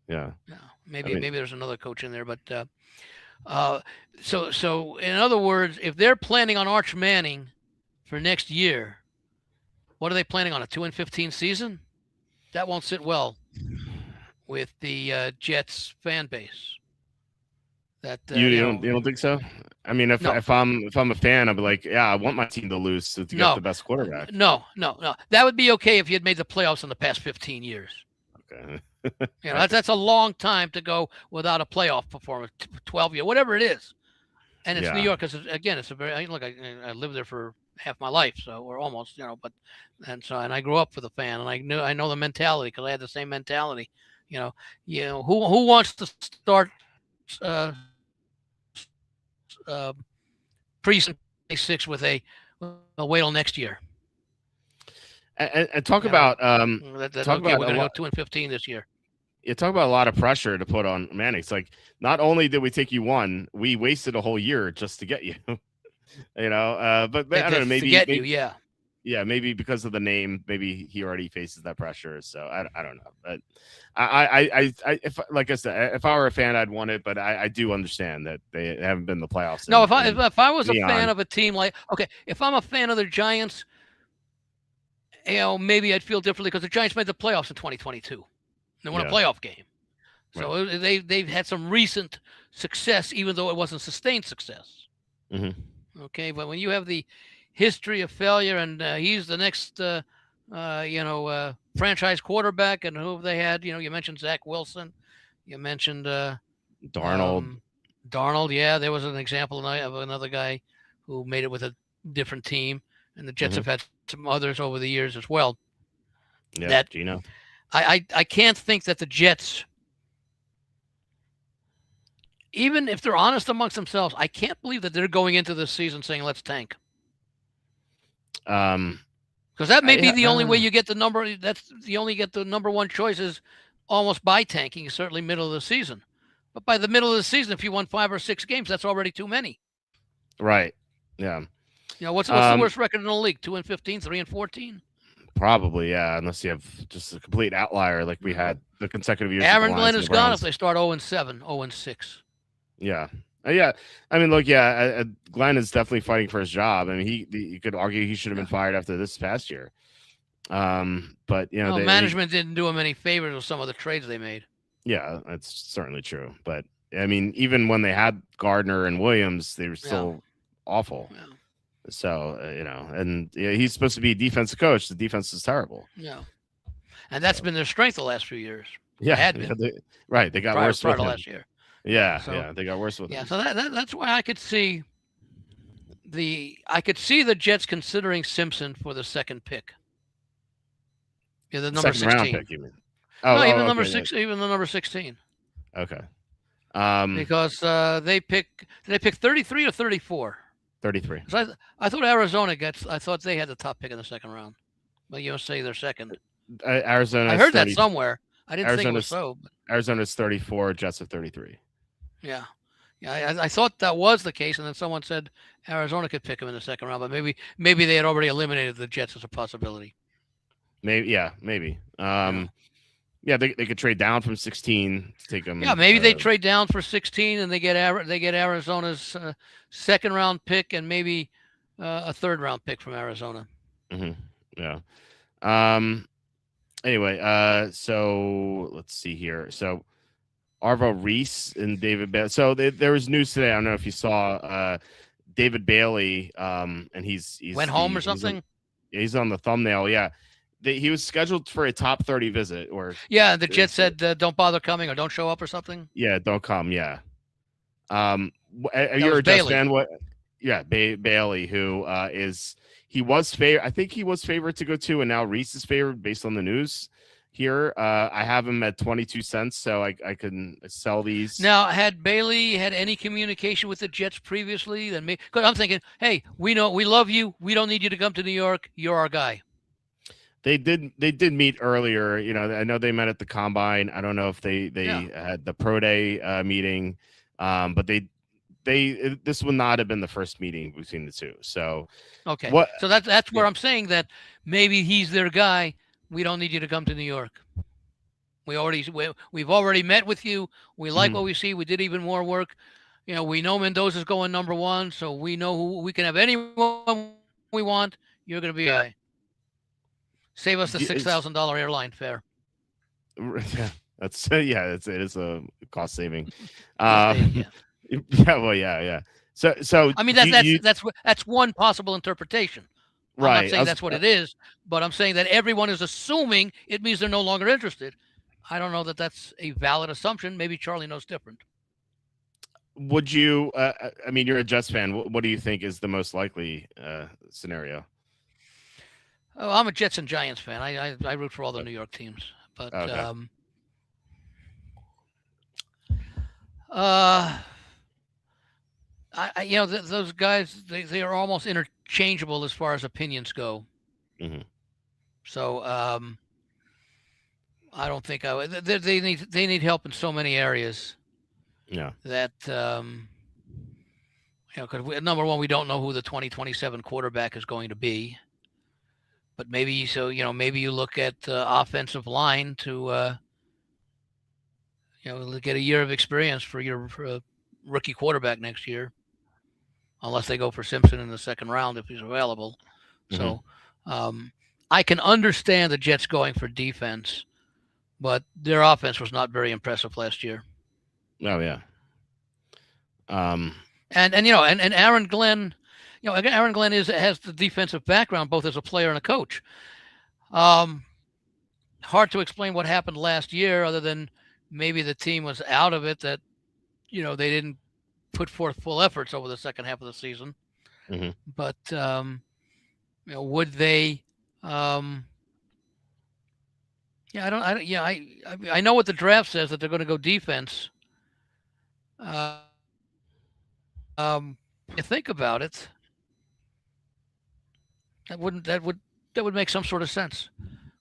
A: Yeah.
B: Yeah,
A: I
B: maybe
A: mean,
B: there's another coach in there, but so in other words, if they're planning on Arch Manning for next year, what are they planning on, a 2-15 season? That won't sit well with the Jets fan base. That
A: you don't think so? I mean,
B: no,
A: if I'm a fan, I'd be like, yeah, I want my team to lose to get the best quarterback.
B: no. That would be okay if you had made the playoffs in the past 15 years.
A: Okay.
B: That's a long time to go without a playoff performance, 12 years, whatever it is. And it's New York, because again, it's a very look. I lived there for half my life, so or almost, but and I grew up with a fan, and I know the mentality because I had the same mentality. Who wants to start preseason 26 with a wait till next year.
A: And talk about talk
B: okay,
A: about
B: we're going to go 2-15 this year.
A: You talk about a lot of pressure to put on Manning. It's like, not only did we take you one, we wasted a whole year just to get you. But I don't know, maybe
B: to get you, yeah.
A: Yeah, maybe because of the name, maybe he already faces that pressure. So I don't know, but I if like I said, if I were a fan, I'd want it, but I do understand that they haven't been in the playoffs
B: No,
A: in
B: if I was a fan
A: Neon.
B: of a team like, okay, if I'm a fan of the Giants, maybe I'd feel differently because the Giants made the playoffs in 2022. They won a
A: Yeah,
B: playoff game.
A: right.
B: So they've had some recent success, even though it wasn't sustained success.
A: Hmm.
B: Okay, but when you have the history of failure, and he's the next, franchise quarterback, and who have they had? You mentioned Zach Wilson, you mentioned
A: Darnold.
B: um, Darnold. Yeah, there was an example of another guy who made it with a different team, and the Jets
A: Hmm.
B: have had some others over the years as well.
A: Yeah,
B: That
A: Gino.
B: I can't think that the Jets, even if they're honest amongst themselves, I can't believe that they're going into this season saying let's tank.
A: Um,
B: Because that may be
A: I
B: the only way you get the number. That's you only get the number one choices almost by tanking, certainly middle of the season. But by the middle of the season, if you won 5 or 6 games, that's already too many.
A: right. Yeah.
B: What's the worst record in the league? 2-15, 3-14.
A: Probably, yeah, unless you have just a complete outlier like we had the consecutive years with the
B: Aaron
A: Lions
B: Glenn
A: and the
B: is gone if
A: Browns.
B: they start 0-7, 0-6.
A: Yeah. Yeah. I mean, look, yeah, Glenn is definitely fighting for his job. I mean, you could argue he should have been fired after this past year. But
B: Management didn't do him any favors with some of the trades they made.
A: yeah, that's certainly true. But I mean, even when they had Gardner and Williams, they were still awful.
B: Yeah.
A: So and he's supposed to be a defensive coach. The defense is terrible.
B: Yeah. And that's been their strength the last few years.
A: Yeah,
B: had been.
A: They got worse
B: prior
A: with
B: to
A: him.
B: last year.
A: Yeah, they got worse with him.
B: Yeah, so that's why I could see the Jets considering Simpson for the second pick. Yeah, the number
A: Second
B: 16.
A: round pick, you mean?
B: No, even
A: okay,
B: number 6, even the number 16.
A: Okay.
B: Because they pick 33 or 34.
A: 33.
B: I thought Arizona I thought they had the top pick in the second round. But you say they're second.
A: Arizona.
B: I heard that somewhere. I didn't think it was so. But
A: Arizona's 34. Jets of 33.
B: yeah. Yeah, I thought that was the case, and then someone said Arizona could pick him in the second round, but maybe they had already eliminated the Jets as a possibility.
A: Maybe. Yeah, they could trade down from 16 to take him.
B: Yeah, maybe they trade down for 16 and they get Arizona's second round pick and maybe a third round pick from Arizona.
A: Mm-hmm. Yeah. Anyway, so let's see here. So Arvo Reese and David Bailey. So there was news today. I don't know if you saw David Bailey. And he's
B: went home or something.
A: He's on the thumbnail. Yeah. He was scheduled for a top 30 visit, or
B: the Jets said don't bother coming or don't show up or something.
A: Yeah, don't come. Yeah. You're a Jets fan. What? Yeah, Bailey, who he was favored. I think he was favored to go to, and now Reese is favored based on the news here. I have him at 22 cents, so I can sell these.
B: Now, had Bailey had any communication with the Jets previously? Then because I'm thinking, hey, we love you. We don't need you to come to New York. You're our guy.
A: They did meet earlier. I know they met at the combine. I don't know if they had the pro day meeting, but this would not have been the first meeting between the two. So
B: okay, so that's where I'm saying that maybe he's their guy. We don't need you to come to New York. We've already met with you. We like what we see. We did even more work. We know Mendoza's going number 1, so we know who we can have anyone we want. You're going to be a guy. Save us the $6,000 airline fare.
A: Yeah, it is a cost saving. Yeah. Yeah. So
B: I mean that's one possible interpretation.
A: Right.
B: I'm not saying that's what it is, but I'm saying that everyone is assuming it means they're no longer interested. I don't know that that's a valid assumption. Maybe Charlie knows different.
A: Would you? I mean, you're a Jets fan. What do you think is the most likely scenario?
B: Oh, I'm a Jets and Giants fan. I root for all the New York teams, but
A: okay.
B: those guys they are almost interchangeable as far as opinions go.
A: Mm-hmm.
B: So I don't think they need help in so many areas.
A: Yeah.
B: That because number one, we don't know who the 2027 quarterback is going to be. but maybe so maybe you look at offensive line to get a year of experience for your rookie quarterback next year, unless they go for Simpson in the second round if he's available.
A: Mm-hmm.
B: So I can understand the Jets going for defense, but their offense was not very impressive last year.
A: Oh yeah.
B: And Aaron Glenn, Aaron Glenn has the defensive background both as a player and a coach. Hard to explain what happened last year, other than maybe the team was out of it, that they didn't put forth full efforts over the second half of the season.
A: Mm-hmm.
B: But would they? I know what the draft says, that they're going to go defense. You think about it, that would make some sort of sense.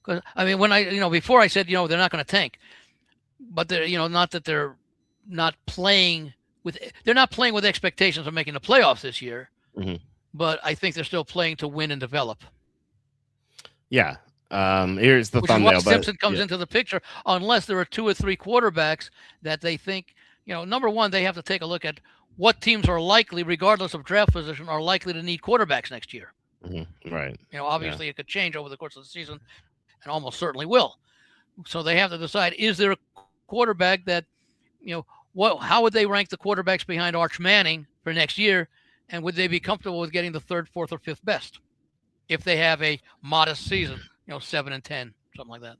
B: Because when before I said they're not going to tank, but they're not that they're not playing with expectations of making the playoffs this year,
A: mm-hmm.
B: but I think they're still playing to win and develop.
A: Yeah. Here's the
B: Which
A: thumbnail.
B: Is why Simpson comes into the picture, unless there are 2 or 3 quarterbacks that they think, number one, they have to take a look at what teams are likely, regardless of draft position, are likely to need quarterbacks next year.
A: Mm-hmm. Right.
B: Obviously it could change over the course of the season, and almost certainly will. So they have to decide: is there a quarterback that, how would they rank the quarterbacks behind Arch Manning for next year, and would they be comfortable with getting the 3rd, 4th, or 5th best if they have a modest season, 7-10, something like that?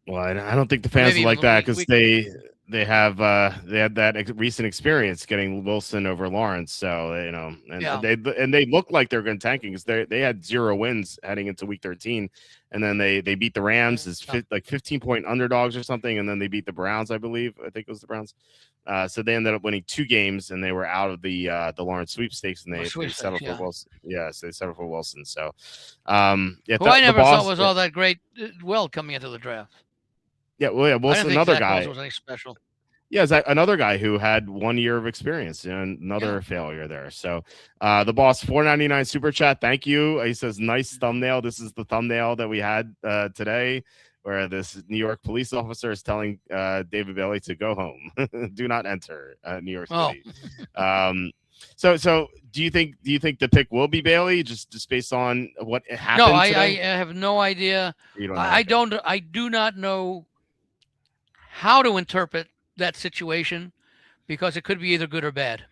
A: Well, I don't think the fans will like that, because they had that recent experience getting Wilson over Lawrence. So they look like they're going to tanking, because they had 0 wins heading into week 13, and then they beat the Rams as 15-point underdogs or something, and then they beat the Browns, I think it was the Browns. So they ended up winning 2 games, and they were out of the Lawrence sweepstakes, and they settled for Wilson. Yeah, so they settled for Wilson. So
B: who I never thought was all that great, coming into the draft.
A: Yeah, Wilson, another guy.
B: Was any special.
A: Yeah, another guy who had 1 year of experience, and another failure there. So the boss, $4.99 super chat. Thank you. He says, nice thumbnail. This is the thumbnail that we had today, where this New York police officer is telling David Bailey to go home. Do not enter New York City. So do you think the pick will be Bailey, just based on what happened?
B: No,
A: today?
B: I have no idea.
A: I
B: do not know how to interpret that situation, because it could be either good or bad.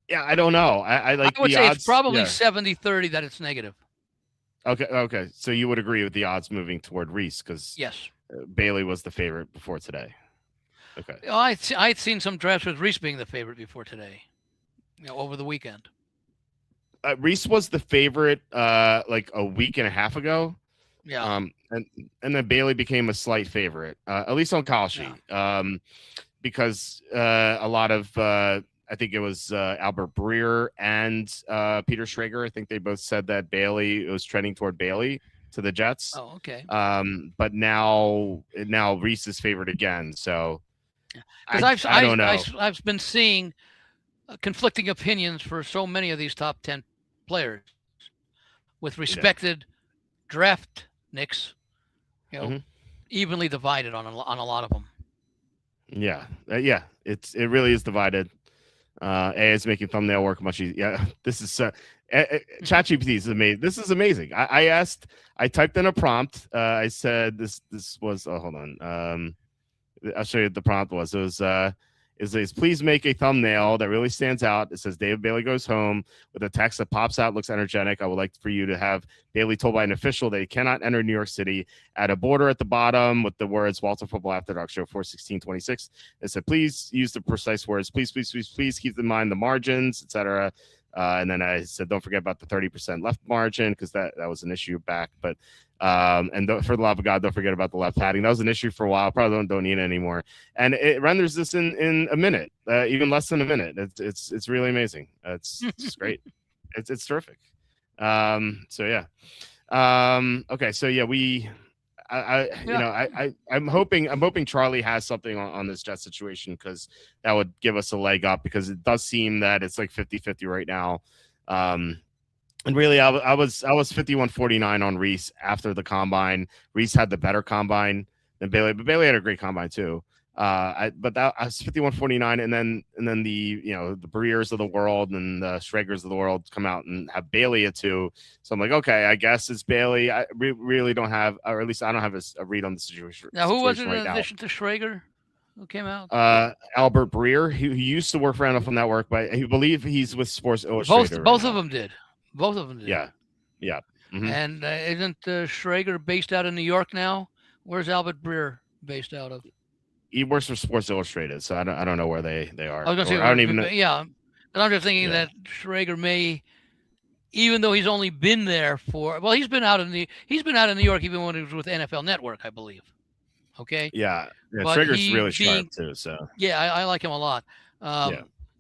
A: Yeah, I don't know. I like.
B: I would
A: the
B: say
A: odds,
B: it's probably 70-30 that it's negative.
A: Okay. So you would agree with the odds moving toward Reese, because
B: yes,
A: Bailey was the favorite before today. Okay.
B: I'd seen some drafts with Reese being the favorite before today, over the weekend.
A: Reese was the favorite like a week and a half ago.
B: Yeah.
A: And then Bailey became a slight favorite, at least on Call Sheet, because a lot of I think it was Albert Breer and Peter Schrager. I think they both said that Bailey was trending toward Bailey to the Jets.
B: Oh, okay.
A: But now Reese is favored again. So
B: because
A: I don't know.
B: I've been seeing conflicting opinions for so many of these top 10 players with respected draft nicks, evenly divided on a lot of them.
A: Yeah. It really is divided. It's making thumbnail work much easier. Yeah, this is ChatGPT is amazing. This is amazing. I typed in a prompt. I said this was. Oh, hold on. I'll show you what the prompt was. It was. It says, please make a thumbnail that really stands out. It says David Bailey goes home, with a text that pops out, looks energetic. I would like for you to have Bailey told by an official that he cannot enter New York City. Add a border at the bottom with the words Walter Football After Dark Show 4/16/26. It said, please use the precise words. Please keep in mind the margins, etc. And then I said, don't forget about the 30% left margin, because that was an issue back. But and for the love of God, don't forget about the left padding. That was an issue for a while. Probably don't need it anymore. And it renders this in a minute, even less than a minute. It's really amazing. It's great. It's terrific. So yeah. Okay. So yeah, I'm hoping Charlie has something on this Jet situation, because that would give us a leg up, because it does seem that it's like 50-50 right now. And really, I was 51-49 on Reese after the combine. Reese had the better combine than Bailey, but Bailey had a great combine too. I was 51-49, and then the Breers of the world and the Schregers of the world come out and have Bailey at 2. So I'm like, okay, I guess it's Bailey. I really don't have, or at least I don't have a read on the
B: Now, who was it
A: right
B: in
A: now.
B: addition to Schrager who came out?
A: Albert Breer, he used to work for NFL Network, but I believe he's with Sports Illustrated.
B: Both of them did. Both of them did.
A: Yeah. Mm-hmm.
B: And isn't Schrager based out of New York now? Where's Albert Breer based out of?
A: He works for Sports Illustrated, so I don't know where they are.
B: I was going to say,
A: I don't even know.
B: Yeah, but I'm just thinking that Schrager may, even though he's only been there for, well, he's been out in New York even when he was with NFL Network, I believe. Okay.
A: Yeah. Schrager's really sharp too. So
B: yeah, I like him a lot.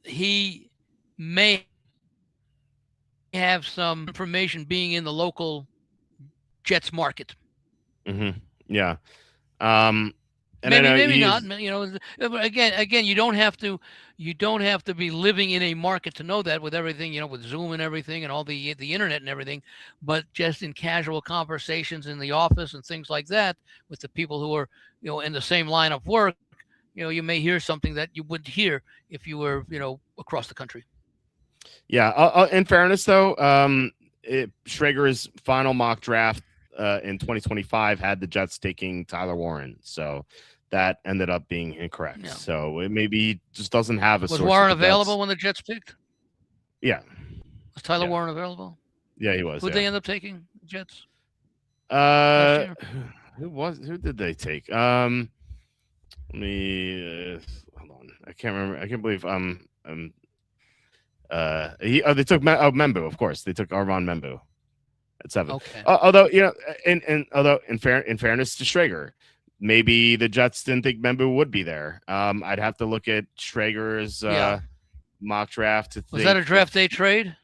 B: He may have some information being in the local Jets market.
A: Mm-hmm. Yeah. And
B: maybe not. Again, you don't have to be living in a market to know that, with everything, with Zoom and everything and all the internet and everything, but just in casual conversations in the office and things like that with the people who are, in the same line of work, you may hear something that you wouldn't hear if you were, across the country.
A: Yeah. In fairness, though, Schrager's final mock draft in 2025 had the Jets taking Tyler Warren, so that ended up being incorrect. Yeah. So it maybe just doesn't have a.
B: Was Warren available when the Jets picked?
A: Yeah.
B: Was Tyler Warren available?
A: Yeah, he was.
B: Who'd they end up taking? The Jets.
A: Who did they take? Let me hold on. I can't remember. I can't believe they took Membu, of course. They took Arvon Membu at 7.
B: Okay.
A: Although in fairness to Schrager, maybe the Jets didn't think Membu would be there. I'd have to look at Schrager's mock draft.
B: Was that a draft day trade?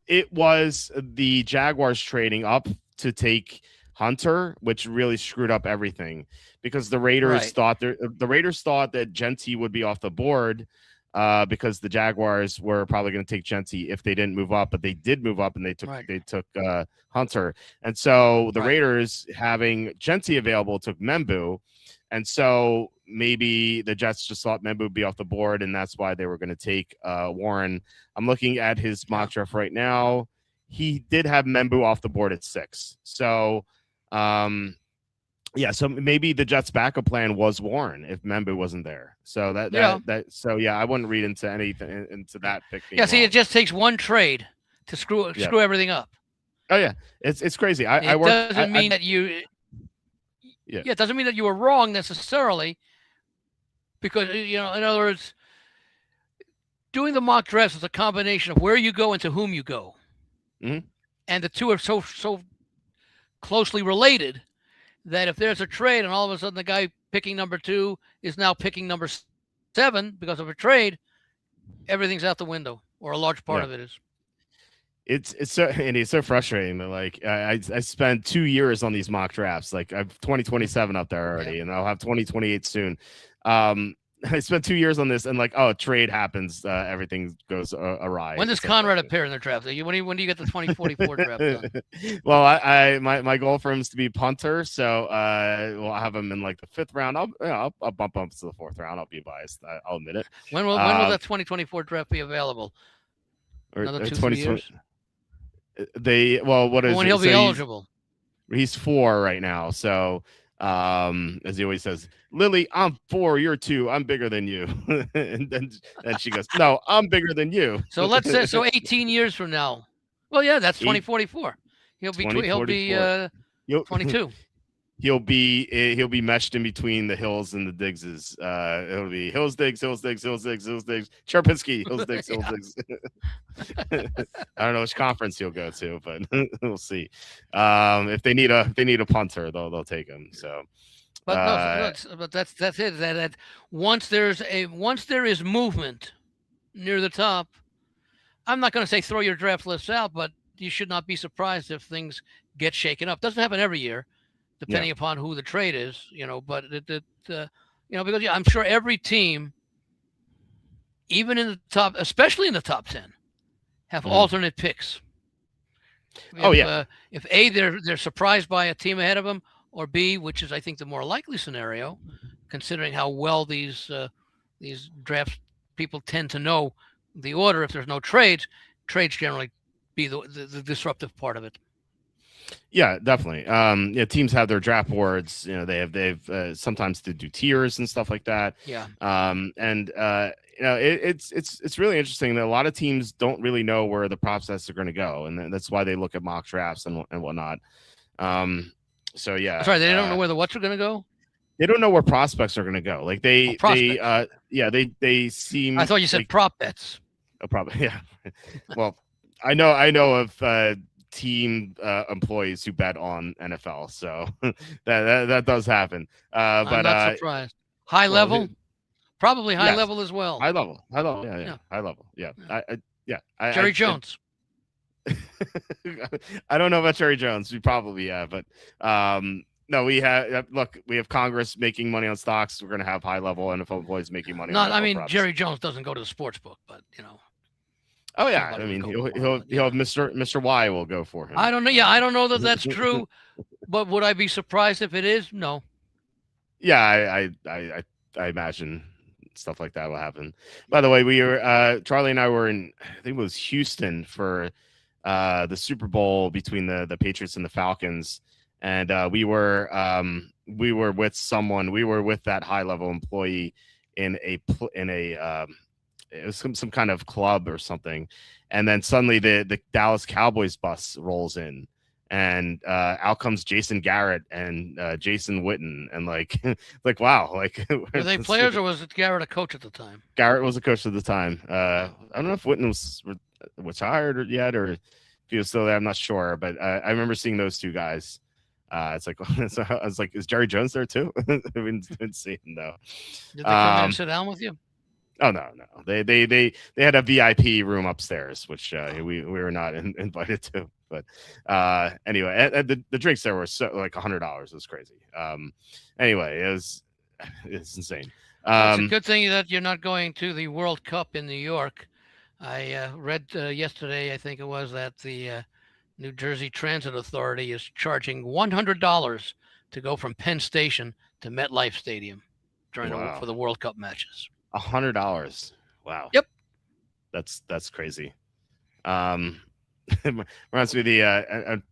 A: It was the Jaguars trading up to take Hunter, which really screwed up everything because the Raiders thought that Genty would be off the board. Because the Jaguars were probably going to take Genty if they didn't move up, but they did move up and they took Hunter, and so the Raiders, having Genty available, took Membu, and so maybe the Jets just thought Membu would be off the board, and that's why they were going to take Warren. I'm looking at his mock draft right now. He did have Membu off the board at 6, so. So maybe the Jets' backup plan was Warren if Membu wasn't there. So I wouldn't read into anything into that pick.
B: Yeah, see, it just takes one trade to screw everything up.
A: Oh yeah, it's crazy.
B: It doesn't mean that you were wrong necessarily, because in other words, doing the mock drafts is a combination of where you go and to whom you go, and the two are so closely related that if there's a trade and all of a sudden the guy picking number 2 is now picking number 7 because of a trade, everything's out the window, or a large part of it is.
A: It's so frustrating that I spent 2 years on these mock drafts. Like I've 2027 up there already, and I'll have 2028 soon. I spent 2 years on this, and trade happens, everything goes awry.
B: When does Conrad appear in the draft? When do you get the 2044 draft done?
A: Well, my goal for him is to be punter, so we'll have him in the 5th round. I'll bump up to the 4th round. I'll be biased. I'll admit it.
B: When will that 2024 draft be available? Another 2-3 years. When he'll be eligible?
A: He's 4 right now, so. As he always says, Lily, I'm 4, you're 2, I'm bigger than you. and then she goes, no, I'm bigger than you.
B: So let's say 18 years from now. Well, yeah, that's 2044. He'll be 22.
A: He'll be meshed in between the Hills and the Diggses. It'll be Hills, Diggs, Sharpinski, Hills, Diggs, Hills, Diggs. I don't know which conference he'll go to, but we'll see. If they need a punter, they'll take him. So,
B: but that's it. That once there is movement near the top, I'm not going to say throw your draft lists out, but you should not be surprised if things get shaken up. Doesn't happen every year, depending upon who the trade is, but because I'm sure every team, even in the top, especially in the top 10, have
A: Mhm.
B: alternate picks.
A: Oh yeah.
B: If A, they're surprised by a team ahead of them, or B, which is I think the more likely scenario, considering how well these draft people tend to know the order. If there's no trades generally be the disruptive part of it.
A: Yeah, definitely. Yeah, teams have their draft boards. They've sometimes to do tiers and stuff like that.
B: Yeah.
A: And it's really interesting that a lot of teams don't really know where the prospects are going to go, and that's why they look at mock drafts and whatnot. So yeah,
B: Sorry, they don't know where the what's are going to go.
A: they don't know where prospects are going to go. Like they seem.
B: I thought you said
A: like,
B: prop bets.
A: probably yeah. Well, I know of team employees who bet on NFL, so that does happen.
B: I'm not surprised. High level, probably high
A: yes,
B: level as well.
A: high level, yeah. High level, yeah.
B: Jerry Jones.
A: I don't know about Jerry Jones. We probably but no, we have we have Congress making money on stocks. We're gonna have high level NFL employees making money.
B: Not,
A: on NFL
B: I mean,
A: props.
B: Jerry Jones doesn't go to the sports book, but
A: Oh yeah, I mean he'll have Mr. Y will go for him.
B: I don't know. Yeah, I don't know that that's true, but would I be surprised if it is? No.
A: Yeah, I imagine stuff like that will happen. By the way, we were Charlie and I were in, I think it was Houston for the Super Bowl between the Patriots and the Falcons, and we were with someone. We were with that high level employee in a it was some kind of club or something, and then suddenly the Dallas Cowboys bus rolls in, and out comes Jason Garrett and Jason Witten, and like wow, like
B: were they players or was it Garrett a coach at the time?
A: Garrett was a coach at the time. I don't know if Witten was retired yet or if he was still there. I'm not sure, but I remember seeing those two guys. It's like I was like, is Jerry Jones there too? I didn't see him though.
B: Did they come in and sit down with you?
A: Oh no. They had a VIP room upstairs, which we were not invited to. But anyway, the drinks there were like $100. It was crazy. Anyway, it's insane.
B: It's a good thing that you're not going to the World Cup in New York. I read yesterday, I think it was, that the New Jersey Transit Authority is charging $100 to go from Penn Station to MetLife Stadium for the World Cup matches.
A: $100. Wow.
B: Yep.
A: That's crazy. Reminds me of the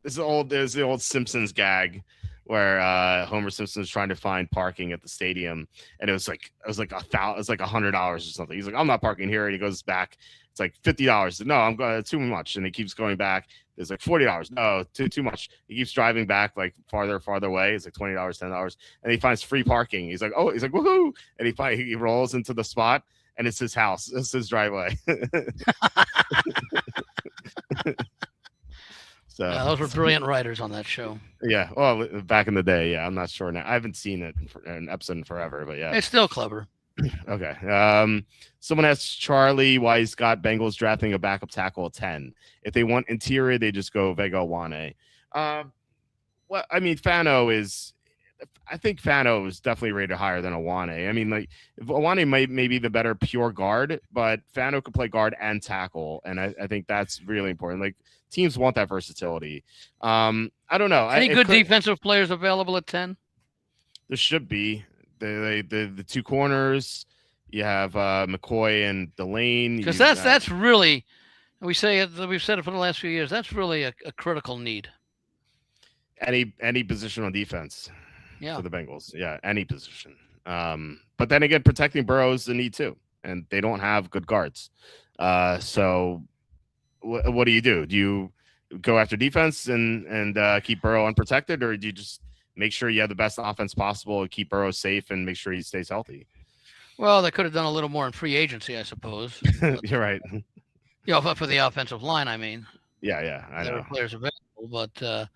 A: there's the old Simpsons gag where Homer Simpson was trying to find parking at the stadium, and it was like $100 or something. He's like, I'm not parking here, and he goes back. It's like $50. No, I'm going too much, and he keeps going back. It's like $40. No, too much. He keeps driving back like farther away. It's like $20, $10, and he finds free parking. He's like, woohoo! And he rolls into the spot, and it's his house. It's his driveway. So
B: yeah, those were brilliant writers on that show.
A: Yeah, well, back in the day, yeah. I'm not sure now. I haven't seen it in an episode in forever, but yeah,
B: it's still clever.
A: Okay. Someone asks Charlie why he's got Bengals drafting a backup tackle at 10. If they want interior, they just go Vega Wane. Well, I mean, I think Fano is definitely rated higher than Awane. I mean, like Awane may be the better pure guard, but Fano could play guard and tackle, and I think that's really important. Like teams want that versatility. I don't know.
B: Any good defensive players available at 10?
A: There should be. The two corners. You have McCoy and Delane.
B: Because that's really, we've said it for the last few years. That's really a critical need.
A: Any position on defense.
B: Yeah.
A: For the Bengals. Yeah, any position. But then again, protecting Burrow is the need too, and they don't have good guards. So what do? Do you go after defense and keep Burrow unprotected, or do you just make sure you have the best offense possible and keep Burrow safe and make sure he stays healthy?
B: Well, they could have done a little more in free agency, I suppose.
A: You're right.
B: For the offensive line, I mean.
A: Yeah, I know.
B: Players available, but the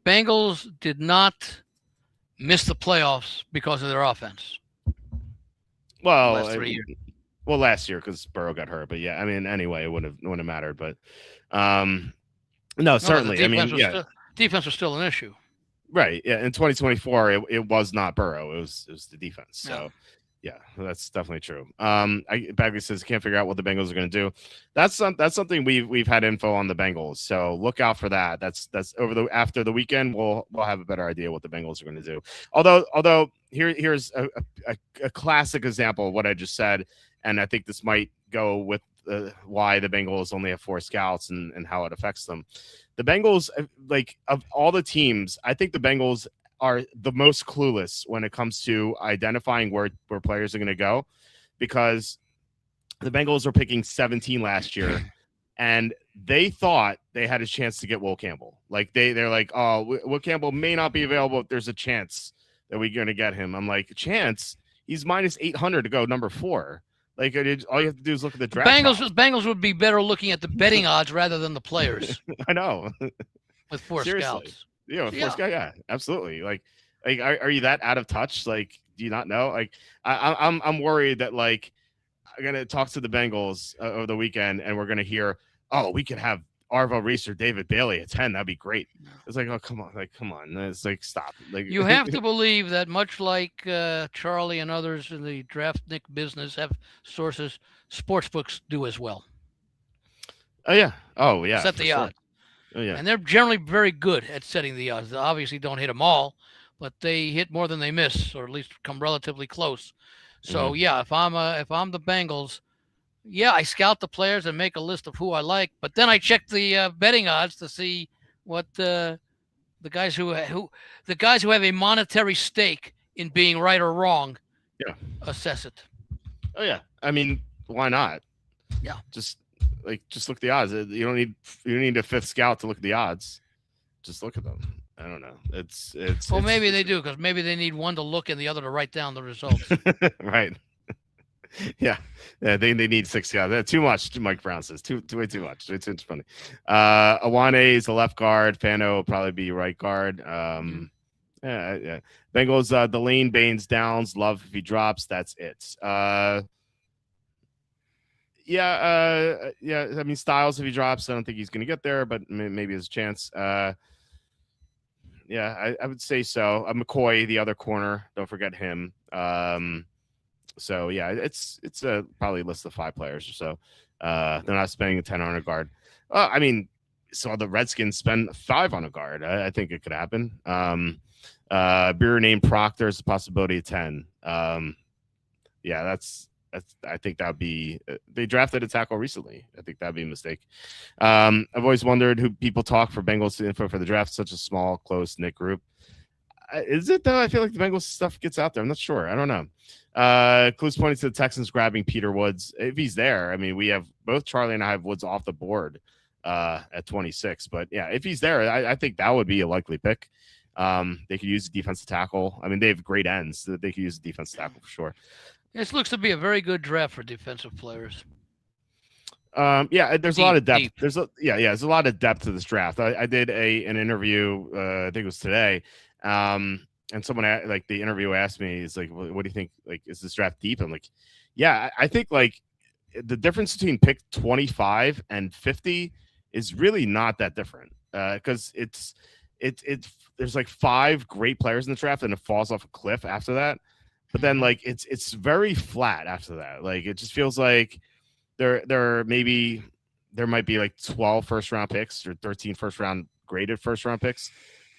B: Bengals did not miss the playoffs because of their offense.
A: Well,
B: last 3 years.
A: Well, last year because Burrow got hurt, but yeah, I mean, anyway, it wouldn't have mattered. But no, certainly. I mean,
B: defense was still an issue.
A: Right. Yeah. In 2024, it was not Burrow. It was the defense. So, Yeah, that's definitely true. Bagley says can't figure out what the Bengals are going to do. That's something we've had info on the Bengals, so look out for that. That's after the weekend we'll have a better idea what the Bengals are going to do. Although here's a classic example of what I just said, and I think this might go with why the Bengals only have 4 scouts and how it affects them. The Bengals, like of all the teams, I think the Bengals are the most clueless when it comes to identifying where players are going to go, because the Bengals were picking 17 last year and they thought they had a chance to get Will Campbell. Like they're like, oh, Will Campbell may not be available. If there's a chance that we're going to get him. I'm like, chance? He's minus 800 to go number 4. Like all you have to do is look at the draft.
B: Bengals would be better looking at the betting odds rather than the players.
A: I know.
B: With 4 scouts.
A: Yeah, first guy, yeah, absolutely. Like, are you that out of touch? Like, do you not know? Like, I'm worried that like I'm gonna talk to the Bengals over the weekend, and we're gonna hear, oh, we could have Arvo Reese or David Bailey at 10. That'd be great. It's like, oh, come on. It's like, stop. Like,
B: you have to believe that much like Charlie and others in the draft Nick business have sources, sportsbooks do as well.
A: Oh yeah.
B: Set the odds.
A: Oh, yeah.
B: And they're generally very good at setting the odds. They obviously don't hit them all, but they hit more than they miss, or at least come relatively close. So yeah, if I'm the Bengals, yeah, I scout the players and make a list of who I like, but then I check the betting odds to see what the guys who have a monetary stake in being right or wrong, assess it.
A: Oh yeah, I mean, why not?
B: Yeah,
A: just look at the odds. You don't need a 5th scout to look at the odds. Just look at them. I don't know. It's
B: maybe they do, because maybe they need one to look and the other to write down the results.
A: Right. Yeah. They need 6 scouts. Too much. Mike Brown says way too much. It's funny. Awane is a left guard. Fano will probably be right guard. Yeah. Bengals. Delane, Baines, Downs. Love if he drops. That's it. Yeah. I mean, Styles, if he drops, I don't think he's going to get there, but maybe there's a chance. Yeah, I would say so. McCoy, the other corner, don't forget him. So yeah, it's probably a list of 5 players or so. They're not spending a 10 on a guard. I mean, so the Redskins spend 5 on a guard. I think it could happen. Beer named Proctor is a possibility of 10. Yeah, that's I think that would be. They drafted a tackle recently. I think that'd be a mistake. I've always wondered who people talk for Bengals info for the draft. Such a small, close knit group. Is it though? I feel like the Bengals stuff gets out there. I'm not sure. I don't know. Clues pointing to the Texans grabbing Peter Woods if he's there. I mean, we have both Charlie and I have Woods off the board at 26. But yeah, if he's there, I think that would be a likely pick. They could use a defensive tackle. I mean, they have great ends. They could use a defensive tackle for sure.
B: This looks to be a very good draft for defensive players.
A: Yeah, there's a lot of depth. There's a lot of depth to this draft. I did an interview. I think it was today. And someone the interviewer asked me, "Is like, what do you think? Like, is this draft deep?" I'm like, "Yeah, I think like the difference between pick 25 and 50 is really not that different because it's there's like 5 great players in the draft and it falls off a cliff after that." But then like it's very flat after that. Like it just feels like there might be like 12 first round picks or 13 graded first round picks,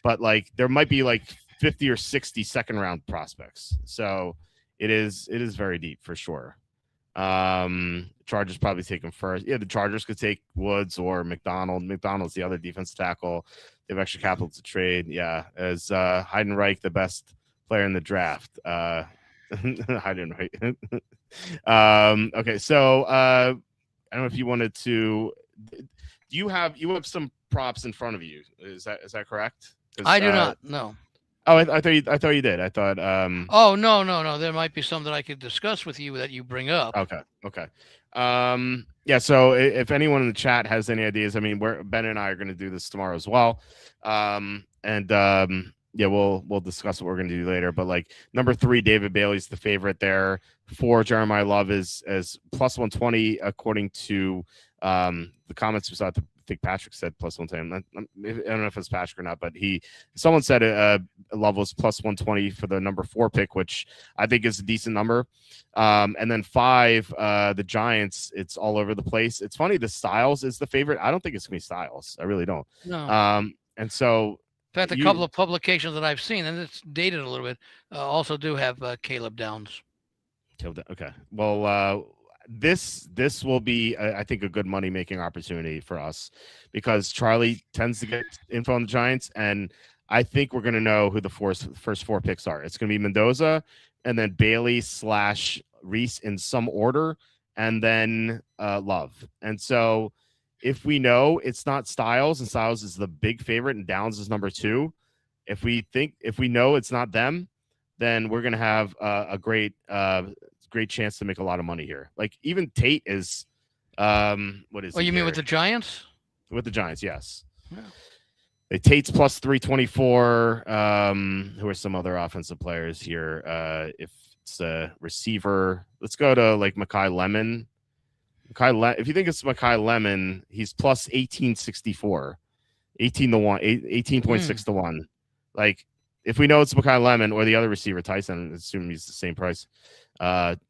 A: but like there might be like 50 or 60 second round prospects. So it is very deep for sure. Chargers probably take him first. Yeah, the Chargers could take Woods or McDonald. McDonald's the other defensive tackle. They have extra capital to trade. Yeah, as Heidenreich the best player in the draft. Heidenreich. Okay, so I don't know if you wanted to. Do you have some props in front of you? Is that correct?
B: I do not. No.
A: Oh, I thought you did. I thought.
B: Oh no. There might be some that I could discuss with you that you bring up.
A: Okay. Yeah. So if anyone in the chat has any ideas, I mean, Ben and I are going to do this tomorrow as well. Yeah, we'll discuss what we're going to do later. But like number 3, David Bailey's the favorite there. 4, Jeremiah Love is plus 120 according to the comments we saw at the think Patrick said plus 110. I don't know if it's Patrick or not, but someone said Love was plus 120 for the number 4 pick, which I think is a decent number. And then 5, the Giants, it's all over the place. It's funny, the Styles is the favorite. I don't think it's gonna be Styles. I really don't.
B: No.
A: And so
B: in fact, a couple of publications that I've seen, and it's dated a little bit, also do have Caleb Downs.
A: Okay. Well, this will be, I think, a good money making opportunity for us because Charlie tends to get info on the Giants, and I think we're going to know who the first 4 picks are. It's going to be Mendoza, and then Bailey / Reese in some order, and then Love. And so if we know it's not Styles, and Styles is the big favorite, and Downs is number 2, if we know it's not them, then we're going to have a great chance to make a lot of money here. Like even Tate is, what is?
B: Oh, you mean with the Giants?
A: With the Giants, yes.
B: Yeah.
A: Tate's plus 324. Who are some other offensive players here? If it's a receiver, let's go to like Mekhi Lemon. If you think it's Mekhi Lemon, he's plus 1864, 18 to 1, 18.6 to 1. Like if we know it's Mekhi Lemon or the other receiver, Tyson, assume he's the same price.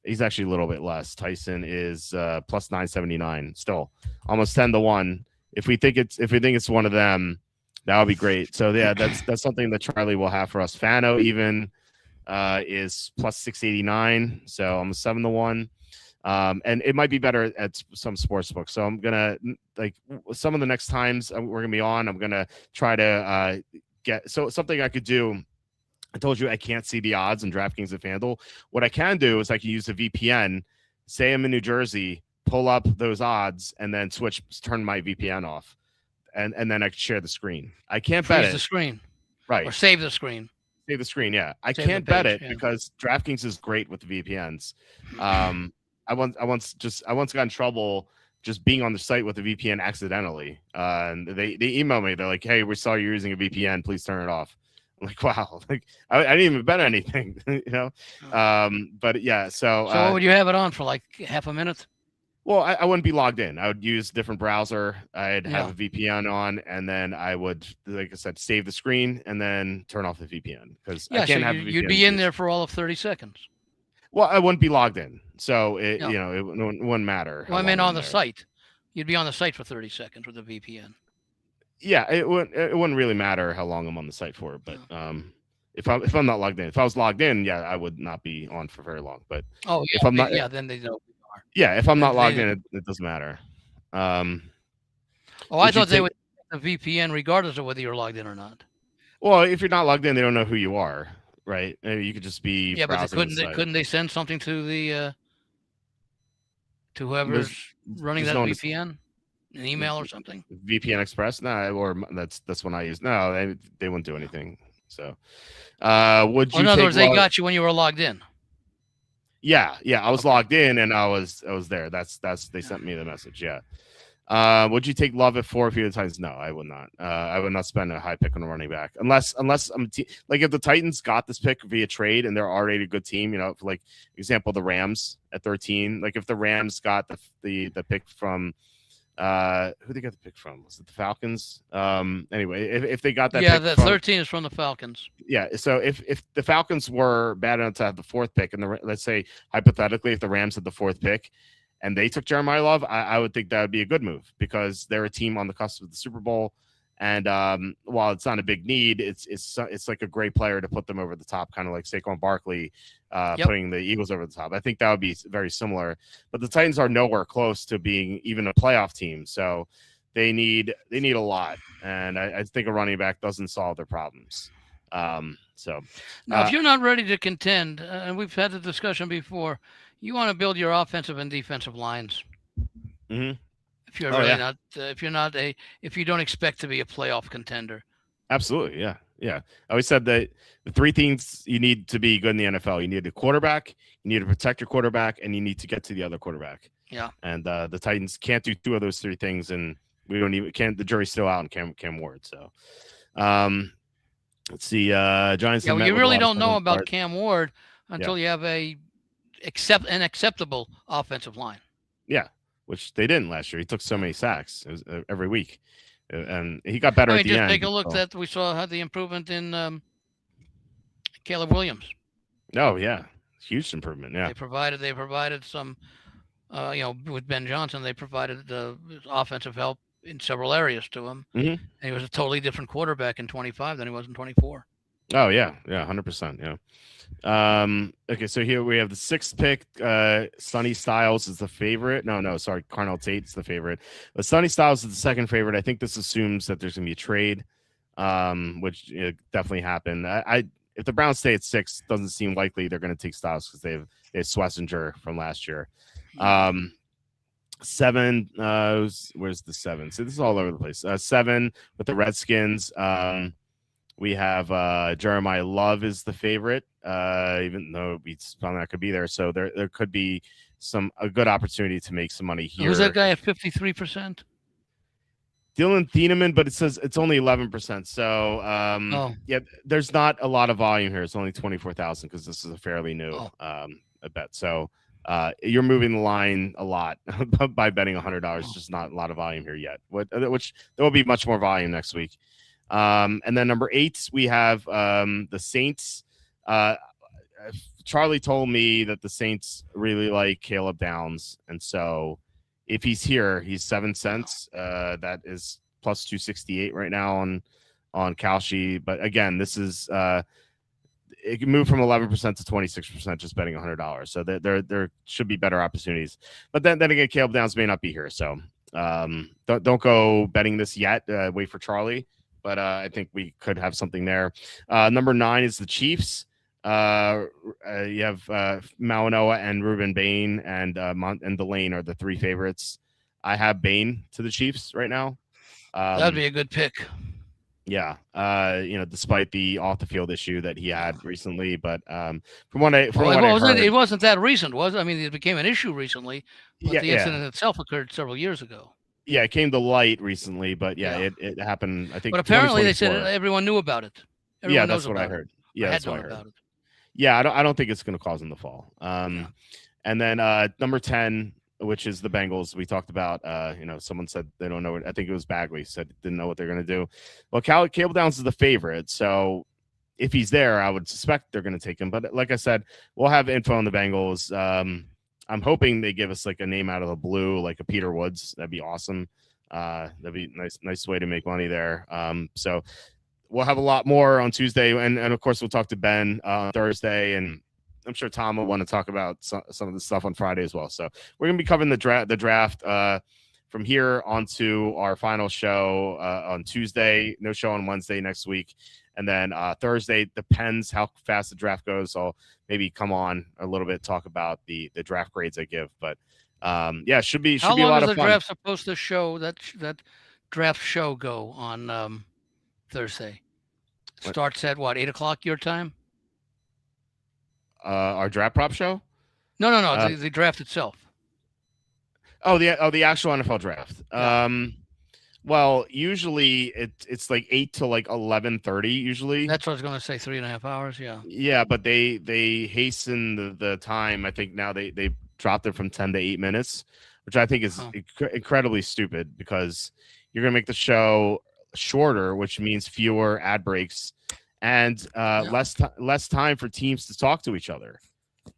A: He's actually a little bit less. Tyson is plus 979, still almost 10 to 1. If we think it's one of them, that would be great. So yeah, that's something that Charlie will have for us. Fano even is plus 689, so almost 7 to 1. And it might be better at some sports books. So I'm gonna like some of the next times we're gonna be on. I'm gonna try to get something I could do. I told you I can't see the odds in DraftKings and FanDuel. What I can do is I can use a VPN. Say I'm in New Jersey, pull up those odds, and then turn my VPN off, and then I can share the screen. I can't bet it.
B: The screen,
A: right?
B: Or save the screen.
A: Save the screen. Yeah, I can't bet it because DraftKings is great with the VPNs. I once got in trouble just being on the site with the VPN accidentally. And they emailed me. They're like, "Hey, we saw you're using a VPN. Please turn it off." I'm like, wow, like I didn't even bet anything, you know. But yeah, so
B: what would you have it on for, like half a minute?
A: Well, I wouldn't be logged in. I would use a different browser. I'd have a VPN on, and then I would, like I said, save the screen and then turn off the VPN because I can't have a VPN.
B: You'd be in there for all of 30 seconds.
A: Well, I wouldn't be logged in, so it wouldn't matter.
B: Well, I mean, on the site, you'd be on the site for 30 seconds with a VPN.
A: Yeah, it wouldn't really matter how long I'm on the site for, but if I'm not logged in, if I was logged in, yeah, I would not be on for very long. But if I'm not,
B: then they know who you are.
A: Yeah, if I'm not logged in, it doesn't matter.
B: I thought they would take the VPN regardless of whether you're logged in or not.
A: Well, if you're not logged in, they don't know who you are, right? You could just be
B: but couldn't they send something to the to whoever's running that VPN? An email or something?
A: VPN Express? No, or that's when I use. No, they wouldn't do anything. So, would you?
B: In other words, they got you when you were logged in.
A: Yeah, I was logged in and I was there. That's they sent me the message. Yeah. Would you take Love at 4 if you had Titans? No, I would not. I would not spend a high pick on a running back unless I'm like if the Titans got this pick via trade and they're already a good team. You know, for like example, the Rams at 13. Like if the Rams got the pick from. Who they got the pick from? Was it the Falcons? Anyway, if they got that,
B: pick the 13 is from the Falcons.
A: Yeah, so if the Falcons were bad enough to have the 4th pick, and let's say hypothetically, if the Rams had the 4th pick, and they took Jeremiah Love, I would think that would be a good move because they're a team on the cusp of the Super Bowl, and while it's not a big need, it's like a great player to put them over the top, kind of like Saquon Barkley. Putting the Eagles over the top. I think that would be very similar, but the Titans are nowhere close to being even a playoff team. So they need a lot. And I think a running back doesn't solve their problems. So
B: now if you're not ready to contend, and we've had the discussion before, you want to build your offensive and defensive lines.
A: Mm-hmm.
B: If you're really not, if you don't expect to be a playoff contender.
A: Absolutely. Yeah. I always said that the 3 things you need to be good in the NFL. You need a quarterback, you need to protect your quarterback, and you need to get to the other quarterback.
B: Yeah. And
A: the Titans can't do 2 of those 3 things, and the jury's still out on Cam Ward. So let's see. Giants.
B: Yeah, you really don't know about Cam Ward until you have an acceptable offensive line.
A: Yeah. which they didn't last year. He took so many sacks. It was, every week, and he got better
B: I
A: at
B: mean,
A: the
B: just
A: end.
B: take a look that we saw had the improvement in Caleb Williams.
A: Oh yeah, huge improvement. Yeah,
B: They provided some, with Ben Johnson, they provided offensive help in several areas to him.
A: Mm-hmm.
B: And he was a totally different quarterback in 25 than he was in 24.
A: Oh yeah, 100%. Yeah. Okay, so here we have the 6th pick. Sonny Styles is the favorite. No, sorry, Carnell Tate's the favorite. But Sonny Styles is the second favorite. I think this assumes that there's gonna be a trade, which definitely happened. I if the Browns stay at 6, doesn't seem likely they're gonna take Styles because they have Swessinger from last year. 7, where's the 7? So this is all over the place. 7 with the Redskins. We have Jeremiah Love is the favorite, even though we found that could be there. So there could be a good opportunity to make some money here.
B: Who's that guy at 53%?
A: Dylan Thieneman, but it says it's only 11%. So yeah, there's not a lot of volume here. It's only 24,000 because this is a fairly new bet. So you're moving the line a lot by betting $100. Just not a lot of volume here yet. Which there will be much more volume next week. And then number 8, we have the Saints. Charlie told me that the Saints really like Caleb Downs, and so if he's here, he's 7 cents. That is plus 268 right now on Kalshi. But again, this is it can move from 11% to 26% just betting $100. So there should be better opportunities. But then again, Caleb Downs may not be here, so don't go betting this yet. Wait for Charlie. But I think we could have something there. Number 9 is the Chiefs. You have Malinois and Ruben Bain and Delane are the 3 favorites. I have Bain to the Chiefs right now.
B: That'd be a good pick.
A: Yeah, despite the off the field issue that he had recently, but from what I heard,
B: it wasn't that recent, was it? I mean, it became an issue recently, but the incident itself occurred several years ago.
A: Yeah, it came to light recently, but it happened. I think.
B: But apparently, they said everyone knew about it.
A: Everyone that's what I heard. Yeah, that's what I heard. About it. Yeah, I don't think it's going to cause them to fall. And then number 10, which is the Bengals. We talked about. Someone said they don't know. I think it was Bagley said didn't know what they're going to do. Well, Caleb Downs is the favorite, so if he's there, I would suspect they're going to take him. But like I said, we'll have info on the Bengals. I'm hoping they give us like a name out of the blue, like a Peter Woods. That'd be awesome. That'd be nice way to make money there. So we'll have a lot more on Tuesday, and of course we'll talk to Ben on Thursday, and I'm sure Tom will want to talk about some of the stuff on Friday as well. So we're gonna be covering the draft from here onto our final show on Tuesday. No show on Wednesday next week. And then Thursday, depends how fast the draft goes. So maybe come on a little bit, talk about the draft grades I give. But should be a lot of fun. How long is the
B: draft supposed to show that draft show go on Thursday? Starts at what, 8:00 your time?
A: Our draft prop show?
B: No. The draft itself.
A: The actual NFL draft. Yeah. Well, usually it's like 8 to like 11:30. Usually,
B: that's what I was going to say. 3.5 hours. Yeah.
A: Yeah, but they hasten the time. I think now they dropped it from 10 to 8 minutes, which I think is incredibly stupid because you're going to make the show shorter, which means fewer ad breaks and less time for teams to talk to each other,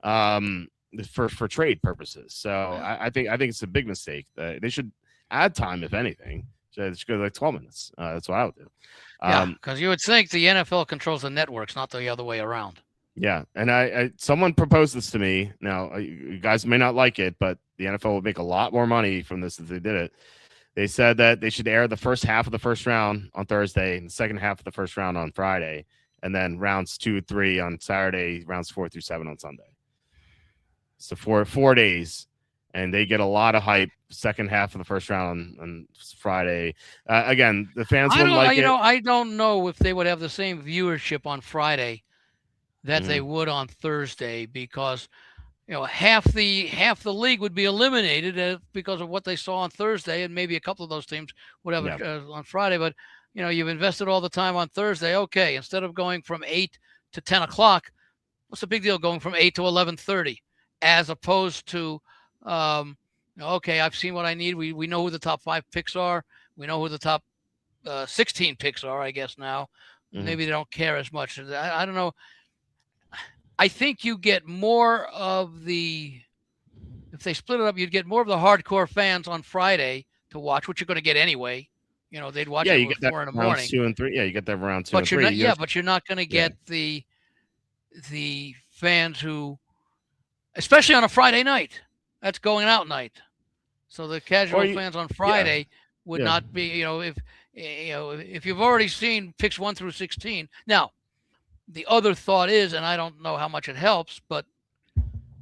A: for trade purposes. So I think it's a big mistake. They should add time, if anything. So it should go like 12 minutes. That's what I would do.
B: Because you would think the NFL controls the networks, not the other way around.
A: Yeah, and I someone proposed this to me. Now, you guys may not like it, but the NFL would make a lot more money from this if they did it. They said that they should air the first half of the first round on Thursday and the second half of the first round on Friday, and then rounds 2, 3 on Saturday, rounds 4 through 7 on Sunday. So for 4 days. And they get a lot of hype second half of the first round on Friday. Again, the fans wouldn't like it.
B: I don't know if they would have the same viewership on Friday that they would on Thursday because, half the league would be eliminated because of what they saw on Thursday, and maybe a couple of those teams would have it on Friday. But you've invested all the time on Thursday. Okay, instead of going from 8 to 10 o'clock, what's the big deal going from 8 to 11:30, as opposed to Okay, I've seen what I need. We know who the top 5 picks are. We know who the top 16 picks are, I guess now.
A: Hmm.
B: Maybe they don't care as much. I don't know. I think you get more of the if they split it up, you'd get more of the hardcore fans on Friday to watch, which you're going to get anyway. They'd watch
A: Yeah,
B: it
A: you
B: at
A: get that
B: 4 in the
A: rounds
B: morning.
A: 2 and 3. Yeah, you get that round two and
B: But you're
A: three.
B: not. Yeah, but you're not going to
A: Yeah.
B: get the fans who, especially on a Friday night, that's going out night. So the
A: Or
B: casual fans on
A: yeah,
B: Friday would
A: yeah.
B: not be. If you've already seen picks 1 through 16. Now, the other thought is, and I don't know how much it helps, but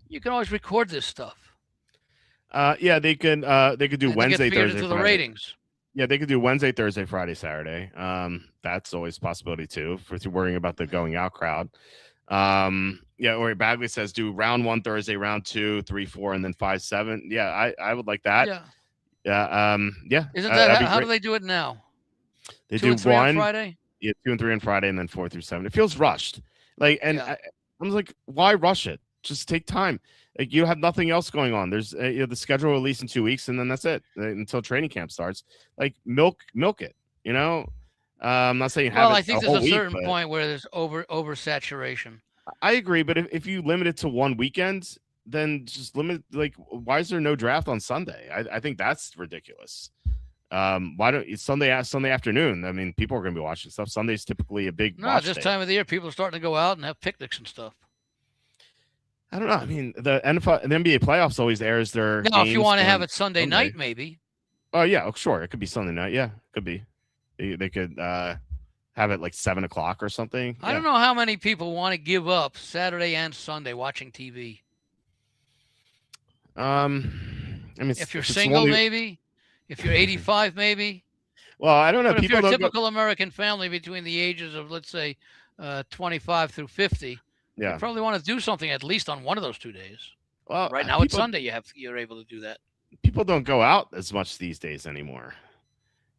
B: you can always record this stuff,
A: Yeah, they could do
B: and they get
A: Wednesday,
B: figured
A: Thursday,
B: into the
A: Friday.
B: ratings.
A: Yeah, they could do Wednesday, Thursday, Friday, Saturday. That's always a possibility too, for if you're worrying about the
B: Yeah.
A: going out crowd. Yeah, or Bagley says do round 1 Thursday, round 2, 3, 4, and then 5, 7. Yeah, I would like that.
B: Yeah.
A: Yeah, yeah,
B: Isn't
A: that'd
B: that
A: be
B: how do
A: great.
B: they do it now?
A: They
B: Two
A: do
B: and three on
A: one,
B: Friday.
A: yeah, 2 and 3 on Friday, and then 4 through 7. It feels rushed. Like, and
B: Yeah.
A: I was like, why rush it? Just take time. Like, you have nothing else going on. There's the schedule release in 2 weeks, and then that's it until training camp starts. Like, milk it. You know, I'm not saying have
B: Well,
A: it
B: I
A: a
B: think there's
A: whole
B: a
A: week,
B: certain
A: but
B: point where there's oversaturation.
A: I agree. But if you limit it to one weekend, then just limit. Like, why is there no draft on Sunday? I think that's ridiculous. Why don't it's Sunday afternoon? I mean, people are going to be watching stuff. Sunday's typically a big
B: No,
A: watch
B: this
A: day.
B: time of the year, people are starting to go out and have picnics and stuff.
A: I don't know. I mean, the NFL and the NBA playoffs always airs their
B: Now, if you
A: games
B: want to have
A: on
B: it Sunday
A: Sunday.
B: night, maybe.
A: Oh yeah, sure. It could be Sunday night. Yeah, could be. They could have it like 7 o'clock or something.
B: I
A: Yeah.
B: don't know how many people want to give up Saturday and Sunday watching TV.
A: I mean,
B: If you're
A: if it's
B: single,
A: only
B: maybe. If you're 85, maybe.
A: well, I don't know.
B: But if you're
A: People
B: a
A: don't go.
B: typical American family between the ages of, let's say, 25 through 50, you
A: Yeah.
B: probably want to do something at least on one of those 2 days.
A: Well,
B: Right now, it's Sunday. You're able to do that.
A: people don't go out as much these days anymore.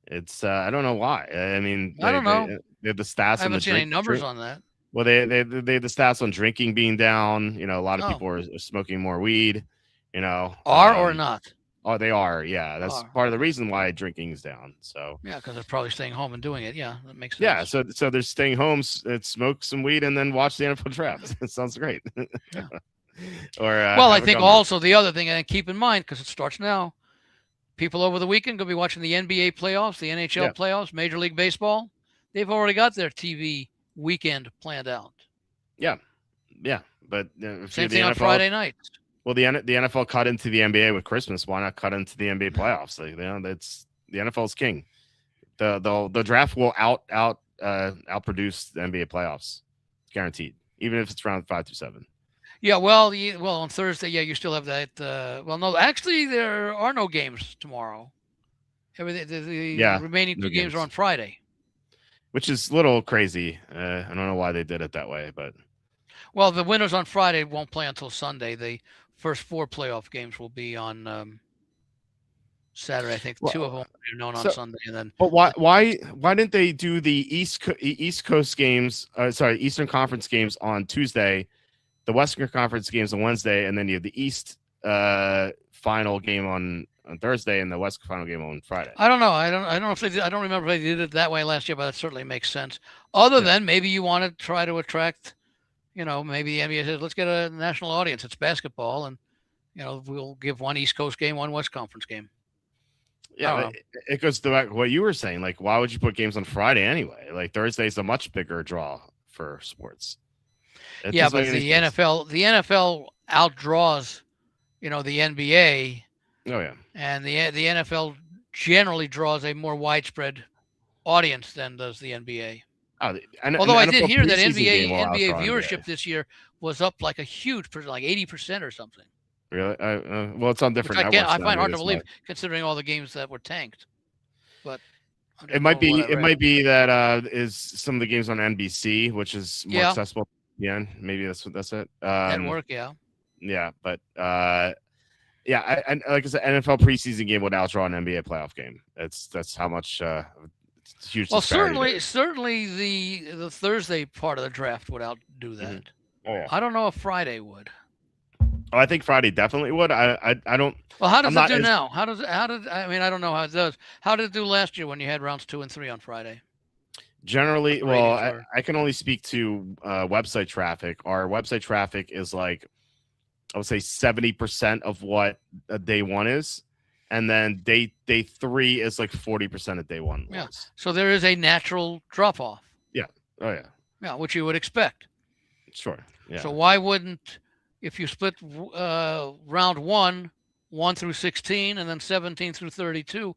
A: It's I don't know why. I mean,
B: I don't know.
A: they have the
B: I
A: stats on the
B: haven't seen any numbers on that.
A: Well, they have the stats on drinking being down. You know, a lot of
B: Oh.
A: people are smoking more weed. You know,
B: Are or not?
A: oh, they are. Yeah, that's
B: Are.
A: part of the reason why drinking is down. So
B: Yeah, because they're probably staying home and doing it. Yeah, that makes sense.
A: yeah, so they're staying home, smoke some weed, and then watch the NFL draft. It sounds great.
B: Yeah.
A: Or
B: Well, I
A: have a
B: think
A: gumdrop.
B: also the other thing, and keep in mind, because it starts now, people over the weekend going to be watching the NBA playoffs, the NHL
A: Yeah.
B: playoffs, Major League Baseball. They've already got their TV weekend planned out.
A: Yeah, but if
B: Same
A: you're the
B: thing on
A: NFL,
B: Friday nights.
A: well, the NFL cut into the NBA with Christmas. Why not cut into the NBA playoffs? Like, that's the NFL's king. The draft will outproduce the NBA playoffs. It's guaranteed, even if it's round 5 through 7.
B: Yeah, well, on Thursday, yeah, you still have that. Well, no, actually, there are no games tomorrow. Everything, the remaining
A: no
B: 2 games are
A: games.
B: on Friday.
A: Which is a little crazy. I don't know why they did it that way, but
B: Well, the winners on Friday won't play until Sunday. The first 4 playoff games will be on Saturday. I think 2 of them are known on Sunday, and then.
A: But why didn't they do the East Coast games? Eastern Conference games on Tuesday, the Western Conference games on Wednesday, and then you have the East final game on Thursday and the West final game on Friday.
B: I don't know. I don't know if they did. I don't remember if they did it that way last year, but that certainly makes sense. Other than maybe you want to try to attract, maybe the NBA says, let's get a national audience. It's basketball, and we'll give one East Coast game, one West Conference game.
A: Yeah, it goes to what you were saying. Like, why would you put games on Friday anyway? Like, Thursday's a much bigger draw for sports.
B: But the NFL outdraws, the NBA.
A: Oh yeah,
B: and the NFL generally draws a more widespread audience than does the NBA. Although I did hear that NBA viewership this year was up like a huge, like 80% or something.
A: Really? Well, it's on different networks.
B: I find hard to believe considering all the games that were tanked. But
A: it might be that is some of the games on NBC, which is more accessible. Yeah, maybe that's it.
B: Network, yeah.
A: Yeah, but yeah, and like I said, NFL preseason game would outdraw an NBA playoff game. That's how much huge.
B: Well, certainly the Thursday part of the draft would outdo that.
A: Mm-hmm. Oh yeah.
B: I don't know if Friday would.
A: Oh, I think Friday definitely would. I don't.
B: Well, how
A: I'm
B: does it
A: not
B: do
A: as
B: now? I mean, I don't know how it does. How did it do last year when you had rounds 2 and 3 on Friday? What
A: generally.
B: the
A: Well,
B: ratings
A: I,
B: were?
A: I can only speak to website traffic. Our website traffic is like, I would say 70% of what day one is, and then day three is like 40% of day one
B: Yeah.
A: was.
B: So there is a natural drop off.
A: Yeah. Oh yeah.
B: Yeah, which you would expect.
A: Sure.
B: So
A: Yeah.
B: why wouldn't, if you split round 1 through 16, and then 17 through 32,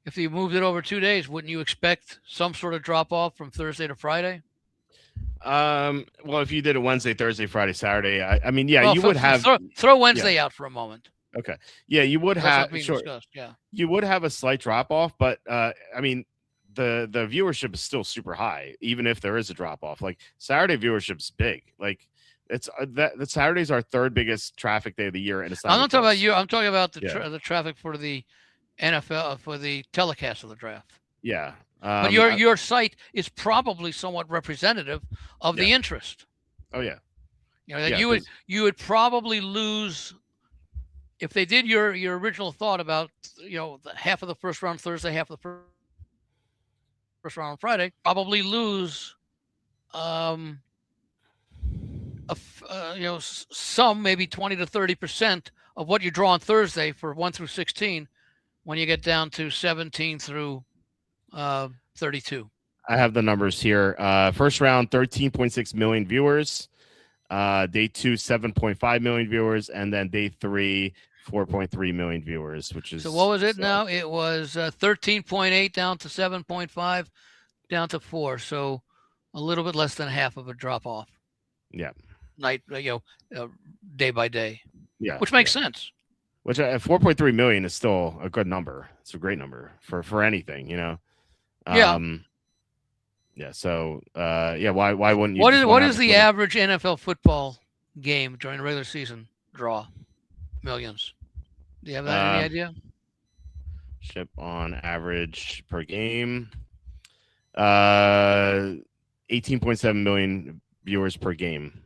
B: if you moved it over 2 days, wouldn't you expect some sort of drop off from Thursday to Friday?
A: Well, if you did a Wednesday, Thursday, Friday, Saturday, I mean, yeah,
B: Well,
A: you would have.
B: throw
A: Yeah.
B: Wednesday out for a moment
A: Okay. Yeah, you would
B: because that's
A: have.
B: what's being
A: Sure.
B: discussed. Yeah.
A: You would have a slight drop off, but I mean, the viewership is still super high, even if there is a drop off. Like Saturday viewership's big. Like it's that Saturday's our third biggest traffic day of the year, and it's not
B: I'm
A: even
B: not talking about
A: close.
B: you. I'm talking about
A: Yeah,
B: the traffic for the NFL for the telecast of the draft.
A: yeah,
B: But your site is probably somewhat representative of
A: yeah.
B: the interest.
A: Oh yeah,
B: You know that
A: yeah. Because
B: you would probably lose if they did your original thought about half of the first round Thursday, half of the first round on Friday. Probably lose um, some maybe 20 to 30% of what you draw on Thursday for 1 through 16 when you get down to 17 through 32.
A: I have the numbers here. First round, 13.6 million viewers. Day two, 7.5 million viewers, and then day three, 4.3 million viewers, which is
B: So what was it
A: so,
B: now? It was 13.8 down to 7.5 down to 4. So a little bit less than half of a drop off.
A: Yeah.
B: Night, day by day.
A: Yeah.
B: Which makes sense.
A: Which 4.3 million is still a good number. It's a great number for anything, you know.
B: Yeah.
A: Yeah. So yeah. Why wouldn't you?
B: What is the average NFL football game during the regular season draw? Millions. Do you have that any idea?
A: Ship on average per game. 18.7 million viewers per game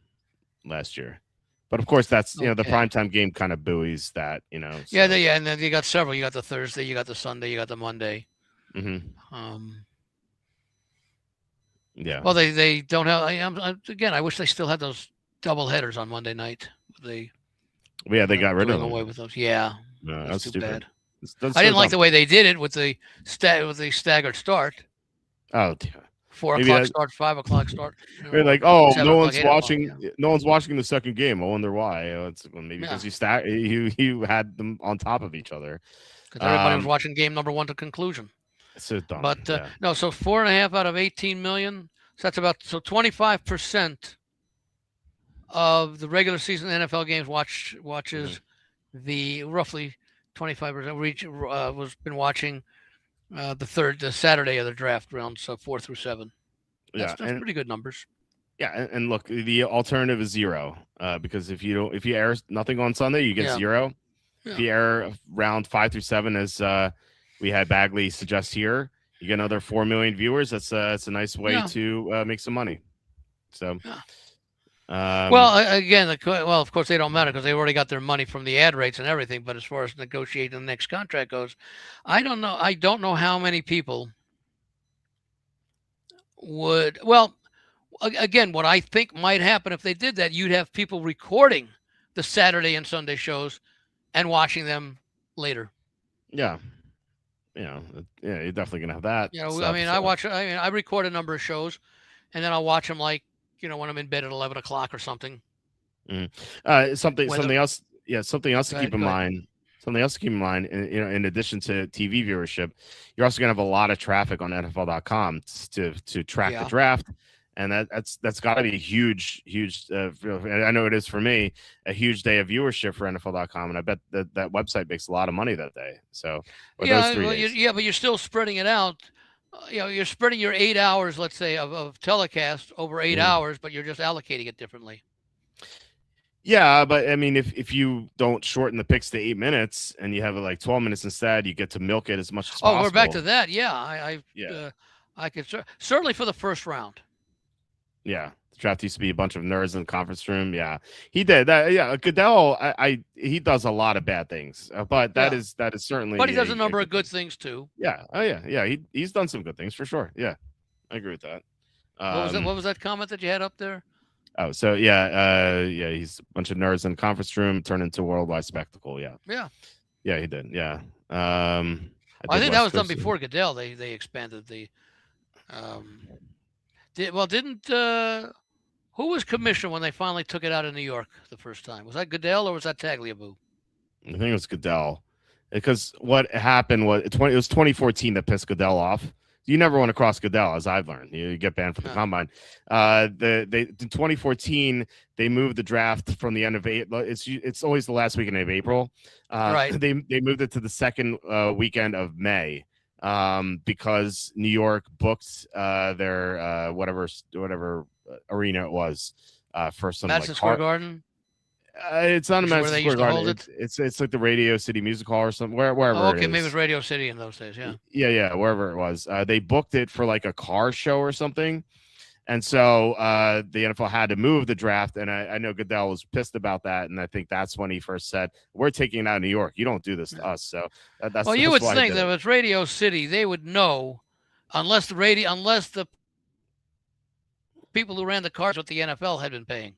A: last year. But of course, that's the primetime game kind of buoys that, So.
B: Yeah, and then you got several. You got the Thursday, you got the Sunday, you got the Monday.
A: Mm-hmm. Yeah.
B: Well, they don't have. Again, I wish they still had those double headers on Monday night.
A: They got rid of them.
B: Away with those. Yeah,
A: no, that's
B: too
A: stupid.
B: bad. I didn't like the way they did it with the staggered start.
A: Oh, yeah.
B: 4 o'clock start, 5 o'clock start.
A: They're like, oh, no one's watching. No one's watching the second game. I wonder why. Maybe because you had them on top of each other.
B: Because everybody was watching game number 1 to conclusion.
A: So dumb.
B: But no, so 4.5 out of 18 million. So that's about 25% of the regular season NFL games watches the roughly 25% was been watching the Saturday of the draft rounds 4 through 7. That's pretty good numbers.
A: Yeah, and look, the alternative is 0 because if you air nothing on Sunday, you get 0. Yeah. If you air round 5 through 7, as we had Bagley suggest here, you get another 4 million viewers. That's a nice way to make some money. So.
B: Again, of course they don't matter because they already got their money from the ad rates and everything. But as far as negotiating the next contract goes, I don't know. I don't know how many people would. Well, again, what I think might happen if they did that, you'd have people recording the Saturday and Sunday shows and watching them later.
A: Yeah. You're definitely gonna have that.
B: I record a number of shows, and then I'll watch them when I'm in bed at 11 o'clock or something.
A: Something else. Yeah, something else to keep in mind. Something else to keep in mind. In addition to TV viewership, you're also gonna have a lot of traffic on NFL.com to track the draft, and that's got to be a huge. I know it is for me, a huge day of viewership for NFL.com, and I bet that website makes a lot of money that day. So those 3 days.
B: But you're still spreading it out. You're spreading your 8 hours, let's say, of telecast over 8 hours, but you're just allocating it differently.
A: Yeah, but I mean, if you don't shorten the picks to 8 minutes and you have it like 12 minutes instead, you get to milk it as much as possible.
B: Oh, we're back to that. Yeah, I could certainly for the first round.
A: Yeah, the draft used to be a bunch of nerds in the conference room. Yeah, he did that. Yeah, Goodell, he does a lot of bad things, but
B: Yeah,
A: that is
B: but he
A: certainly
B: does a
A: a
B: number of
A: good
B: good
A: thing.
B: things too.
A: Yeah. Oh yeah, yeah. He's done some good things for sure. Yeah, I agree with that.
B: What was that?
A: Um.
B: What was that comment that you had up there?
A: Oh, so yeah, yeah. He's a bunch of nerds in the conference room turned into a worldwide spectacle. Yeah,
B: Yeah,
A: yeah. He did. Yeah. I
B: well, I
A: did
B: think that
A: West
B: was done
A: Coast.
B: before Goodell. They expanded the. Um, didn't who was commissioner when they finally took it out of New York the first time? Was that Goodell or was that Tagliabue?
A: I think it was Goodell, because what happened was it was 2014 that pissed Goodell off. You never want to cross Goodell, as I've learned. You get banned from the
B: Yeah.
A: combine. They in 2014 they moved the draft from the end of April. It's always the last weekend of April.
B: Right.
A: They moved it to the second weekend of May, because New York booked their whatever arena it was, for some like
B: Madison Square Garden,
A: it's not a
B: which is where
A: Madison
B: they
A: Square
B: used to
A: Garden.
B: hold it.
A: It's like the Radio City Music Hall or something,
B: Oh,
A: wherever it
B: okay, maybe it was
A: is.
B: Radio City in those days. Yeah.
A: Yeah, yeah, wherever it was. They booked it for like a car show or something, and so the NFL had to move the draft. And I know Goodell was pissed about that, and I think that's when he first said, "We're taking it out of New York. You don't do this to
B: Yeah.
A: us." So that's
B: Well, you
A: that's
B: would
A: why he
B: think
A: did
B: that
A: it.
B: if it's Radio City, they would know, unless the people who ran the cars with the NFL had been paying.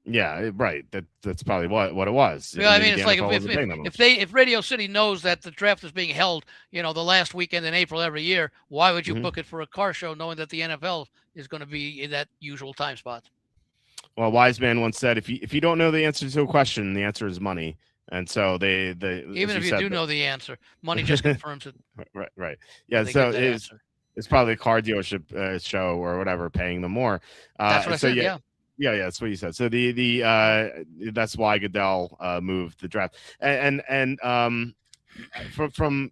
A: Yeah, right. That's probably what it was.
B: Yeah, I
A: Maybe
B: mean,
A: the
B: it's like
A: NFL wasn't paying them much.
B: if Radio City knows that the draft is being held, the last weekend in April every year, why would you
A: Hmm.
B: book it for a car show knowing that the NFL is going to be in that usual time spot?
A: Well, a wise man once said, if you don't know the answer to a question, the answer is money. And so they
B: Even
A: as you
B: if you
A: said,
B: do know the answer, money just confirms it.
A: right, right.
B: That
A: Yeah,
B: they
A: so
B: get that answer.
A: it's probably a car dealership show or whatever paying them more.
B: That's what I
A: So
B: said.
A: yeah,
B: Yeah.
A: yeah, yeah, that's what you said. So the that's why Goodell moved the draft, and from from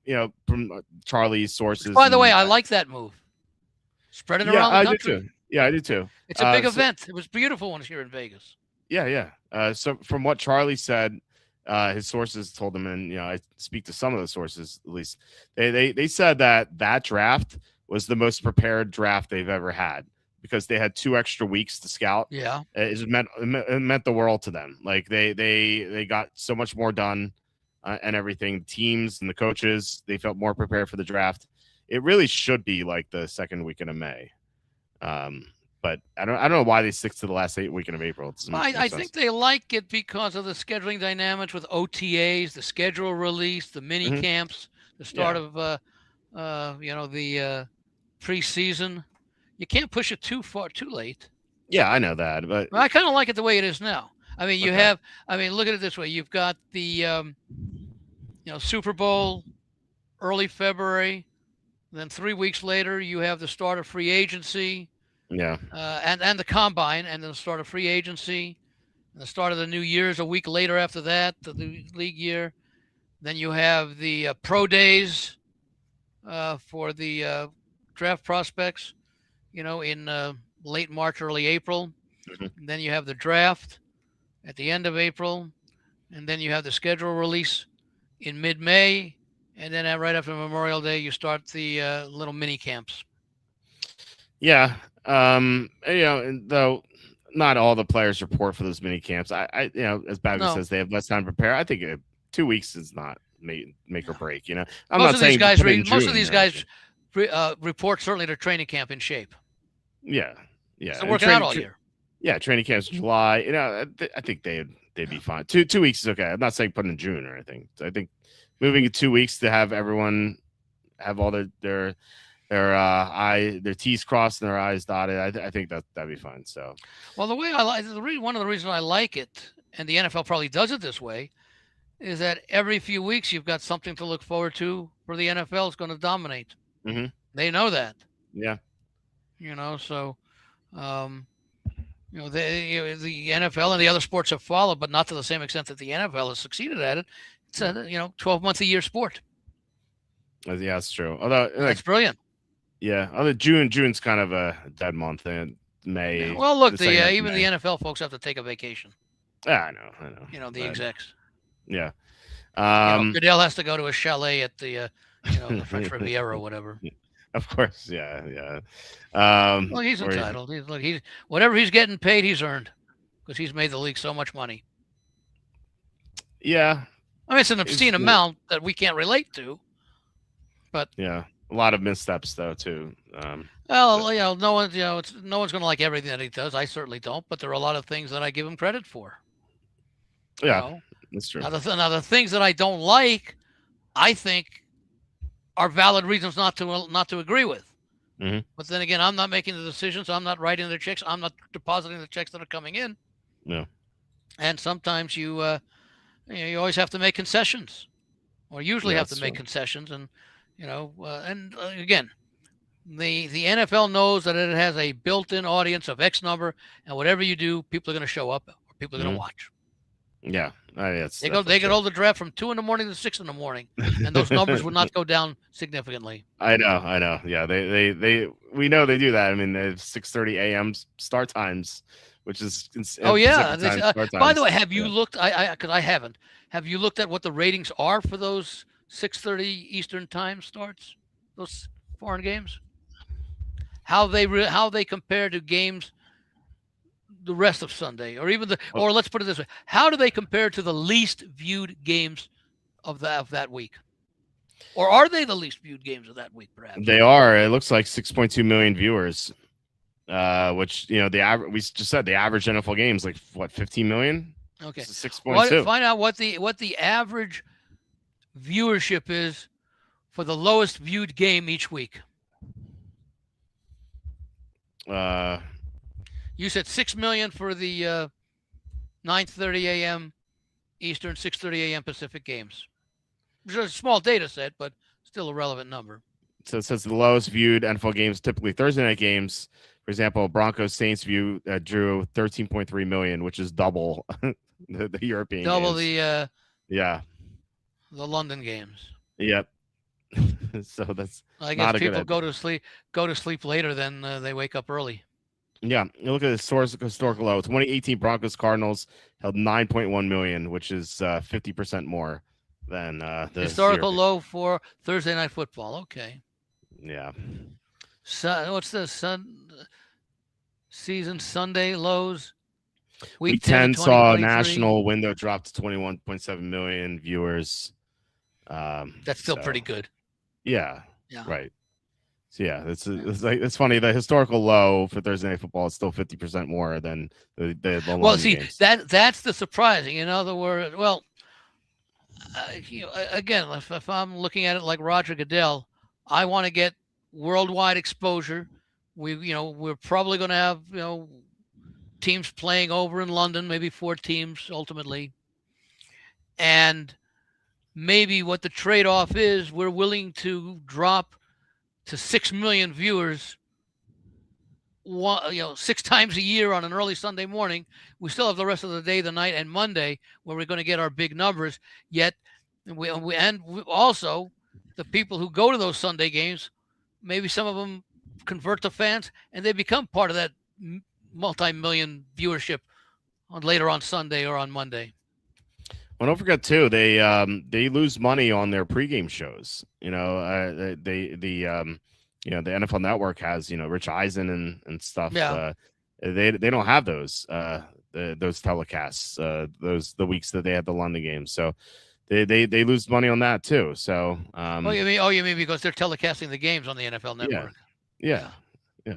A: Charlie's
B: Which,
A: sources,
B: by the way,
A: and
B: I like that move. Spread it
A: yeah,
B: around the
A: I do
B: country.
A: too. Yeah, I do too.
B: It's a big
A: So
B: event. It was beautiful when it was here in Vegas.
A: yeah, yeah. So from what Charlie said, his sources told him, and I speak to some of the sources at least. They said that draft was the most prepared draft they've ever had because they had 2 extra weeks to scout.
B: Yeah.
A: It meant the world to them. Like they got so much more done, and everything. Teams and the coaches, they felt more prepared for the draft. It really should be like the second weekend of May. Um, but I don't know why they stick to the last weekend of April. It doesn't
B: Well,
A: make
B: I
A: sense.
B: think they like it because of the scheduling dynamics with OTAs, the schedule release, the mini
A: Hmm.
B: camps, the
A: Yeah.
B: start of the preseason. You can't push it too far, too late.
A: Yeah, I know that, but
B: I kind of like it the way it is now. I mean, you
A: okay.
B: have. I mean, look at it this way: you've got the Super Bowl early February, then 3 weeks later you have the start of free agency,
A: Yeah.
B: and the combine, and then the start of free agency, and the start of the new year's a week later after that, the league year. Then you have the pro days for the draft prospects, in late March, early April.
A: Mhm.
B: And then you have the draft at the end of April, and then you have the schedule release in mid-May, and then right after Memorial Day, you start the little mini camps.
A: Yeah. And though not all the players report for those mini camps, as Babby says, they have less time to prepare. I think 2 weeks is not make or break. I'm
B: most
A: not
B: of
A: saying
B: these guys,
A: put in
B: most of
A: June
B: these
A: or
B: guys
A: anything.
B: report certainly to training camp in shape.
A: Yeah. Yeah.
B: So
A: And
B: working out all year.
A: yeah, training camps in July. I think they'd be fine. 2 weeks is okay. I'm not saying put in June or anything. So I think moving it 2 weeks to have everyone have all their T's crossed and their I's dotted. I think that'd be fine. So,
B: well, the way I like one of the reasons I like it, and the NFL probably does it this way, is that every few weeks you've got something to look forward to where the NFL is going to dominate.
A: mm-hmm.
B: They know that.
A: Yeah.
B: So, the NFL and the other sports have followed, but not to the same extent that the NFL has succeeded at it. It's a 12 month a year sport.
A: Yeah, that's true. Although
B: that's brilliant.
A: Yeah, although June's kind of a dead month, and May.
B: Yeah. Well, look, even the NFL folks have to take a vacation.
A: Yeah, I know.
B: The execs.
A: Yeah.
B: Goodell has to go to a chalet at the the French Riviera or whatever.
A: Of course, yeah.
B: Well, he's
A: Or
B: entitled. He's whatever he's getting paid, he's earned because he's made the league so much money.
A: yeah,
B: I mean, it's an
A: it's
B: obscene amount that we can't relate to, but
A: yeah, a lot of missteps though too.
B: well, no one's no one's going to like everything that he does. I certainly don't, but there are a lot of things that I give him credit for.
A: Yeah, that's true.
B: Now the things that I don't like, I think are valid reasons not to agree with.
A: Mm-hmm.
B: But then again, I'm not making the decisions. I'm not writing the checks. I'm not depositing the checks that are coming in.
A: Yeah.
B: And sometimes you always have to make concessions, or usually have to make concessions. And again, the NFL knows that it has a built-in audience of X number, and whatever you do, people are going to show up, or people are going to watch.
A: Yeah,
B: they could hold the draft from 2 a.m. to 6 a.m, and those numbers would not go down significantly.
A: I know. Yeah, we know they do that. I mean, they have 6:30 a.m. start times, which is
B: oh yeah. By the way, have you looked? Because I haven't. Have you looked at what the ratings are for those 6:30 Eastern time starts? Those foreign games. How they compare to games the rest of Sunday, or even or let's put it this way: how do they compare to the least viewed games of that week? Or are they the least viewed games of that week? Perhaps
A: they are. It looks like 6.2 million viewers, which the average. We just said the average NFL game is like what 15 million.
B: Okay,
A: 6.2.
B: Find out what the average viewership is for the lowest viewed game each week. You said 6 million for the 9:30 a.m. Eastern, 6:30 a.m. Pacific games. Which is a small data set, but still a relevant number.
A: So it says the lowest viewed NFL games, typically Thursday night games. For example, Broncos Saints drew 13.3 million, which is double the European
B: double
A: games.
B: the London games.
A: Yep. So that's
B: I guess people go to sleep later than they wake up early.
A: Yeah, you look at the historical low. 2018 Broncos Cardinals held 9.1 million, which is 50% more than the
B: historical low for Thursday Night Football. Okay.
A: Yeah.
B: So what's the season Sunday lows?
A: Week 10 saw a national window drop to 21.7 million viewers.
B: That's still pretty good.
A: Yeah. Right. So yeah, it's funny. The historical low for Thursday Night Football is still 50% more than the
B: well. See,
A: games.
B: that's the surprising. In other words, well, again, if I'm looking at it like Roger Goodell, I want to get worldwide exposure. We're probably going to have teams playing over in London, maybe 4 teams ultimately, and maybe what the trade-off is, we're willing to drop to 6 million viewers, 6 times a year on an early Sunday morning. We still have the rest of the day, the night, and Monday where we're going to get our big numbers. Yet, we also the people who go to those Sunday games, maybe some of them convert to fans and they become part of that multi-million viewership later on Sunday or on Monday.
A: Well, don't forget too, they lose money on their pregame shows. The NFL Network has Rich Eisen and stuff.
B: Yeah.
A: They don't have those telecasts the weeks that they had the London games. So they lose money on that too. So
B: you mean because they're telecasting the games on the NFL Network?
A: Yeah.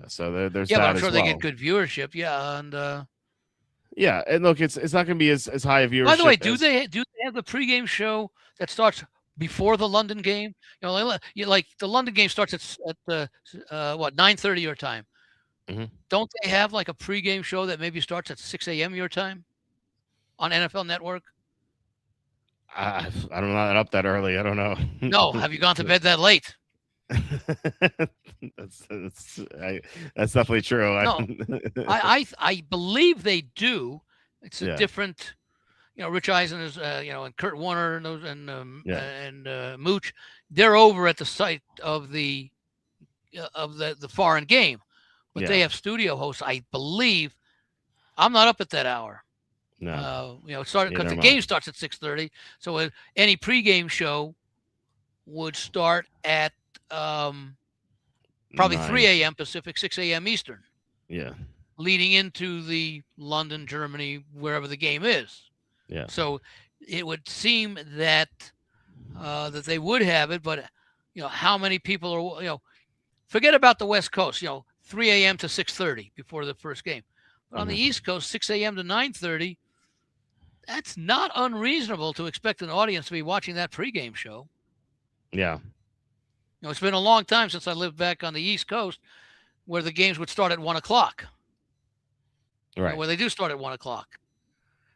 A: So there's
B: but
A: that
B: I'm sure
A: as
B: they
A: well.
B: get good viewership. Yeah, and.
A: Yeah, and look, it's not going to be as high a viewership.
B: By the way, do they have the pregame show that starts before the London game? Like the London game starts at 9:30 your time.
A: Mm-hmm.
B: Don't they have like a pregame show that maybe starts at 6 a.m. your time on NFL Network?
A: I'm not up that early. I don't know.
B: No, have you gone to bed that late?
A: That's definitely true.
B: No, I believe they do. It's a different, Rich Eisen is, and Kurt Warner and those and Mooch, they're over at the site of the foreign game, but they have studio hosts. I believe. I'm not up at that hour.
A: No,
B: it started because the game starts at 6:30. So any pregame show would start at probably
A: 9.
B: 3 a.m. Pacific, 6 a.m. Eastern,
A: Yeah.
B: leading into the London, Germany, wherever the game is.
A: Yeah.
B: So it would seem that that they would have it, but how many people are forget about the West Coast, 3 a.m. to 6:30 before the first game. But on the East Coast, 6 a.m. to 9:30, that's not unreasonable to expect an audience to be watching that pregame show.
A: Yeah.
B: It's been a long time since I lived back on the East Coast where the games would start at 1 o'clock.
A: Right.
B: Where they do start at 1 o'clock.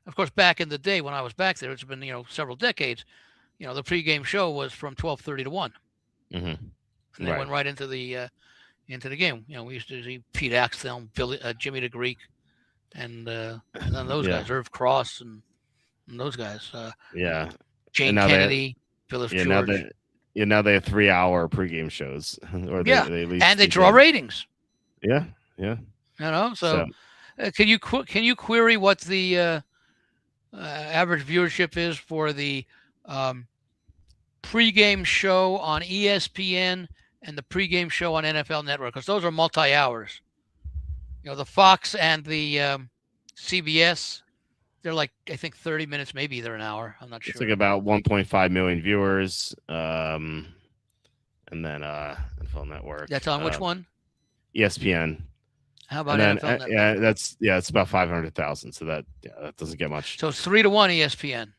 B: Of course, back in the day when I was back there, it's been, several decades, the pregame show was from 12:30 to 1.
A: Mm-hmm.
B: And they went right into the game. We used to see Pete Axtell, Jimmy the Greek, and then those guys, Irv Cross and those guys. Jane Kennedy, Phyllis George.
A: Now they have 3-hour pregame shows. Or they at least
B: and they draw ratings.
A: Yeah.
B: So can you query what the average viewership is for the pregame show on ESPN and the pregame show on NFL Network? Because those are multi-hours. The Fox and the CBS, they're like, I think 30 minutes, maybe they're an hour. I'm not sure.
A: It's like about 1.5 million viewers. And then NFL Network.
B: That's on which one?
A: ESPN.
B: How about NFL Network?
A: It's about 500,000. So that doesn't get much.
B: So it's 3-1 ESPN.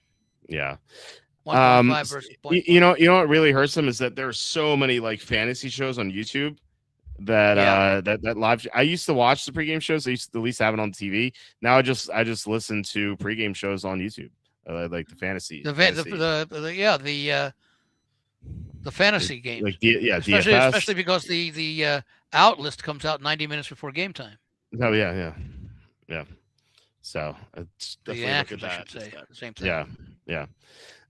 A: Yeah.
B: 1.5 versus 0.5.
A: You know what really hurts them is that there are so many like fantasy shows on YouTube that that live. I used to watch the pregame shows. I used to at least have it on TV. Now I just listen to pregame shows on YouTube, like the fantasy. The
B: fantasy game.
A: Like DFS.
B: Especially because the out list comes out 90 minutes before game time.
A: Oh yeah. So it's definitely
B: look at that. Say. Same thing.
A: Yeah.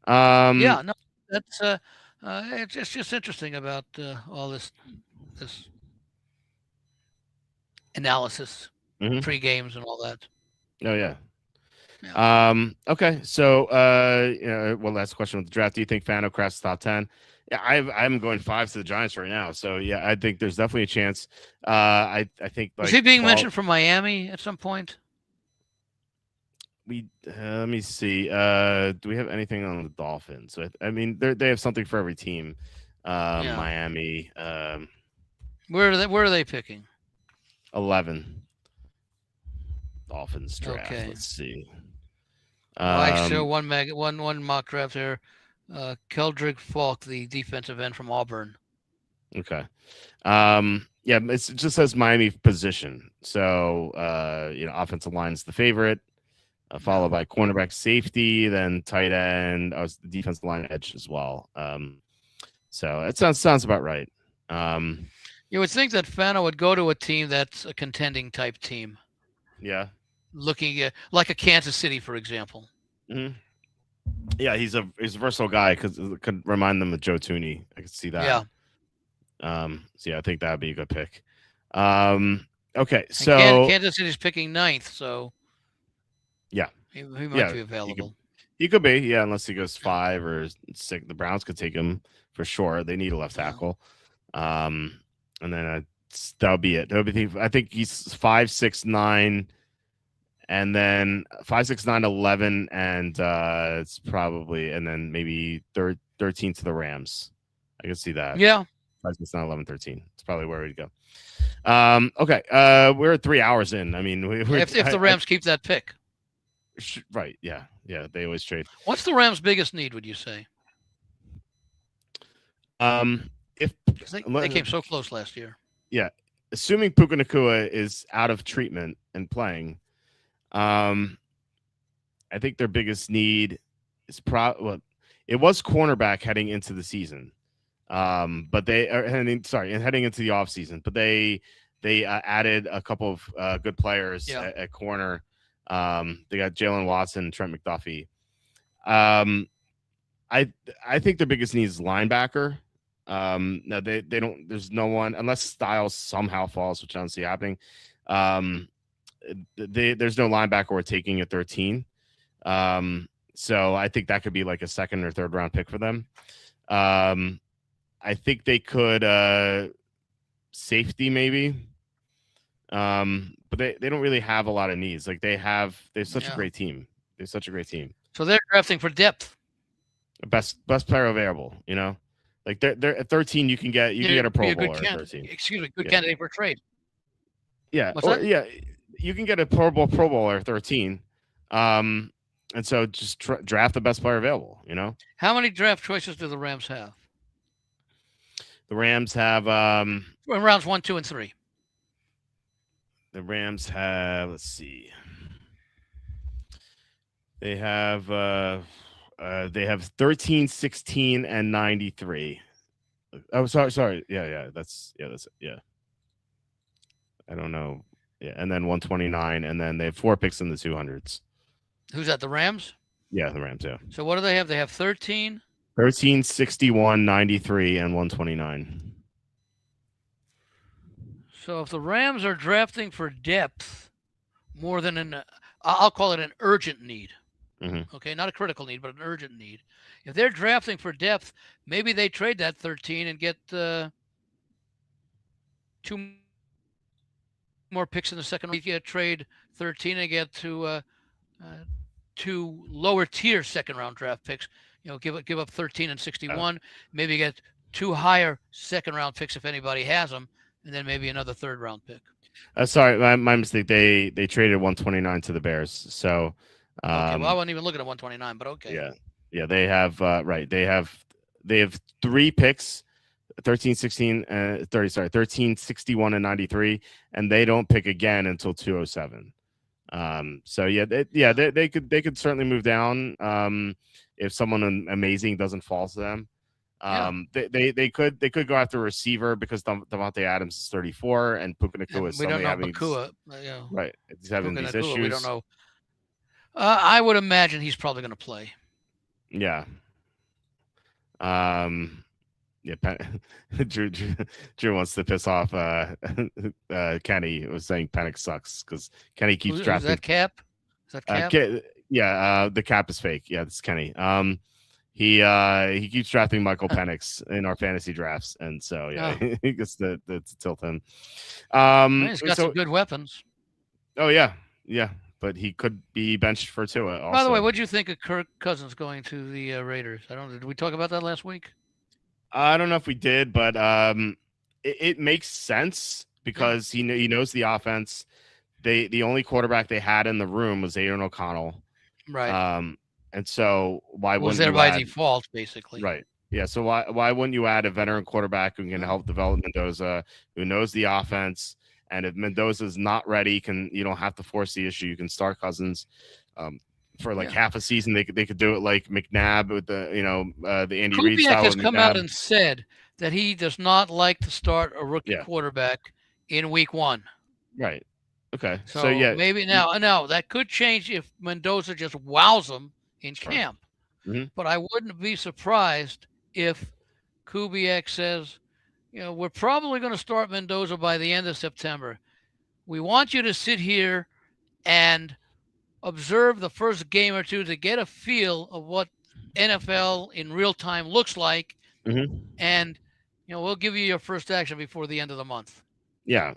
B: No, that's it's just interesting about all this analysis, pre-games and all that.
A: Oh yeah. Okay. So one last question with the draft. Do you think Fano cracks the top 10? Yeah, I'm going 5 to the Giants right now. So yeah, I think there's definitely a chance. I think like,
B: is he being mentioned from Miami at some point?
A: Let me see. Do we have anything on the Dolphins? So I mean, they have something for every team. Miami.
B: Where are they picking?
A: 11. Dolphins draft. Okay. Let's see.
B: I show one mock draft here. Keldrick Falk, the defensive end from Auburn.
A: Okay. It just says Miami position. So offensive line is the favorite. Followed by cornerback, safety, then tight end, the defensive line, edge as well. So it sounds about right.
B: You would think that Fano would go to a team that's a contending type team.
A: Yeah.
B: Looking at like a Kansas City, for example.
A: Mm-hmm. Yeah, he's a versatile guy because it could remind them of Joe Thuney. I could see that.
B: Yeah.
A: So yeah, I think that'd be a good pick. Okay, so
B: Kansas City's picking 9th, so.
A: Yeah,
B: he might be available.
A: He could be, unless he goes 5 or 6. The Browns could take him for sure. They need a left tackle, and then that'll be it. I think he's 5, 6, 9, and then 5, 6, 9, 11, and it's probably and then maybe 13 to the Rams. I can see that.
B: Yeah,
A: 5, 6, 9, 11, 13. It's probably where we'd go. Okay, we're 3 hours in. I mean,
B: if the Rams keep that pick.
A: Right. Yeah. They always trade.
B: What's the Rams' biggest need, would you say?
A: If
B: they came so close last year.
A: Yeah. Assuming Puka Nacua is out of treatment and playing, I think their biggest need is it was cornerback heading into the season. But heading into the offseason, but they added a couple of good players at corner. They got Jalen Watson, Trent McDuffie. I think their biggest need is linebacker. No, they don't. There's no one unless Styles somehow falls, which I don't see happening. There's no linebacker we're taking at 13. So I think that could be like a 2nd or 3rd round pick for them. I think they could safety maybe. But they don't really have a lot of needs. Like they have such a
B: Yeah.
A: great team. They're such a great team.
B: So they're drafting for depth.
A: Best player available. Like they're at 13. You can get a
B: You'd be
A: Pro
B: a good
A: Bowler at
B: candidate.
A: 13.
B: Excuse me, good
A: Yeah,
B: candidate for trade.
A: yeah,
B: What's
A: or
B: that?
A: yeah, you can get a Pro Bowler at 13. Um, and so just draft the best player available.
B: How many draft choices do the Rams have?
A: The Rams have
B: In rounds 1, 2, and 3.
A: let's see. They have 13, 16, and 93. Oh, sorry. That's it. Yeah. I don't know. Yeah, and then 129, and then they have 4 picks in the 200s.
B: Who's that? The Rams?
A: Yeah, the Rams, yeah.
B: So what do they have? They have 13.
A: 13, 61, 93, and 129.
B: So if the Rams are drafting for depth more than I'll call it an urgent need.
A: Mm-hmm.
B: Okay, not a critical need, but an urgent need. If they're drafting for depth, maybe they trade that 13 and get 2 more picks in the second round. You get trade 13 and get to 2 lower tier second round draft picks. Give up 13 and 61. Maybe get 2 higher second round picks if anybody has them, and then maybe another third round pick.
A: Sorry, my mistake. They traded 129 to the Bears. So,
B: okay, well I wasn't even looking at 129, but okay.
A: Yeah. They have right. They have 3 picks. 13, 16, 30. Sorry, 13, 61, and 93, and they don't pick again until 207. So they could certainly move down if someone amazing doesn't fall to them. They could go after a receiver because Devontae Adams is 34 and Puka Nacua is
B: we don't know
A: having
B: Nacua.
A: Right. He's having these issues.
B: We don't know. I would imagine he's probably going to play.
A: Yeah. Yeah, Drew wants to piss off Kenny. It was saying Panic sucks because Kenny keeps drafting.
B: Is that Cap? Is that Cap?
A: The Cap is fake. Yeah, it's Kenny. He keeps drafting Michael Penix in our fantasy drafts, and so he gets to tilt him.
B: He's got some good weapons.
A: Oh yeah, but he could be benched for Tua. Also.
B: By the way, what did you think of Kirk Cousins going to the Raiders? Did we talk about that last week?
A: I don't know if we did, but it makes sense because he knows the offense. The only quarterback they had in the room was Aiden O'Connell,
B: right?
A: And so why
B: was
A: wouldn't
B: there
A: you
B: by
A: add,
B: default, basically?
A: Right. Yeah. So why wouldn't you add a veteran quarterback who can help develop Mendoza, who knows the offense, and if Mendoza's not ready, you don't have to force the issue. You can start Cousins. For half a season, they could do it like McNabb with the Andy Reid style.
B: Kubiak has come out and said that he does not like to start a rookie quarterback in week 1.
A: Right. Okay.
B: So maybe now that could change if Mendoza just wows them in camp.
A: Mm-hmm.
B: But I wouldn't be surprised if Kubiak says, we're probably going to start Mendoza by the end of September. We want you to sit here and observe the first game or two to get a feel of what NFL in real time looks like.
A: Mm-hmm.
B: And, we'll give you your first action before the end of the month.
A: Yeah.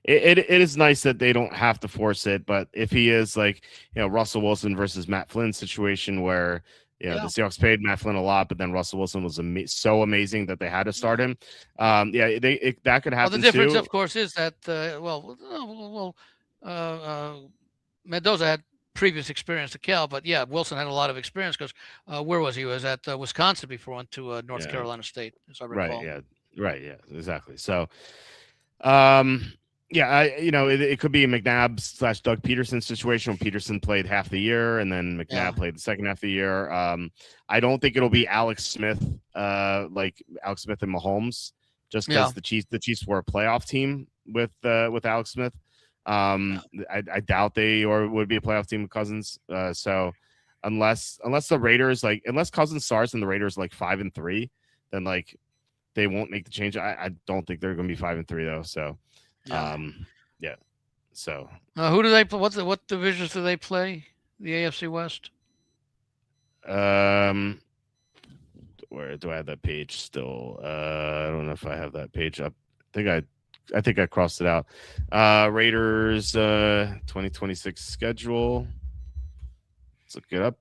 A: It is nice that they don't have to force it, but if he is like, Russell Wilson versus Matt Flynn situation where, the Seahawks paid Matt Flynn a lot, but then Russell Wilson was so amazing that they had to start him. That could happen.
B: Well, the difference, of course, is that, Mendoza had previous experience to Cal, but Wilson had a lot of experience because where was he? He was at Wisconsin before went to North Carolina State, as I recall.
A: Right. Yeah. Exactly. So, it could be a McNabb / Doug Peterson situation when Peterson played half the year and then McNabb played the second half of the year. I don't think it'll be Alex Smith, like Alex Smith and Mahomes, just because the Chiefs were a playoff team with Alex Smith. I doubt they would be a playoff team with Cousins. So unless the Raiders unless Cousins starts and the Raiders 5-3, then they won't make the change. I don't think they're going to be 5-3 though. So. So
B: who do they play? What divisions do they play? The AFC West.
A: Where do I have that page still? I don't know if I have that page up. I think I I think I crossed it out. Raiders 2026 schedule. Let's look it up.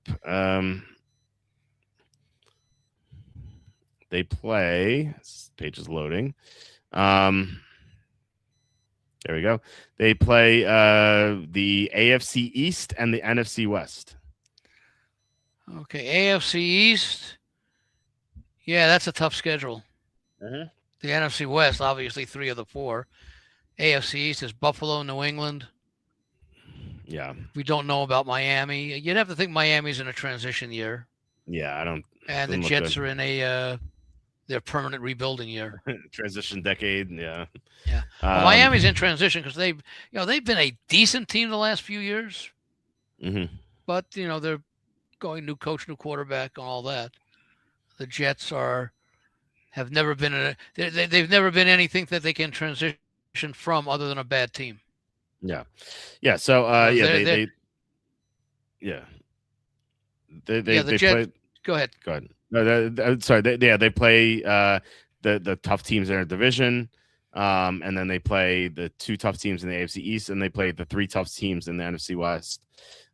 A: They play. This page is loading. There we go. They play the AFC East and the NFC West.
B: Okay, AFC East. Yeah, that's a tough schedule.
A: Mm-hmm.
B: The NFC West, obviously 3 of the 4. AFC East is Buffalo, New England.
A: Yeah.
B: We don't know about Miami. You'd have to think Miami's in a transition year.
A: Yeah, I don't.
B: And the Jets are in their permanent rebuilding year.
A: Transition decade. Yeah.
B: Yeah. Well, Miami's in transition because they've been a decent team the last few years.
A: Mm-hmm.
B: But they're going new coach, new quarterback, and all that. The Jets have never been they've never been anything that they can transition from other than a bad team.
A: Yeah. Yeah. So they Jets, play.
B: Go ahead.
A: Go ahead. No, sorry. They play the tough teams in their division, and then they play the 2 tough teams in the AFC East, and they play the 3 tough teams in the NFC West.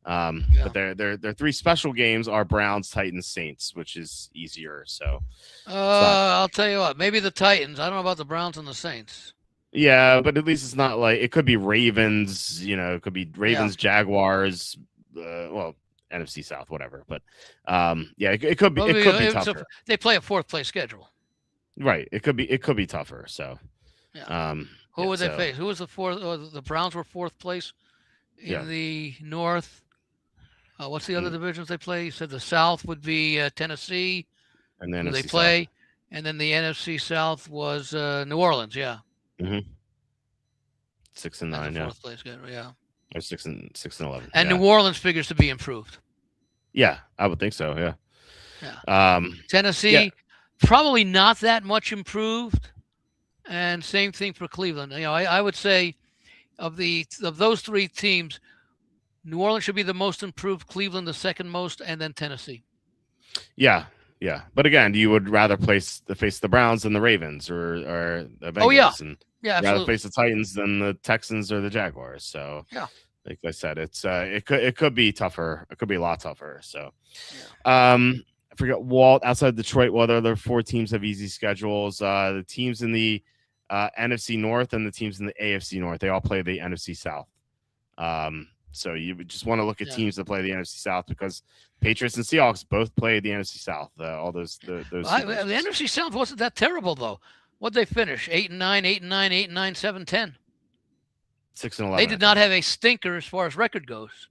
A: But their 3 special games are Browns, Titans, Saints, which is easier. So
B: I'll tell you what, maybe the Titans. I don't know about the Browns and the Saints.
A: Yeah, but at least it's not like it could be Ravens. It could be Ravens, Jaguars. NFC South, whatever. But it could be. It could be tougher.
B: They play a 4th place schedule.
A: Right. It could be tougher. So.
B: Yeah. Who would they face? Who was the 4th? The Browns were 4th place in the North. What's the other divisions they play? You said the South would be Tennessee.
A: And then
B: they play, South. And then the NFC South was New Orleans. Yeah.
A: Mm-hmm. 6 and 9.
B: 4th place, yeah.
A: Or 6 and 11.
B: And New Orleans figures to be improved.
A: Yeah, I would think so. Yeah.
B: Yeah. Tennessee, probably not that much improved. And same thing for Cleveland. I would say of those 3 teams, New Orleans should be the most improved, Cleveland the second most, and then Tennessee.
A: Yeah. Yeah. But again, you would rather face the Browns than the Ravens or the Bengals.
B: Oh, yeah.
A: And
B: absolutely.
A: Rather face the Titans than the Texans or the Jaguars. So like I said, it's it could be tougher. It could be a lot tougher. So I forget Walt outside Detroit. What other 4 teams have easy schedules? The teams in the NFC North and the teams in the AFC North, they all play the NFC South. So you just want to look at teams that play the NFC South because Patriots and Seahawks both play the NFC South. All those. The
B: NFC South wasn't that terrible though. What'd they finish? 8 and 9, 8 and 9, 8 and 9, 7 10.
A: 6 and 11.
B: They did not have a stinker as far as record goes.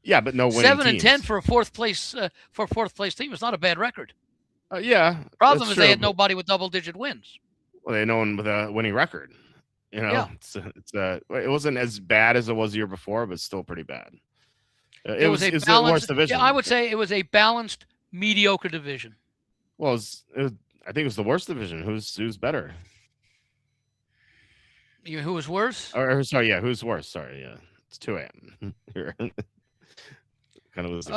A: Yeah, but no winning
B: 7
A: teams.
B: and 10 for a 4th place team is not a bad record.
A: Yeah.
B: Problem is they had nobody with double-digit wins.
A: Well, they had no one with a winning record. It wasn't as bad as it was the year before, but still pretty bad. It was the worst division.
B: Yeah, I would say it was a balanced, mediocre division.
A: Well, I think it was the worst division. Who's better?
B: Who was worse?
A: Or sorry, who's worse? Sorry, it's 2 a.m. Here. Kind of losing.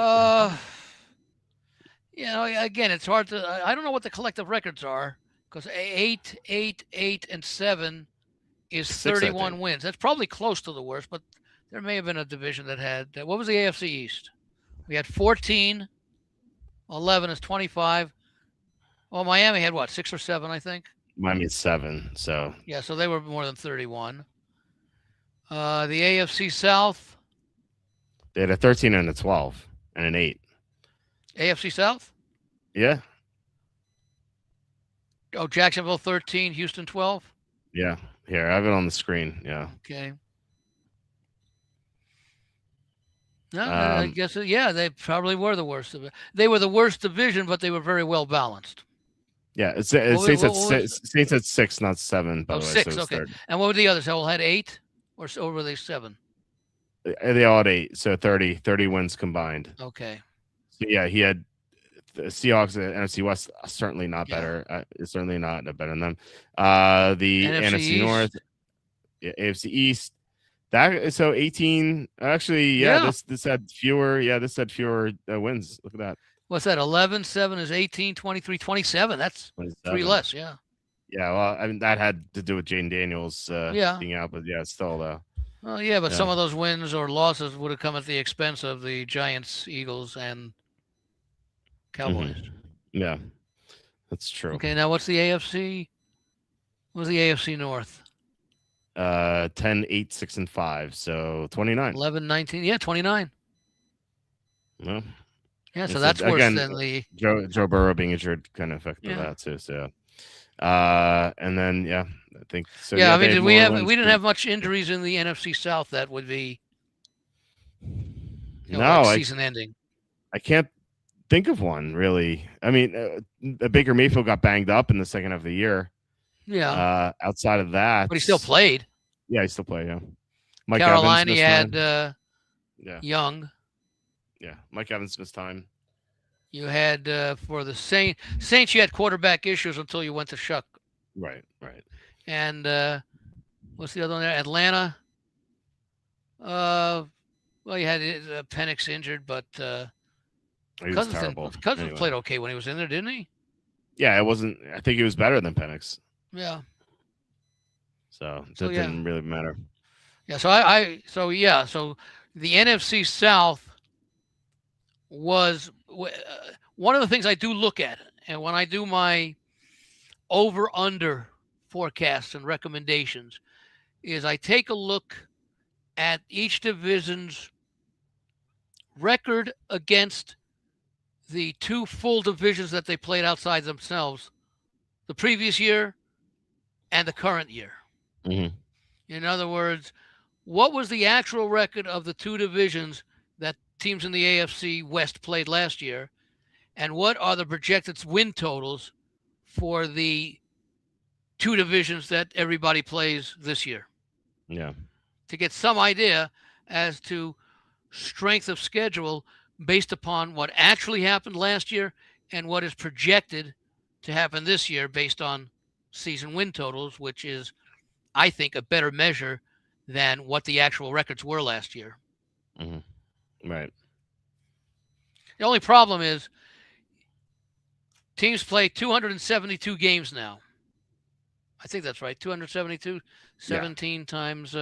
B: Again, it's hard to. I don't know what the collective records are because 8, 8, 8, and 7 is 31 wins. That's probably close to the worst, but there may have been a division that had. What was the AFC East? We had 14. 11 is 25. Well, Miami had what, 6 or 7, I think.
A: Miami had 7. So
B: so they were more than 31. The AFC South.
A: They had a 13 and a 12 and an 8.
B: AFC South?
A: Yeah.
B: Oh, Jacksonville 13, Houston 12?
A: Yeah. Here, I have it on the screen. Yeah.
B: Okay. No, I guess, they probably were the worst of it. They were the worst division, but they were very well balanced.
A: Yeah, Saints at 6, not 7. By the way,
B: 6, okay. Third. And what were the others? All had 8, or were they 7?
A: They all had 8, so 30 wins combined.
B: Okay.
A: So he had the Seahawks and NFC West certainly not better. Certainly not better than them. The NFC North, AFC East. That so 18. Actually, this had fewer. Yeah, this had fewer wins. Look at that.
B: What's that? 11, 7 is 18, 23, 27. That's 3 less. Yeah.
A: Yeah, well, I mean that had to do with Jane Daniels
B: Yeah.
A: being out, but yeah, still though.
B: Well, yeah, but
A: Yeah.
B: some of those wins or losses would have come at the expense of the Giants, Eagles, and
A: hmm
B: Cowboys.
A: Yeah, that's true.
B: Okay, now what's the AFC? What's the AFC North?
A: 10, 8, 6, and 5, so 29.
B: 11, 19. Yeah, 29.
A: Well,
B: Yeah, so
A: it's a,
B: that's worse
A: again,
B: than the.
A: Joe Burrow being injured kind of affected
B: Yeah.
A: that too. So, and then yeah, I think so.
B: Yeah,
A: Yeah,
B: I
A: they
B: mean,
A: had
B: did we
A: more
B: have?
A: wins
B: We didn't
A: than.
B: have much injuries in the NFC South that would be, like
A: No,
B: season ending.
A: I can't think of one really. I mean, Baker Mayfield got banged up in the second half of the year.
B: Yeah,
A: Outside of that,
B: but he still played.
A: yeah, he still play. Yeah, Mike Evans
B: Carolina, he
A: missed
B: had
A: time. Yeah,
B: Young.
A: yeah, Mike Evans missed time.
B: You had for the Saints, you had quarterback issues until you went to Shuck.
A: Right, right.
B: And what's the other one there? Atlanta. Well, you had Penix injured, but
A: He was terrible.
B: Cousins
A: Anyway.
B: played okay when he was in there, didn't he?
A: Yeah, it wasn't. I think he was better than Penix.
B: Yeah.
A: So that didn't really matter.
B: Yeah. So the NFC South was one of the things I do look at, and when I do my over/under forecasts and recommendations, is I take a look at each division's record against the two full divisions that they played outside themselves the previous year and the current year.
A: Mm-hmm.
B: In other words, what was the actual record of the two divisions that teams in the AFC West played last year, and what are the projected win totals for the two divisions that everybody plays this year?
A: Yeah.
B: To get some idea as to strength of schedule based upon what actually happened last year and what is projected to happen this year based on season win totals, which is, I think, a better measure than what the actual records were last year.
A: Mm-hmm. Right.
B: The only problem is teams play 272 games now. I think that's right. 272, 17 times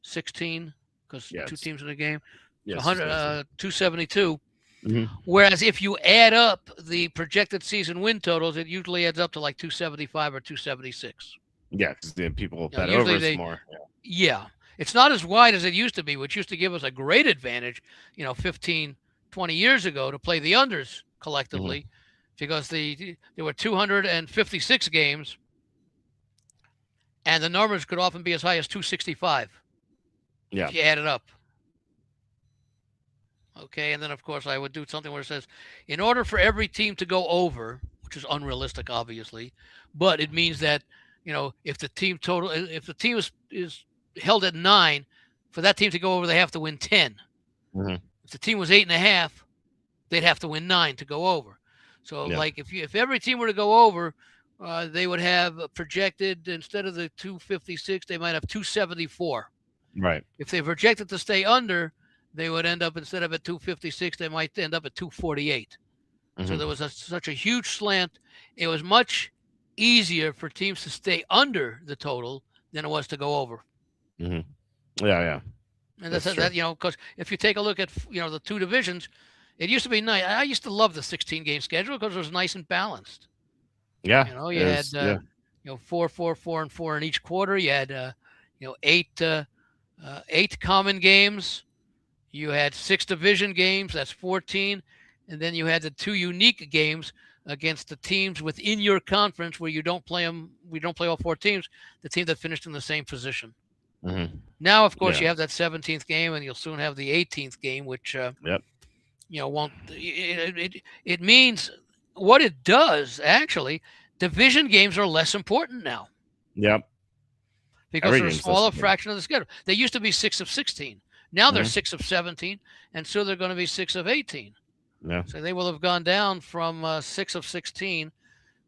B: 16, because two teams in a game.
A: Yes,
B: 272.
A: Mm-hmm.
B: Whereas if you add up the projected season win totals, it usually adds up to like 275 or 276.
A: Yeah, because the people bet over more.
B: Yeah. It's not as wide as it used to be, which used to give us a great advantage, 15, 20 years ago to play the unders collectively, because there were 256 games, and the numbers could often be as high as 265.
A: Yeah.
B: If you add it up. Okay, and then of course I would do something where it says, in order for every team to go over, which is unrealistic, obviously, but it means that if the team is held at 9, for that team to go over, they have to win 10.
A: Mm-hmm.
B: If the team was 8.5, they'd have to win 9 to go over. So, like if every team were to go over, they would have projected, instead of the 256, they might have 274.
A: Right.
B: If they projected to stay under, they would end up, instead of at 256, they might end up at 248. So there was such a huge slant. It was much easier for teams to stay under the total than it was to go over.
A: Mm-hmm. Yeah.
B: And that's that, because if you take a look at, the two divisions, it used to be nice. I used to love the 16-game schedule because it was nice and balanced.
A: Yeah.
B: You had, 4, 4, 4, and 4 in each quarter. You had, 8 common games. You had 6 division games. That's 14. And then you had the 2 unique games against the teams within your conference where you don't play them. We don't play all 4 teams. The team that finished in the same position.
A: Mm-hmm.
B: Now, of course, you have that 17th game, and you'll soon have the 18th game, which won't. It means what it does actually. Division games are less important now.
A: Yep.
B: Because they're a smaller fraction of the schedule. They used to be 6 of 16. Now they're 6 of 17, and so they're going to be 6 of 18.
A: Yeah.
B: So they will have gone down from 6 of 16,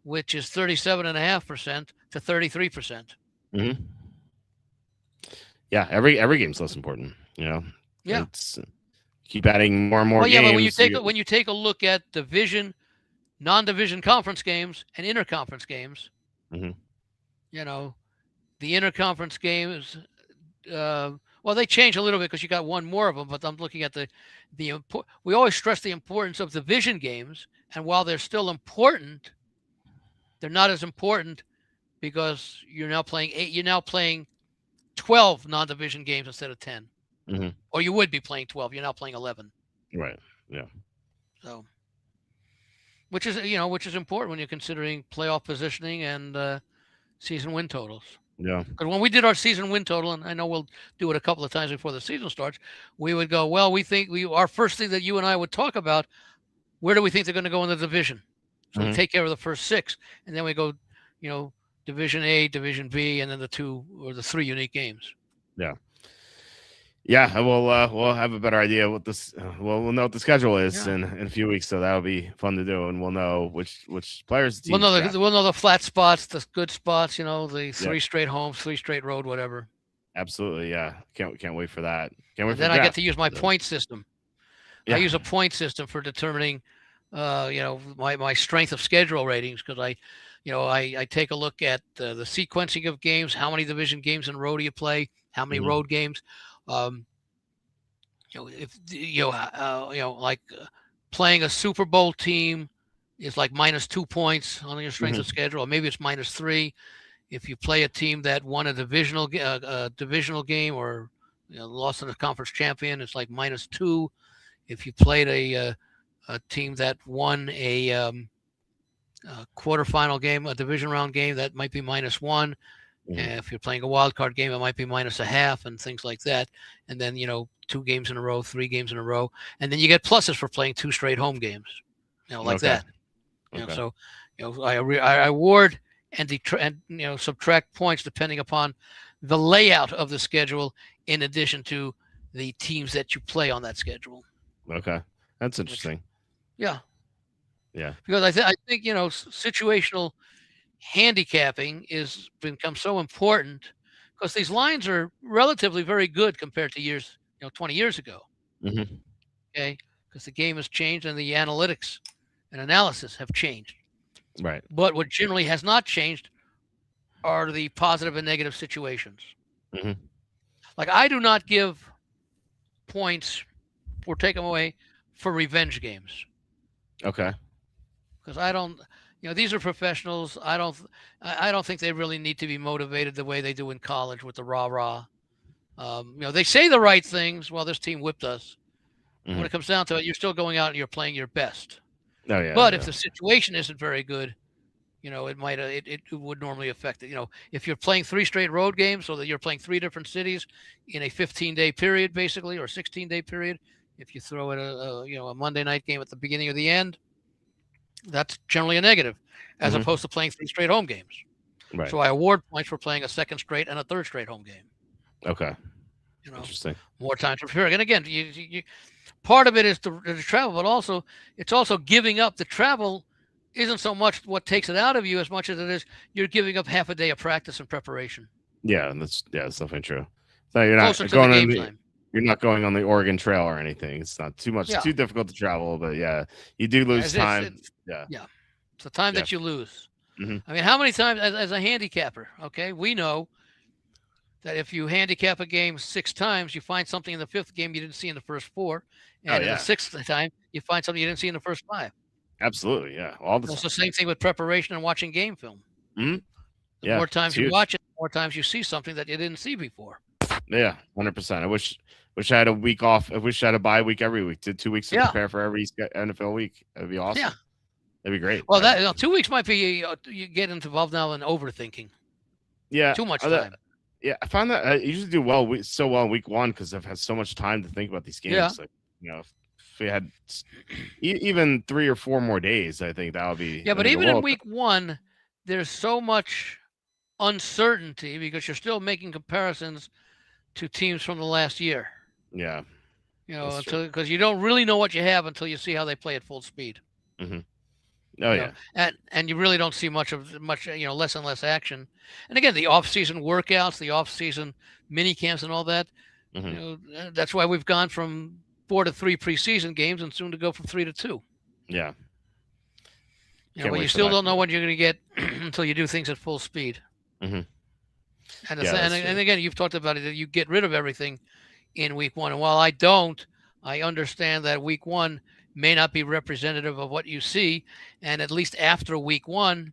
B: which is 37.5%, to 33%.
A: Mm-hmm. Yeah, every game's less important.
B: Yeah.
A: It's, keep adding more and more games.
B: But when you take a look at division, non-division conference games, and interconference games, you know, the interconference games. Well, they change a little bit because you got one more of them. But I'm looking at we always stress the importance of division games, and while they're still important, they're not as important because you're now playing 8. You're now playing 12 non-division games instead of 10, or you would be playing 12. You're now playing 11.
A: Right. Yeah.
B: So, which is important when you're considering playoff positioning and season win totals.
A: Yeah.
B: Because when we did our season win total, and I know we'll do it a couple of times before the season starts, we would go, well, we think our first thing that you and I would talk about, where do we think they're going to go in the division? So we take care of the first 6, and then we go, Division A, Division B, and then the 2 or the 3 unique games.
A: Yeah. Yeah, we'll have a better idea what this. We'll know what the schedule is in a few weeks, so that'll be fun to do, and we'll know which players.
B: We'll know the flat spots, the good spots. The 3 straight homes, 3 straight road, whatever.
A: Absolutely, yeah. Can't wait for that.
B: Then I get to use my point system. Yeah. I use a point system for determining, my strength of schedule ratings because I take a look at the sequencing of games, how many division games in a row do you play, how many road games. Playing a Super Bowl team is like -2 points on your strength of schedule, or maybe it's -3. If you play a team that won a divisional game or lost to the conference champion, it's like -2. If you played a team that won a quarterfinal game, a division round game, that might be -1. And if you're playing a wild card game, it might be -0.5 and things like that. And then, 2 games in a row, 3 games in a row. And then you get pluses for playing 2 straight home games, like that. So, I award and subtract points depending upon the layout of the schedule in addition to the teams that you play on that schedule.
A: Okay. That's interesting.
B: Yeah.
A: Because
B: I think, situational handicapping is become so important because these lines are relatively very good compared to 20 years ago. Okay, because the game has changed and the analytics and analysis have changed.
A: Right.
B: But what generally has not changed are the positive and negative situations. Like I do not give points or take them away for revenge games.
A: Okay.
B: Because I don't. These are professionals. I don't think they really need to be motivated the way they do in college with the rah-rah. They say the right things. Well, this team whipped us. When it comes down to it, you're still going out and you're playing your best.
A: Oh yeah.
B: But if the situation isn't very good, it would normally affect it. If you're playing 3 straight road games, so that you're playing 3 different cities in a 15-day period, basically, or 16-day period. If you throw in a Monday night game at the beginning or the end, that's generally a negative, as opposed to playing 3 straight home games.
A: Right.
B: So I award points for playing a 2nd straight and a 3rd straight home game.
A: Okay. Interesting.
B: More times preparing. And again, you part of it is the travel, but also it's also giving up. The travel isn't so much what takes it out of you as much as it is you're giving up half a day of practice and preparation.
A: Yeah, that's definitely true. So you're not you're not going on the Oregon Trail or anything. It's not too difficult to travel, but you do lose time.
B: It's the time that you lose. I mean, how many times as a handicapper? Okay, we know that if you handicap a game 6 times, you find something in the 5th game you didn't see in the first 4, and in the 6th time you find something you didn't see in the first 5.
A: Absolutely, yeah.
B: It's the same thing with preparation and watching game film. The more times you watch it, the more times you see something that you didn't see before.
A: Yeah, 100%. I wish I had a week off. I wish I had a bye week every week. Did 2 weeks to prepare for every NFL week. That'd be awesome.
B: Yeah,
A: that'd be great.
B: Well, 2 weeks might be you get involved now in overthinking.
A: Yeah,
B: too much time.
A: I found that I usually do so well in week 1 because I've had so much time to think about these games.
B: Yeah.
A: Like, if we had even 3 or 4 more days, I think that would be.
B: Yeah, but even in week 1, there's so much uncertainty because you're still making comparisons to teams from the last year.
A: Yeah.
B: Because you don't really know what you have until you see how they play at full speed.
A: Oh yeah.
B: And you really don't see much, less and less action. And again, the off-season workouts, the off-season mini camps and all that, that's why we've gone from 4 to 3 preseason games and soon to go from 3 to 2.
A: Yeah.
B: But you still don't know what you're going to get until you do things at full speed.
A: Mm-hmm.
B: And,
A: Yeah, that's
B: and
A: true.
B: again, you've talked about it, that you get rid of everything in week one. And while I understand that week one may not be representative of what you see. And at least after week one,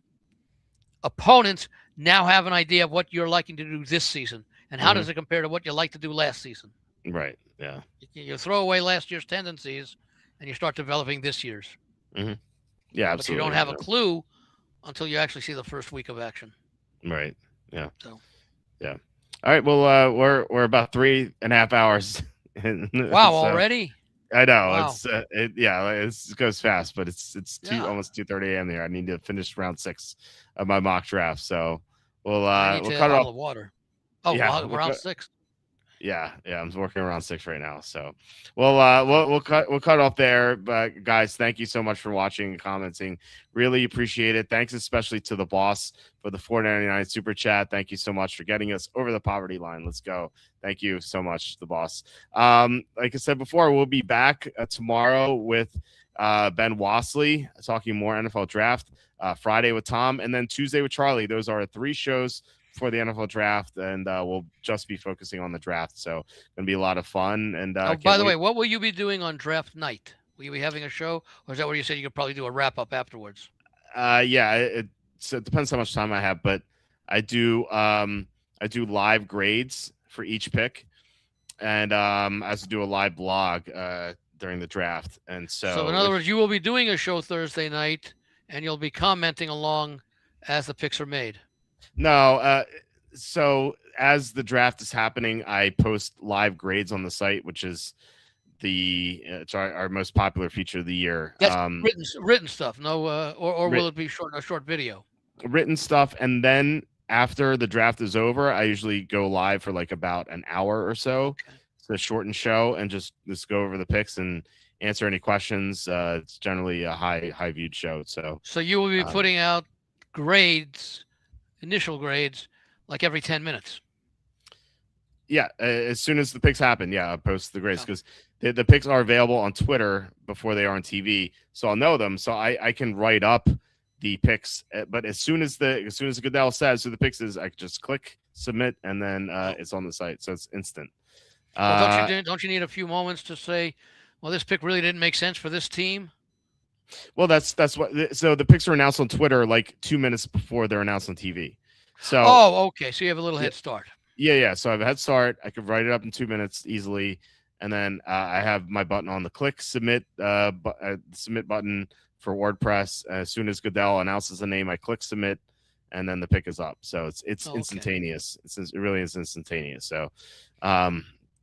B: opponents now have an idea of what you're liking to do this season. And how
A: Mm-hmm.
B: does it compare to what you like to do last season?
A: Right. Yeah.
B: You throw away last year's tendencies and you start developing this year's.
A: Mm-hmm. Yeah,
B: But you don't
A: absolutely.
B: have a clue until you actually see the first week of action.
A: Right. Yeah.
B: So,
A: Yeah. All right. Well, we're about 3.5 hours.
B: wow,
A: So
B: already?
A: I know
B: Wow.
A: it goes fast, but it's
B: Yeah.
A: almost 2:30 a.m. here. I need to finish round 6 of my mock draft. So
B: I need
A: we'll
B: to a
A: cut it off.
B: bottle of water. Oh,
A: Yeah,
B: we're on six.
A: yeah. I'm working around 6 right now. So
B: Wow.
A: we'll cut off there. But guys, thank you so much for watching and commenting. Really appreciate it. Thanks especially to the boss for the 4.99 super chat. Thank you so much for getting us over the poverty line. Let's go. Thank you so much, the boss. Like I said before, we'll be back tomorrow with Ben Wassley talking more NFL draft. Friday with Tom, and then Tuesday with Charlie. Those are 3 shows for the NFL draft, and we'll just be focusing on the draft. So gonna be a lot of fun, and
B: Oh,
A: can't
B: by the
A: wait.
B: way, what will you be doing on draft night? Will you be having a show, or is that where you said you could probably do a wrap up afterwards?
A: Yeah, so it depends how much time I have, but I do I do live grades for each pick, and I also do a live blog during the draft, and
B: So, in
A: so
B: other
A: which
B: words, you will be doing a show Thursday night, and you'll be commenting along as the picks are made.
A: no so as the draft is happening, I post live grades on the site, which is it's our most popular feature of the year.
B: That's written stuff. No, or will
A: Writ-
B: it be a short video?
A: Written stuff, and then after the draft is over, I usually go live for like about an hour or so.
B: Okay.
A: It's a shortened show, and just go over the picks and answer any questions. It's generally a high viewed show.
B: So you will be
A: Um,
B: putting out grades, initial grades, like every 10 minutes.
A: yeah, as soon as the picks happen, yeah, I'll post the grades
B: Yeah.
A: because the picks are available on Twitter before they are on TV, so I'll know them. So I can write up the picks, but as soon as Goodell says who the picks is, I can just click submit, and then
B: Oh.
A: it's on the site, so it's instant.
B: Well, don't you need a few moments to say, well, this pick really didn't make sense for this team?
A: Well, that's what. So the picks are announced on Twitter like 2 minutes before they're announced on TV. So
B: Oh, okay. So you have a little
A: yeah,
B: head start.
A: yeah. So I have a head start. I could write it up in 2 minutes easily, and then I have my button on the click submit submit button for WordPress. As soon as Goodell announces the name, I click submit, and then the pick is up. So it's
B: Oh, okay.
A: instantaneous. It really is instantaneous.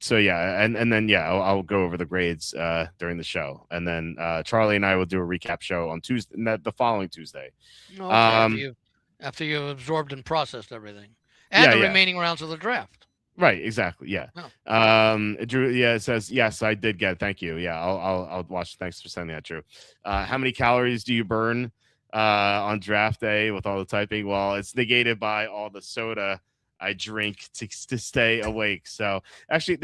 A: So yeah, and then yeah, I'll go over the grades during the show, and then Charlie and I will do a recap show on Tuesday, the following Tuesday.
B: Okay. After you've absorbed and processed everything, and the
A: Yeah,
B: remaining rounds of the draft.
A: right, exactly, yeah.
B: Oh.
A: Drew, yeah, it says yes, I did get it. Thank you. Yeah, I'll watch. Thanks for sending that, Drew. How many calories do you burn on draft day with all the typing? Well, it's negated by all the soda I drink to stay awake. So actually,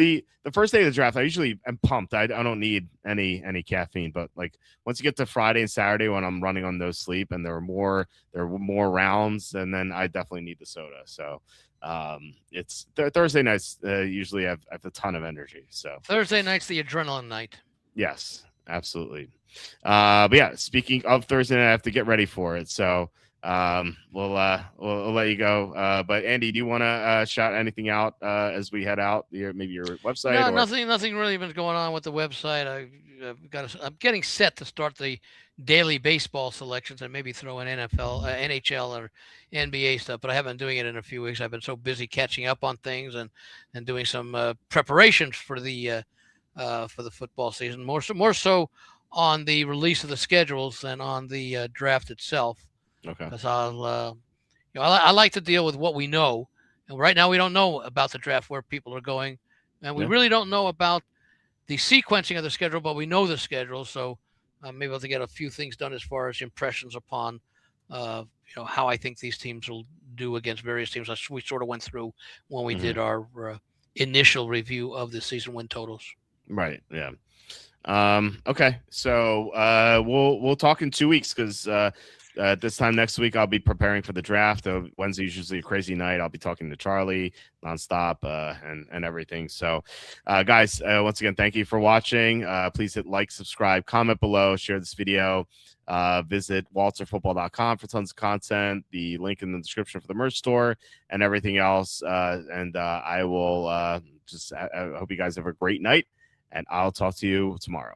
A: the first day of the draft, I usually am pumped. I don't need any caffeine, but like once you get to Friday and Saturday when I'm running on no sleep and there are more rounds, and then I definitely need the soda. So it's Thursday nights usually have a ton of energy. So
B: Thursday night's the adrenaline night.
A: yes, absolutely. But yeah, speaking of Thursday night, I have to get ready for it. So we'll let you go. But Andy, do you want to shout anything out as we head out? Maybe your website?
B: No,
A: or
B: nothing really been going on with the website. I'm getting set to start the daily baseball selections and maybe throw in NFL, NHL, or NBA stuff. But I haven't been doing it in a few weeks. I've been so busy catching up on things and doing some preparations for the football season. More so on the release of the schedules than on the draft itself.
A: Okay.
B: Because I like to deal with what we know, and right now we don't know about the draft, where people are going, and we really don't know about the sequencing of the schedule, but we know the schedule, so I'm able to get a few things done as far as impressions upon how I think these teams will do against various teams. We sort of went through when we did our initial review of the season win totals.
A: Right. Yeah. Okay. So we'll talk in 2 weeks because This time next week, I'll be preparing for the draft. Wednesday is usually a crazy night. I'll be talking to Charlie nonstop and everything. So, guys, once again, thank you for watching. Please hit like, subscribe, comment below, share this video. Visit walterfootball.com for tons of content. The link in the description for the merch store and everything else. I will I hope you guys have a great night, and I'll talk to you tomorrow.